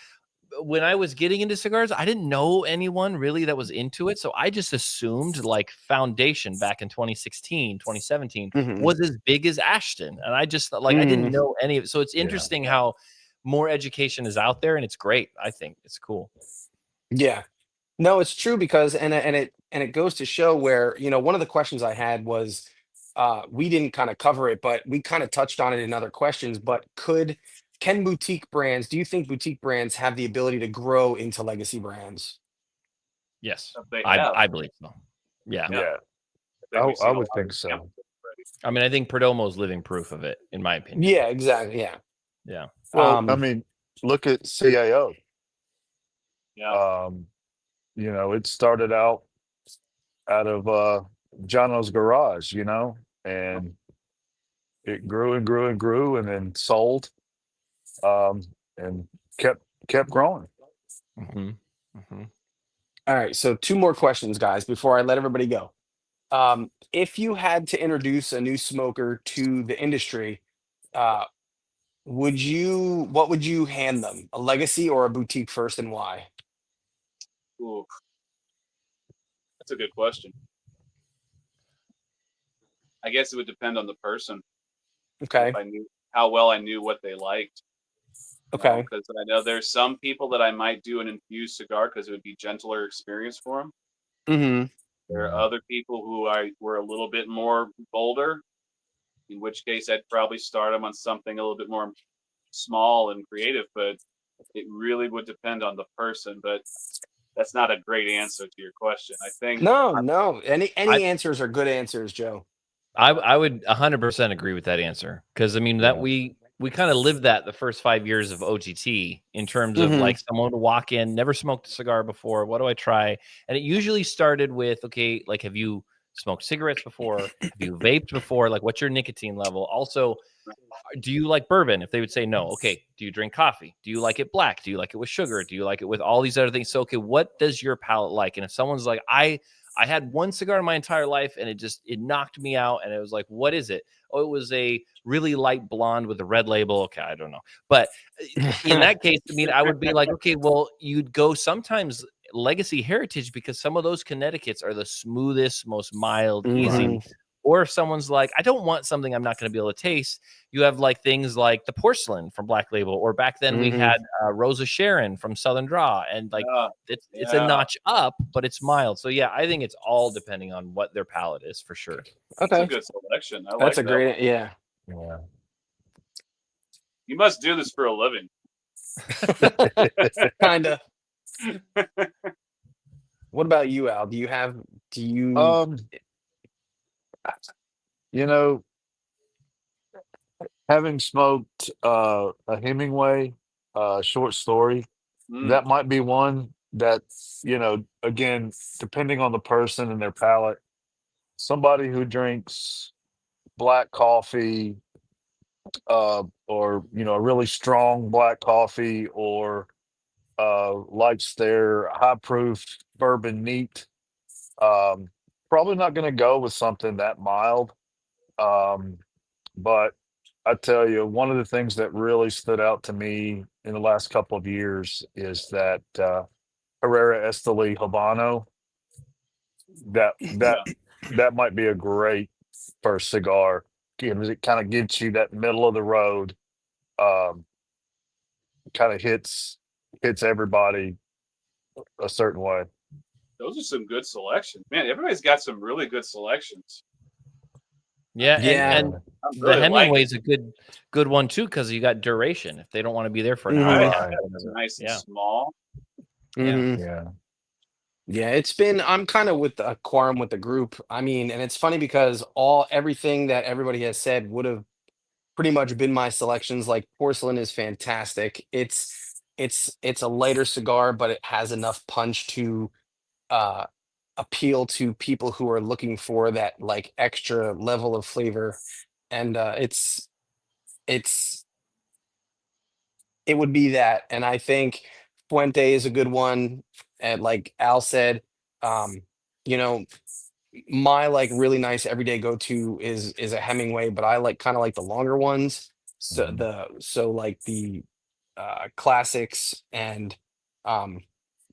[SPEAKER 3] when I was getting into cigars, I didn't know anyone really that was into it. So I just assumed like Foundation back in 2016, 2017
[SPEAKER 1] Mhm.
[SPEAKER 3] was as big as Ashton. And I just like, I didn't know any of it. So it's interesting how more education is out there and it's great. I think it's cool.
[SPEAKER 1] Yeah. No, it's true because and it goes to show where, one of the questions I had was we didn't kind of cover it, but we kind of touched on it in other questions, but do you think boutique brands have the ability to grow into legacy brands?
[SPEAKER 3] Yes.
[SPEAKER 4] They have.
[SPEAKER 3] I believe so. Yeah.
[SPEAKER 2] Yeah.
[SPEAKER 4] I think we've
[SPEAKER 2] I
[SPEAKER 4] seen a
[SPEAKER 2] would
[SPEAKER 4] lot
[SPEAKER 2] think
[SPEAKER 4] of
[SPEAKER 2] so.
[SPEAKER 4] examples already.
[SPEAKER 3] I mean, I think Perdomo's living proof of it, in my opinion.
[SPEAKER 1] Yeah, exactly. Yeah.
[SPEAKER 3] Yeah.
[SPEAKER 2] Well, I
[SPEAKER 1] Um,
[SPEAKER 2] mean, look at CAO.
[SPEAKER 4] Yeah.
[SPEAKER 2] It started out of Jono's garage, and it grew and grew and grew and then sold, and kept growing.
[SPEAKER 3] Mm-hmm. Mm-hmm.
[SPEAKER 1] all right. So two more questions, guys, before I let everybody go. If you had to introduce a new smoker to the industry, uh, what would you hand them? A legacy or a boutique first, and why?
[SPEAKER 4] Ooh, that's a good question. I guess it would depend on the person.
[SPEAKER 1] Okay.
[SPEAKER 4] If I knew how well I knew what they liked.
[SPEAKER 1] Okay.
[SPEAKER 4] Because I know there's some people that I might do an infused cigar because it would be gentler experience for them.
[SPEAKER 1] Mm-hmm.
[SPEAKER 4] There are other people who were a little bit more bolder, in which case I'd probably start them on something a little bit more small and creative, but it really would depend on the person. But that's not a great answer to your question. I think
[SPEAKER 1] No. Any
[SPEAKER 3] I
[SPEAKER 1] answers are good answers, Joe.
[SPEAKER 3] I would 100% agree with that answer because I mean that
[SPEAKER 2] Yeah.
[SPEAKER 3] we kind of lived that the first 5 years of OGT in terms of
[SPEAKER 1] Mm-hmm.
[SPEAKER 3] like someone to walk in, never smoked a cigar before. What do I try? And it usually started with, okay, like have you smoked cigarettes before? Have you vaped before? Like what's your nicotine level? Also, do you like bourbon? If they would say no, okay, do you drink coffee? Do you like it black? Do you like it with sugar? Do you like it with all these other things? So, okay, what does your palate like? And if someone's like, I had one cigar in my entire life and it knocked me out. And it was like, what is it? Oh, it was a really light blonde with a red label. Okay, I don't know. But in that case, I mean, I would be like, okay, well, you'd go sometimes legacy heritage because some of those Connecticut's are the smoothest, most mild, easy.
[SPEAKER 1] Mm-hmm.
[SPEAKER 3] Or if someone's like, I don't want something I'm not going to be able to taste, you have like things like the porcelain from Black Label, or back then we
[SPEAKER 1] Mm-hmm.
[SPEAKER 3] had Rosa Sharon from Southern Draw, and like it's a
[SPEAKER 4] yeah.
[SPEAKER 3] notch up, but it's mild. So yeah, I think it's all depending on what their palate is for sure.
[SPEAKER 4] That's a
[SPEAKER 1] Okay.
[SPEAKER 4] good selection. I
[SPEAKER 1] That's
[SPEAKER 4] like
[SPEAKER 1] a
[SPEAKER 4] that.
[SPEAKER 1] great, yeah.
[SPEAKER 2] Yeah.
[SPEAKER 4] You must do this for a living.
[SPEAKER 1] Kinda. What about you, Al? Do you
[SPEAKER 2] um, you know, having smoked a Hemingway short story,
[SPEAKER 4] Mm,
[SPEAKER 2] that might be one that, again, depending on the person and their palate, somebody who drinks black coffee, or a really strong black coffee, or likes their high proof bourbon neat, um, probably not going to go with something that mild. Um, but I tell you, one of the things that really stood out to me in the last couple of years is that Herrera Esteli Habano. That that
[SPEAKER 4] yeah.
[SPEAKER 2] that might be a great first cigar. It kind of gets you that middle of the road. Um, kind of hits everybody a certain way.
[SPEAKER 4] Those are some good selections. Man, everybody's got some really good selections.
[SPEAKER 3] Yeah,
[SPEAKER 1] Yeah.
[SPEAKER 3] and
[SPEAKER 4] I
[SPEAKER 3] the
[SPEAKER 4] really like
[SPEAKER 3] Hemingway's a good one too because you got duration. If they don't want to be there for an hour,
[SPEAKER 1] Mhm.
[SPEAKER 3] and a half
[SPEAKER 2] Right.
[SPEAKER 3] or
[SPEAKER 4] it's
[SPEAKER 3] whatever.
[SPEAKER 4] nice and
[SPEAKER 3] Yeah,
[SPEAKER 4] small.
[SPEAKER 3] yeah.
[SPEAKER 1] Mhm.
[SPEAKER 2] Yeah.
[SPEAKER 1] Yeah, I'm kind of with the quorum with the group. I mean, and it's funny because everything that everybody has said would have pretty much been my selections. Like porcelain is fantastic. It's a lighter cigar, but it has enough punch to uh appeal to people who are looking for that like extra level of flavor. And it's it would be that. And I think Fuente is a good one. And like Al said, um, you know, my like really nice everyday go-to is a Hemingway, but I like kind of like the longer ones.
[SPEAKER 2] Mhm.
[SPEAKER 1] So like the classics and um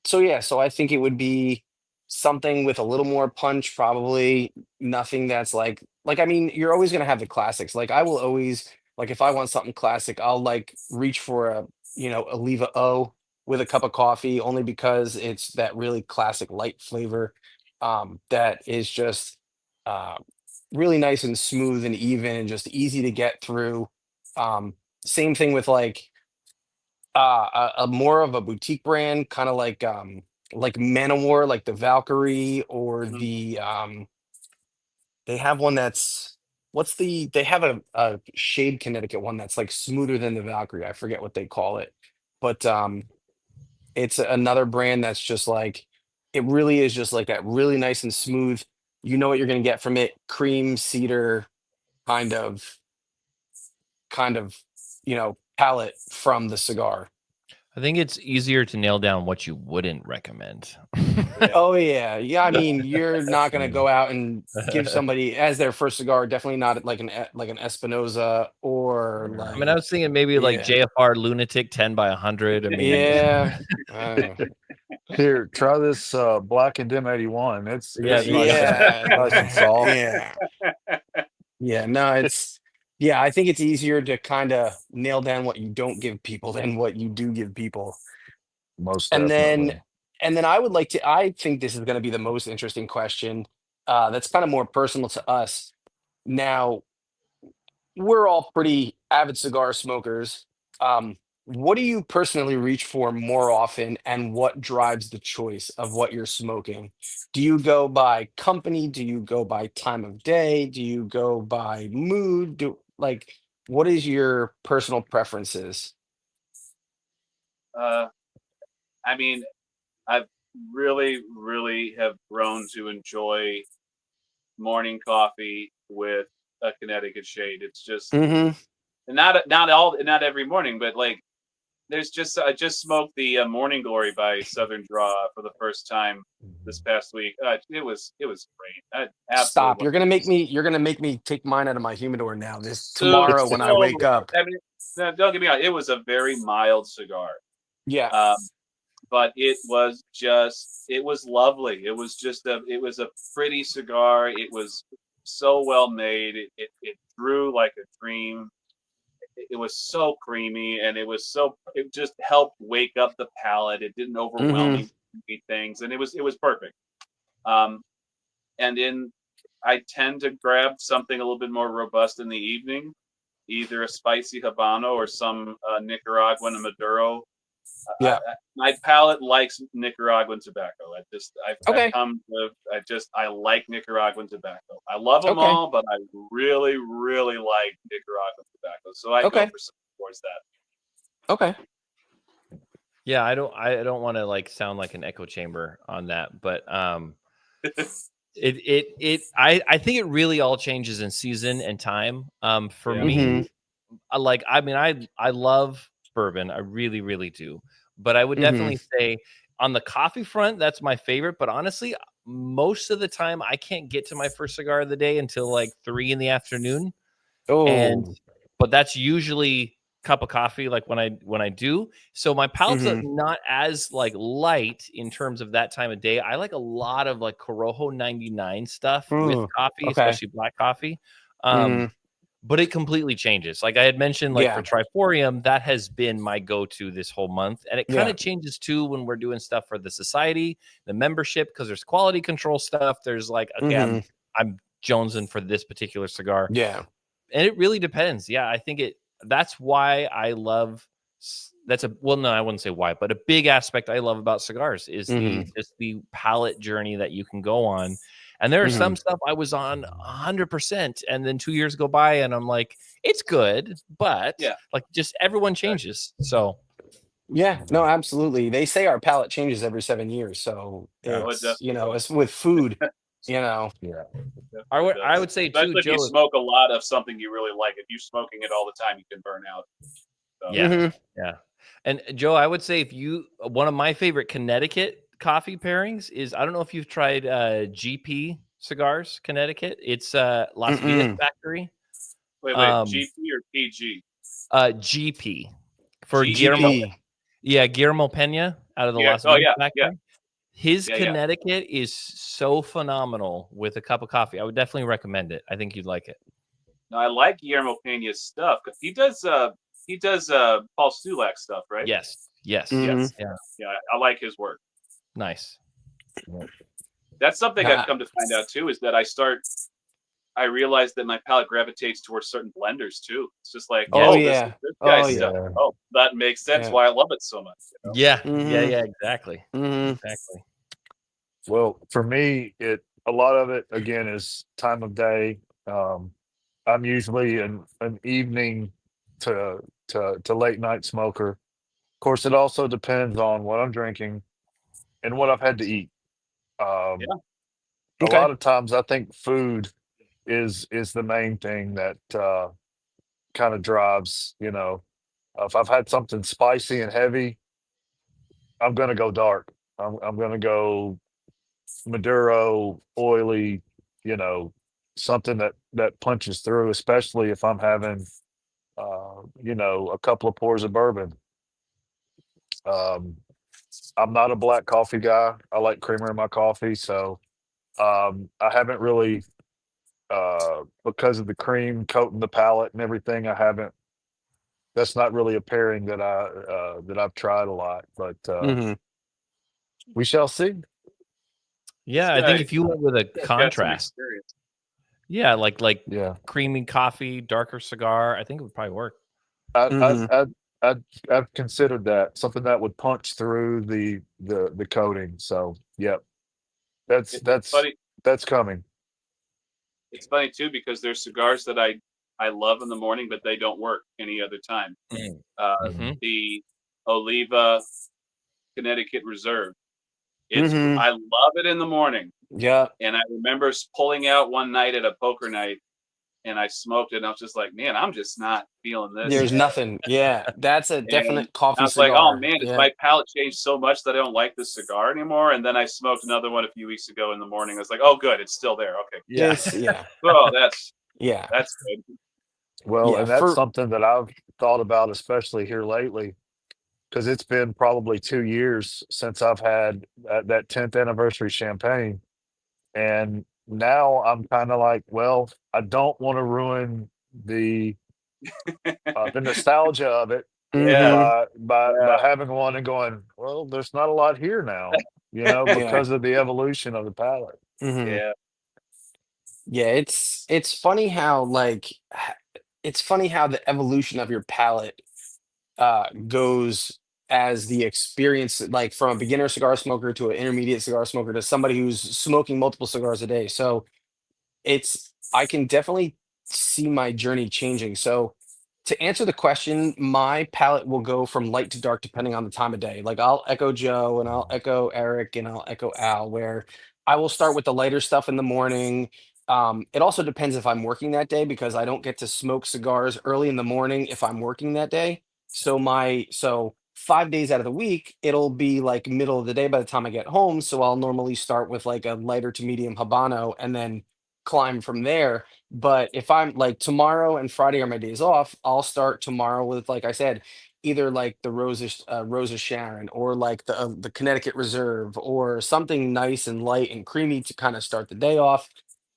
[SPEAKER 1] so yeah, so I think it would be something with a little more punch, probably nothing that's like I mean, you're always gonna have the classics. Like I will always like if I want something classic, I'll like reach for a a Leva O with a cup of coffee only because it's that really classic light flavor that is just uh really nice and smooth and even and just easy to get through. Um Same thing with a more of a boutique brand, kind of like Manowar, like the Valkyrie or
[SPEAKER 4] Mhm.
[SPEAKER 1] the they have one that's they have a shade Connecticut one that's like smoother than the Valkyrie. I forget what they call it. But it's another brand that's just like it really is just like that really nice and smooth. You know what you're gonna get from it. Cream, cedar, kind of kind of, palette from the cigar.
[SPEAKER 3] I think it's easier to nail down what you wouldn't recommend.
[SPEAKER 4] Yeah.
[SPEAKER 1] Oh yeah, yeah. I mean, you're not gonna
[SPEAKER 2] Mm.
[SPEAKER 1] go out and give somebody as their first cigar. Definitely not like like an Espinosa or
[SPEAKER 3] I mean, I
[SPEAKER 1] like
[SPEAKER 3] was thinking maybe like
[SPEAKER 1] yeah,
[SPEAKER 3] JFR Lunatic 10 by 100. I mean,
[SPEAKER 1] yeah, uh,
[SPEAKER 2] Here, try this Black and Dim 81.
[SPEAKER 3] yeah,
[SPEAKER 2] It's nice and nice and
[SPEAKER 1] yeah,
[SPEAKER 2] soft.
[SPEAKER 1] yeah, yeah. No, yeah. I think it's easier to kind of nail down what you don't give people than what you do give people.
[SPEAKER 2] Most
[SPEAKER 1] And then
[SPEAKER 2] definitely.
[SPEAKER 1] I would like to I think this is going to be the most interesting question. That's kind of more personal to us. Now, we're all pretty avid cigar smokers. What do you personally reach for more often, and what drives the choice of what you're smoking? Do you go by company? Do you go by time of day? Do you go by mood? What is your personal preferences?
[SPEAKER 4] Uh, I mean, I've really, really have grown to enjoy morning coffee with a Connecticut shade. It's just
[SPEAKER 1] Mm-hmm.
[SPEAKER 4] not every morning, but like there's just I just smoked the Morning Glory by Southern Draw for the first time this past week. It was great. I absolutely
[SPEAKER 1] Stop.
[SPEAKER 4] love
[SPEAKER 1] You're gonna make me take mine out of my humidor now. This
[SPEAKER 4] so
[SPEAKER 1] tomorrow when I
[SPEAKER 4] so.
[SPEAKER 1] wake up.
[SPEAKER 4] I mean, no, don't get me wrong. It was a very mild cigar.
[SPEAKER 1] Yeah.
[SPEAKER 4] Um, but it was lovely. It was a pretty cigar. It was so well made. It drew like a dream. It was so creamy, and it just helped wake up the palate. It didn't overwhelm
[SPEAKER 1] Mm-hmm.
[SPEAKER 4] me with things, and it was perfect. Um, and in I tend to grab something a little bit more robust in the evening, either a spicy habano or some Nicaraguan Maduro.
[SPEAKER 1] Yeah.
[SPEAKER 4] My palate likes Nicaraguan tobacco. I've
[SPEAKER 1] Okay.
[SPEAKER 4] come to I like Nicaraguan tobacco. I love them
[SPEAKER 1] Okay.
[SPEAKER 4] all, but I really really like Nicaraguan tobacco. So I go
[SPEAKER 1] Okay.
[SPEAKER 4] for something towards that.
[SPEAKER 1] Okay.
[SPEAKER 3] yeah, I don't want to like sound like an echo chamber on that, but I think it really all changes in season and time. For
[SPEAKER 4] Yeah.
[SPEAKER 3] me,
[SPEAKER 1] Mm-hmm.
[SPEAKER 3] I mean, I love bourbon, I really, really do. But I would
[SPEAKER 1] Mm-hmm.
[SPEAKER 3] definitely say on the coffee front, that's my favorite. But honestly, most of the time, I can't get to my first cigar of the day until like 3 in the afternoon, and
[SPEAKER 1] Oh.
[SPEAKER 3] but that's usually cup of coffee like when I do. So my palate's
[SPEAKER 1] Mm-hmm.
[SPEAKER 3] not as like light in terms of that time of day. I like a lot of like Corojo 99 stuff with
[SPEAKER 1] Mm.
[SPEAKER 3] coffee,
[SPEAKER 1] Okay.
[SPEAKER 3] especially black coffee. um
[SPEAKER 1] Mm-hmm.
[SPEAKER 3] but it completely changes. Like I had mentioned, like for
[SPEAKER 1] Yeah.
[SPEAKER 3] Triforium, that has been my go-to this whole month. And it kind
[SPEAKER 1] Yeah.
[SPEAKER 3] of changes too when we're doing stuff for the society, the membership, because there's quality control stuff. There's like, okay,
[SPEAKER 1] Mm-hmm.
[SPEAKER 3] I'm jonesing for this particular cigar.
[SPEAKER 1] Yeah.
[SPEAKER 3] And it really depends. Yeah, I think that's why I love that's a well, no, I wouldn't say why, but a big aspect I love about cigars is
[SPEAKER 1] Mm-hmm.
[SPEAKER 3] the palate journey that you can go on. And there are
[SPEAKER 1] Mm-hmm.
[SPEAKER 3] some stuff I was on 100%, and then 2 years go by, and I'm like, it's good, but
[SPEAKER 4] Yeah.
[SPEAKER 3] like just everyone changes. So
[SPEAKER 1] Yeah, no, absolutely. They say our palate changes every 7 years, so
[SPEAKER 2] Yeah.
[SPEAKER 4] Oh, it
[SPEAKER 1] it's
[SPEAKER 4] definitely does.
[SPEAKER 1] it's with food, you know.
[SPEAKER 2] Yeah.
[SPEAKER 4] It
[SPEAKER 3] I
[SPEAKER 4] definitely
[SPEAKER 3] would I
[SPEAKER 4] does.
[SPEAKER 3] would say too,
[SPEAKER 4] Especially if you
[SPEAKER 3] Joe.
[SPEAKER 4] smoke a lot of something you really like. If you're smoking it all the time, you can burn out. So
[SPEAKER 3] Yeah,
[SPEAKER 1] Hmm.
[SPEAKER 3] yeah. And Joe, I would say if you one of my favorite Connecticut coffee pairings is I don't know if you've tried GP Cigars, Connecticut. It's Las Vias
[SPEAKER 1] Mm-mm.
[SPEAKER 3] factory.
[SPEAKER 4] wait,
[SPEAKER 3] Um
[SPEAKER 4] GP or PG?
[SPEAKER 3] GP for
[SPEAKER 4] GP.
[SPEAKER 3] Guillermo.
[SPEAKER 4] Okay.
[SPEAKER 1] GP.
[SPEAKER 3] Yeah, Guillermo Pena out of the
[SPEAKER 4] Yeah.
[SPEAKER 3] Las
[SPEAKER 4] Oh
[SPEAKER 3] Vias
[SPEAKER 4] yeah. Yeah.
[SPEAKER 3] factory. His
[SPEAKER 4] Yeah. Yeah.
[SPEAKER 3] Connecticut is so phenomenal with a cup of coffee. I would definitely recommend it. I think you'd like it.
[SPEAKER 4] No, I like Guillermo Pena's stuff. He does Paul Stulak stuff, right?
[SPEAKER 3] Yes. Yes.
[SPEAKER 1] Hmm.
[SPEAKER 4] Yes.
[SPEAKER 3] Yeah.
[SPEAKER 4] Yeah, I like his work.
[SPEAKER 3] Nice.
[SPEAKER 4] That's something I've
[SPEAKER 1] Nah.
[SPEAKER 4] come to find out too, is that I realize that my palate gravitates towards certain blenders too. It's just like,
[SPEAKER 1] Oh
[SPEAKER 3] Yes.
[SPEAKER 4] oh, this is
[SPEAKER 1] yeah.
[SPEAKER 4] this
[SPEAKER 1] Oh
[SPEAKER 4] guy's
[SPEAKER 1] yeah.
[SPEAKER 4] stuff.
[SPEAKER 2] Yeah.
[SPEAKER 4] Oh, that makes sense
[SPEAKER 1] Yeah.
[SPEAKER 4] why I love it so much.
[SPEAKER 3] Yeah. Yeah.
[SPEAKER 1] Hmm.
[SPEAKER 3] Yeah. Exactly.
[SPEAKER 1] Hmm.
[SPEAKER 3] Exactly.
[SPEAKER 2] Well, for me, a lot of it again is time of day. Um, I'm usually an evening to to late night smoker. Of course, it also depends on what I'm drinking and what I've had to eat. Um,
[SPEAKER 4] Yeah.
[SPEAKER 2] a
[SPEAKER 1] Okay.
[SPEAKER 2] lot of times, I think food is the main thing that kind of drives. If I've had something spicy and heavy, I'm gonna go dark. I'm gonna go Maduro, oily, you know, something that punches through, especially if I'm having, a couple of pours of bourbon. Um, I'm not a black coffee guy. I like creamer in my coffee, so I haven't really, because of the cream coating the palate and everything. I haven't. That's not really a pairing that I've tried a lot, but
[SPEAKER 1] Hmm.
[SPEAKER 2] we shall see.
[SPEAKER 4] This
[SPEAKER 3] Yeah. I think
[SPEAKER 4] guy,
[SPEAKER 3] if you went with a
[SPEAKER 4] this guy's got some
[SPEAKER 3] contrast,
[SPEAKER 4] experience.
[SPEAKER 3] yeah, like
[SPEAKER 2] Yeah.
[SPEAKER 3] creamy coffee, darker cigar, I think it would probably work.
[SPEAKER 2] I I
[SPEAKER 1] Hmm.
[SPEAKER 2] I I I've considered that something that would punch through the coating. So, yep, that's
[SPEAKER 4] It's
[SPEAKER 2] that's
[SPEAKER 4] funny.
[SPEAKER 2] that's coming.
[SPEAKER 4] It's funny too because there's cigars that I love in the morning, but they don't work any other time. Uh,
[SPEAKER 3] Mm-hmm.
[SPEAKER 4] the Oliva Connecticut Reserve.
[SPEAKER 1] Hmm.
[SPEAKER 4] I love it in the morning,
[SPEAKER 1] Yeah.
[SPEAKER 4] and I remember pulling out one night at a poker night, and I smoked it, and I was just like, man, I'm just not feeling this.
[SPEAKER 1] There's nothing. Yeah. That's a
[SPEAKER 4] And
[SPEAKER 1] definite
[SPEAKER 4] I
[SPEAKER 1] coffee
[SPEAKER 4] was like, oh
[SPEAKER 1] cigar.
[SPEAKER 4] man, has
[SPEAKER 1] Yeah.
[SPEAKER 4] my palate changed so much that I don't like this cigar anymore? And then I smoked another one a few weeks ago in the morning. I was like, oh good, it's still there. Okay.
[SPEAKER 3] Yeah.
[SPEAKER 1] It's yeah.
[SPEAKER 4] Oh,
[SPEAKER 1] Yeah.
[SPEAKER 4] that's good.
[SPEAKER 2] Well,
[SPEAKER 1] Yeah.
[SPEAKER 2] and that's
[SPEAKER 1] For
[SPEAKER 2] something that I've thought about, especially here lately, because it's been probably 2 years since I've had that 10th anniversary champagne, and now I'm kinda like, well, I don't wanna ruin the nostalgia of it
[SPEAKER 4] Yeah,
[SPEAKER 1] hmm.
[SPEAKER 2] by
[SPEAKER 4] yeah,
[SPEAKER 2] having one and going, well, there's not a lot here now,
[SPEAKER 1] Yeah.
[SPEAKER 2] because of the evolution of the palette.
[SPEAKER 1] Hmm.
[SPEAKER 4] yeah.
[SPEAKER 1] Yeah, it's funny how it's funny how the evolution of your palate goes as the experience, like from a beginner cigar smoker to an intermediate cigar smoker to somebody who's smoking multiple cigars a day. So I can definitely see my journey changing. So to answer the question, my palette will go from light to dark depending on the time of day. Like I'll echo Joe and I'll echo Eric and I'll echo Al, where I will start with the lighter stuff in the morning. It also depends if I'm working that day because I don't get to smoke cigars early in the morning if I'm working that day. So 5 days out of the week, it'll be like middle of the day by the time I get home. So I'll normally start with like a lighter to medium Habano and then climb from there. But if I'm like tomorrow and Friday are my days off, I'll start tomorrow with, like I said, either like the Rosa Sharon or like the Connecticut Reserve or something nice and light and creamy to kind of start the day off.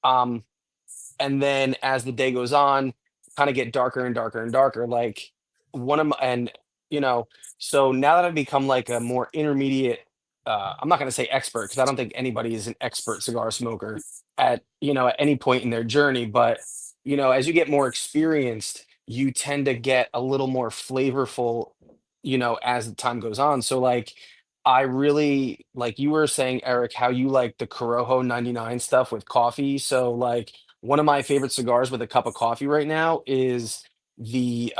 [SPEAKER 1] Um, and then as the day goes on, kind of get darker and darker and darker. Like one of my and you know, so now that I've become like a more intermediate, I'm not going to say expert because I don't think anybody is an expert cigar smoker at any point in their journey. But as you get more experienced, you tend to get a little more flavorful, as the time goes on. So like. I really like you were saying, Eric, how you like the Corojo 99 stuff with coffee. So like one of my favorite cigars with a cup of coffee right now is the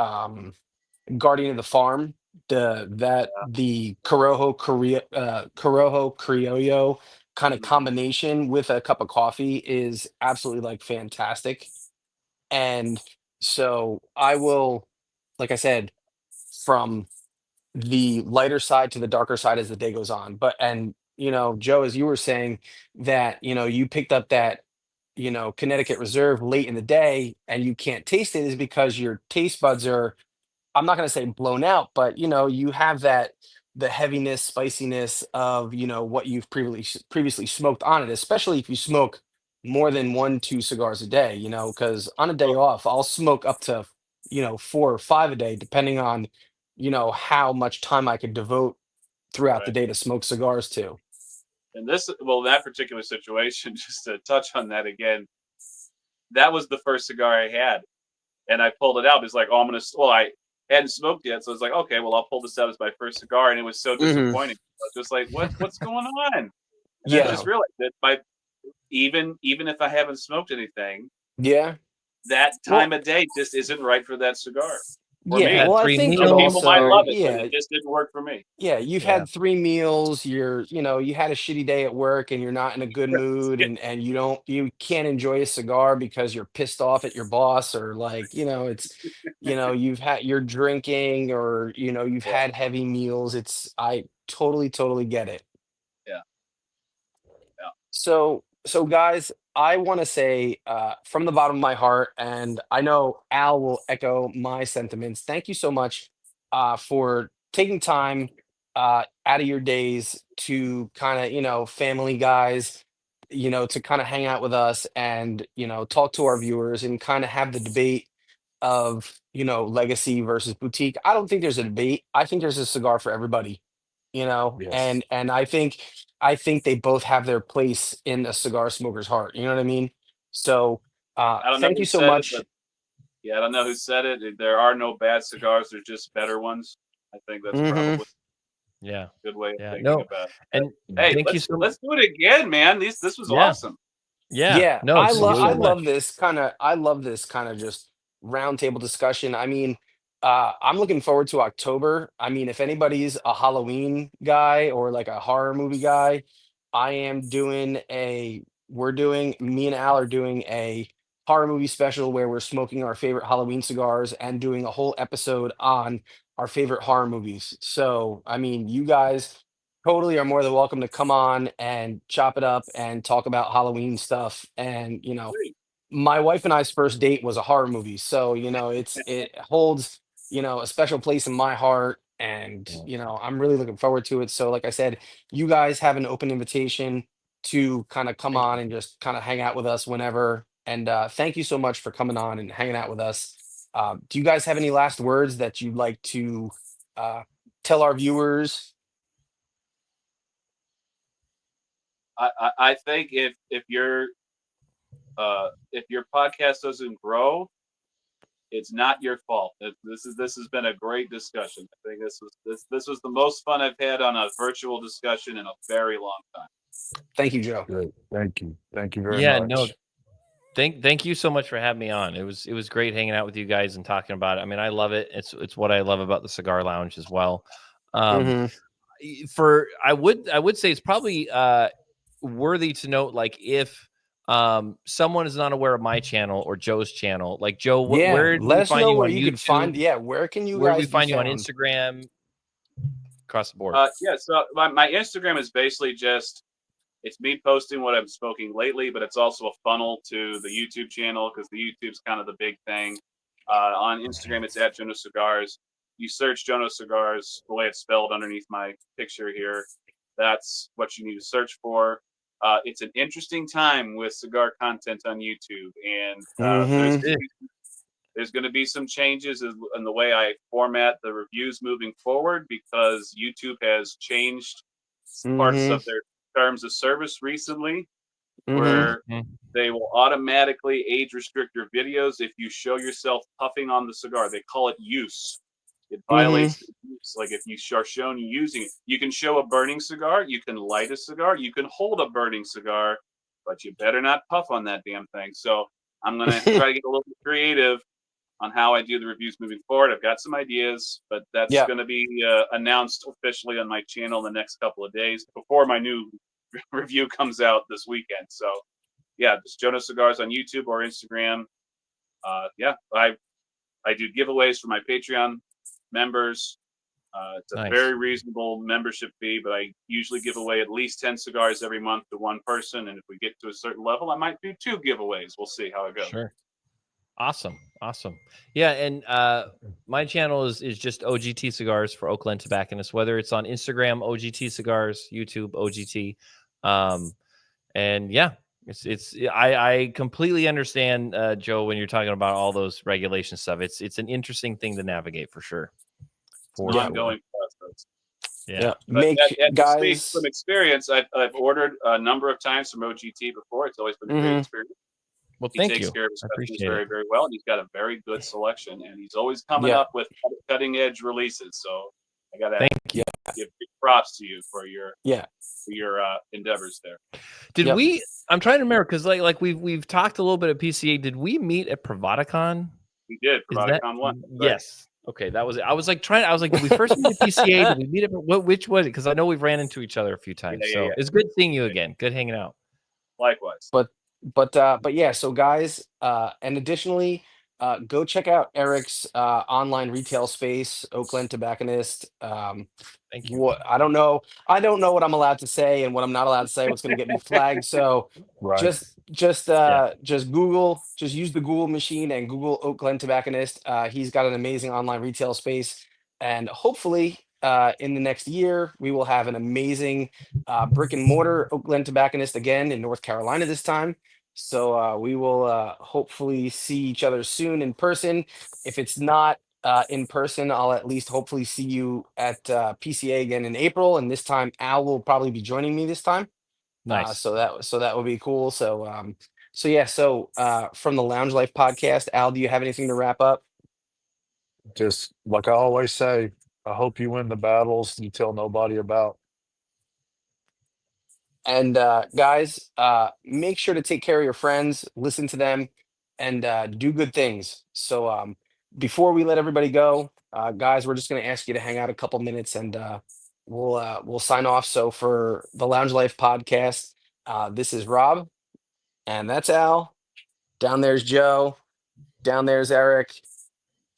[SPEAKER 1] Guardian of the Farm. the Corojo Criollo kind of combination with a cup of coffee is absolutely like fantastic. And so I will, like I said, from the lighter side to the darker side as the day goes on. But and Joe, as you were saying that, you picked up that, Connecticut Reserve late in the day and you can't taste it is because your taste buds are, I'm not going to say blown out, but you have that the heaviness, spiciness of what you've previously smoked on it, especially if you smoke more than 1, 2 cigars a day. Because on a day
[SPEAKER 4] Oh,
[SPEAKER 1] off, I'll smoke up to 4 or 5 a day, depending on how much time I could devote throughout the
[SPEAKER 4] right.
[SPEAKER 1] day to smoke cigars too.
[SPEAKER 4] And that particular situation, just to touch on that again, that was the first cigar I had, and I pulled it out. It's like, oh, I hadn't smoked yet, so it's like, okay, well, I'll pull this out as my first cigar, and it was so
[SPEAKER 1] Hmm.
[SPEAKER 4] disappointing. I was just like, what's going on? And then I
[SPEAKER 1] Yeah,
[SPEAKER 4] just realized that even if I haven't smoked anything,
[SPEAKER 1] yeah.
[SPEAKER 4] that
[SPEAKER 1] Well,
[SPEAKER 4] time of day just isn't right for that cigar for
[SPEAKER 3] You've
[SPEAKER 1] yeah.
[SPEAKER 4] me.
[SPEAKER 3] had
[SPEAKER 1] Well, I
[SPEAKER 3] three
[SPEAKER 1] think it
[SPEAKER 4] Some people
[SPEAKER 3] meals.
[SPEAKER 4] might
[SPEAKER 1] also,
[SPEAKER 4] love it, but
[SPEAKER 1] yeah.
[SPEAKER 4] it just didn't work for me.
[SPEAKER 1] Yeah, you've
[SPEAKER 3] Yeah.
[SPEAKER 1] had 3 meals, you had a shitty day at work and you're not in a good mood and you can't enjoy a cigar because you're pissed off at your boss or like, you're drinking or, you've
[SPEAKER 4] Yeah,
[SPEAKER 1] had heavy meals. I totally, totally get it.
[SPEAKER 4] yeah, yeah.
[SPEAKER 1] So guys, I want to say from the bottom of my heart, and I know Al will echo my sentiments. Thank you so much for taking time out of your days to kind of, family guys, to kind of hang out with us and, talk to our viewers and kind of have the debate of, legacy versus boutique. I don't think there's a debate. I think there's a cigar for everybody,
[SPEAKER 2] Yes.
[SPEAKER 1] and I think they both have their place in a cigar smoker's heart. You know what I mean? So
[SPEAKER 4] I don't know
[SPEAKER 1] thank
[SPEAKER 4] who
[SPEAKER 1] you so
[SPEAKER 4] said it,
[SPEAKER 1] much.
[SPEAKER 4] but yeah, I don't know who said it. There are no bad cigars. There's just better ones. I think that's
[SPEAKER 1] Hmm.
[SPEAKER 4] probably
[SPEAKER 3] Yeah.
[SPEAKER 4] a good way of
[SPEAKER 3] Yeah.
[SPEAKER 4] thinking
[SPEAKER 3] No.
[SPEAKER 4] about it. But
[SPEAKER 3] And
[SPEAKER 4] hey,
[SPEAKER 3] thank you so much.
[SPEAKER 4] let's do it again, man. This was
[SPEAKER 3] Yeah.
[SPEAKER 4] awesome.
[SPEAKER 3] Yeah.
[SPEAKER 1] Yeah,
[SPEAKER 3] No,
[SPEAKER 1] I
[SPEAKER 3] thank you
[SPEAKER 1] love I
[SPEAKER 3] so
[SPEAKER 2] Absolutely.
[SPEAKER 1] love
[SPEAKER 3] much.
[SPEAKER 1] this kind of I love this kind of just roundtable discussion. I mean, I'm looking forward to October. I mean, if anybody's a Halloween guy or like a horror movie guy, I am doing a we're doing me and Al are doing a horror movie special where we're smoking our favorite Halloween cigars and doing a whole episode on our favorite horror movies. So, I mean, you guys totally are more than welcome to come on and chop it up and talk about Halloween stuff. And
[SPEAKER 4] Great.
[SPEAKER 1] my wife and I's first date was a horror movie, so it holds a special place in my heart, and
[SPEAKER 2] Yeah.
[SPEAKER 1] I'm really looking forward to it. So, like I said, you guys have an open invitation to kind of come
[SPEAKER 3] Thank
[SPEAKER 1] on
[SPEAKER 3] you.
[SPEAKER 1] and just kind of hang out with us whenever. And thank you so much for coming on and hanging out with us. Do you guys have any last words that you'd like to uh, tell our viewers?
[SPEAKER 4] I think if your podcast doesn't grow, it's not your fault. This has been a great discussion. I think this was the most fun I've had on a virtual discussion in a very long time.
[SPEAKER 1] Thank you, Joe.
[SPEAKER 2] Great. Thank you. Thank you very
[SPEAKER 3] Yeah. No.
[SPEAKER 2] much.
[SPEAKER 3] Thank you so much for having me on. It was great hanging out with you guys and talking about it. I mean, I love it. It's what I love about the cigar lounge as well. Um,
[SPEAKER 1] Hmm.
[SPEAKER 3] I would say it's probably worthy to note, like, if someone is not aware of my channel or Joe's channel, like, Joe,
[SPEAKER 1] Yeah,
[SPEAKER 3] where do
[SPEAKER 1] let
[SPEAKER 3] we
[SPEAKER 1] us
[SPEAKER 3] find
[SPEAKER 1] know
[SPEAKER 3] you
[SPEAKER 1] where
[SPEAKER 3] on
[SPEAKER 1] you could
[SPEAKER 3] YouTube?
[SPEAKER 1] find. Yeah, where can you
[SPEAKER 3] Where do we
[SPEAKER 1] guys be
[SPEAKER 3] find you on
[SPEAKER 1] found?
[SPEAKER 3] Instagram? Across the board.
[SPEAKER 4] Yeah, so my Instagram is basically just it's me posting what I'm smoking lately, but it's also a funnel to the YouTube channel because the YouTube's kind of the big thing. On Instagram, it's at Jonose Cigars. You search Jonose Cigars the way it's spelled underneath my picture here. That's what you need to search for. It's an interesting time with cigar content on YouTube, and
[SPEAKER 1] Hmm.
[SPEAKER 4] there's going to be some changes in the way I format the reviews moving forward because YouTube has changed parts
[SPEAKER 1] Hmm.
[SPEAKER 4] of their terms of service recently,
[SPEAKER 1] Hmm.
[SPEAKER 4] where
[SPEAKER 3] Mhm.
[SPEAKER 4] they will automatically age restrict your videos if you show yourself puffing on the cigar. They call it use. It
[SPEAKER 1] Hmm.
[SPEAKER 4] violates the use. Like if you are shown using it, you can show a burning cigar, you can light a cigar, you can hold a burning cigar, but you better not puff on that damn thing. So I'm gonna try to get a little bit creative on how I do the reviews moving forward. I've got some ideas, but that's
[SPEAKER 1] Yeah.
[SPEAKER 4] going to be announced officially on my channel in the next couple of days before my new review comes out this weekend. So, yeah, just Jonose Cigars on YouTube or Instagram. Yeah, I do giveaways for my Patreon members. It's a
[SPEAKER 3] Nice.
[SPEAKER 4] very reasonable membership fee, but I usually give away at least 10 cigars every month to one person. And if we get to a certain level, I might do 2 giveaways. We'll see how it goes.
[SPEAKER 3] Sure. Awesome. Yeah, and my channel is just OGT Cigars for Oakland Tobacconists, whether it's on Instagram, OGT Cigars, YouTube, OGT. And yeah, I completely understand, Joe, when you're talking about all those regulation stuff. It's an interesting thing to navigate for sure.
[SPEAKER 4] It's an ongoing process.
[SPEAKER 3] Yeah.
[SPEAKER 4] But and to speak
[SPEAKER 1] Guys.
[SPEAKER 4] from experience, I've ordered a number of times from OGT before. It's always been a great experience.
[SPEAKER 3] Well,
[SPEAKER 4] He
[SPEAKER 3] thank
[SPEAKER 4] takes
[SPEAKER 3] you.
[SPEAKER 4] care of his
[SPEAKER 3] I
[SPEAKER 4] customers
[SPEAKER 3] appreciate
[SPEAKER 4] very,
[SPEAKER 3] it.
[SPEAKER 4] very well, and he's got a very good selection, and he's always coming
[SPEAKER 1] Yeah.
[SPEAKER 4] up with cutting edge releases. So I got to
[SPEAKER 3] Thank you.
[SPEAKER 4] give big props to you for your
[SPEAKER 1] Yeah.
[SPEAKER 4] endeavors there.
[SPEAKER 3] Did
[SPEAKER 1] Yep.
[SPEAKER 3] we? I'm trying to remember because like we've talked a little bit at PCA. Did we meet at Pravadacon?
[SPEAKER 4] We did
[SPEAKER 3] Is that
[SPEAKER 4] Pravadacon 1.
[SPEAKER 3] yes? Okay, that was it. I was like, did we first meet at PCA? Did we meet at which was it? Because I know we've ran into each other a few times.
[SPEAKER 4] Yeah,
[SPEAKER 3] So
[SPEAKER 4] yeah.
[SPEAKER 3] it's good seeing you again. Good hanging out.
[SPEAKER 4] Likewise.
[SPEAKER 1] But yeah, so guys, and additionally, go check out Eric's online retail space, Oakland Tobacconist.
[SPEAKER 3] Thank you.
[SPEAKER 1] What I don't know what I'm allowed to say and what I'm not allowed to say, what's going to get me flagged. So
[SPEAKER 2] Right.
[SPEAKER 1] just Google, just use the Google machine and Google Oakland Tobacconist. He's got an amazing online retail space, and hopefully in the next year we will have an amazing brick and mortar Oakland Tobacconist again in North Carolina this time. So we will hopefully see each other soon in person. If it's not in person, I'll at least hopefully see you at PCA again in April, and this time Al will probably be joining me this time.
[SPEAKER 3] Nice.
[SPEAKER 1] So that would be cool. So yeah. So from the Lounge Life podcast, Al, do you have anything to wrap up?
[SPEAKER 2] Just like I always say, I hope you win the battles you tell nobody about.
[SPEAKER 1] And guys, make sure to take care of your friends, listen to them, and do good things. So before we let everybody go, guys, we're just going to ask you to hang out a couple minutes, and we'll sign off. So for the Lounge Life podcast, this is Rob, and that's Al. Down there's Joe. Down there's Eric.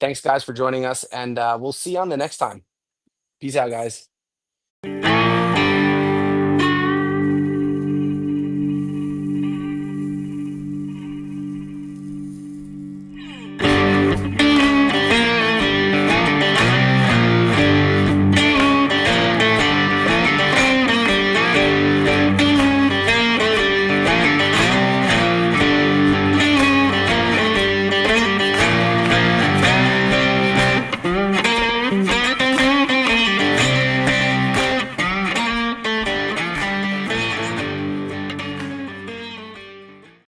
[SPEAKER 1] Thanks, guys, for joining us, and we'll see you on the next time. Peace out, guys.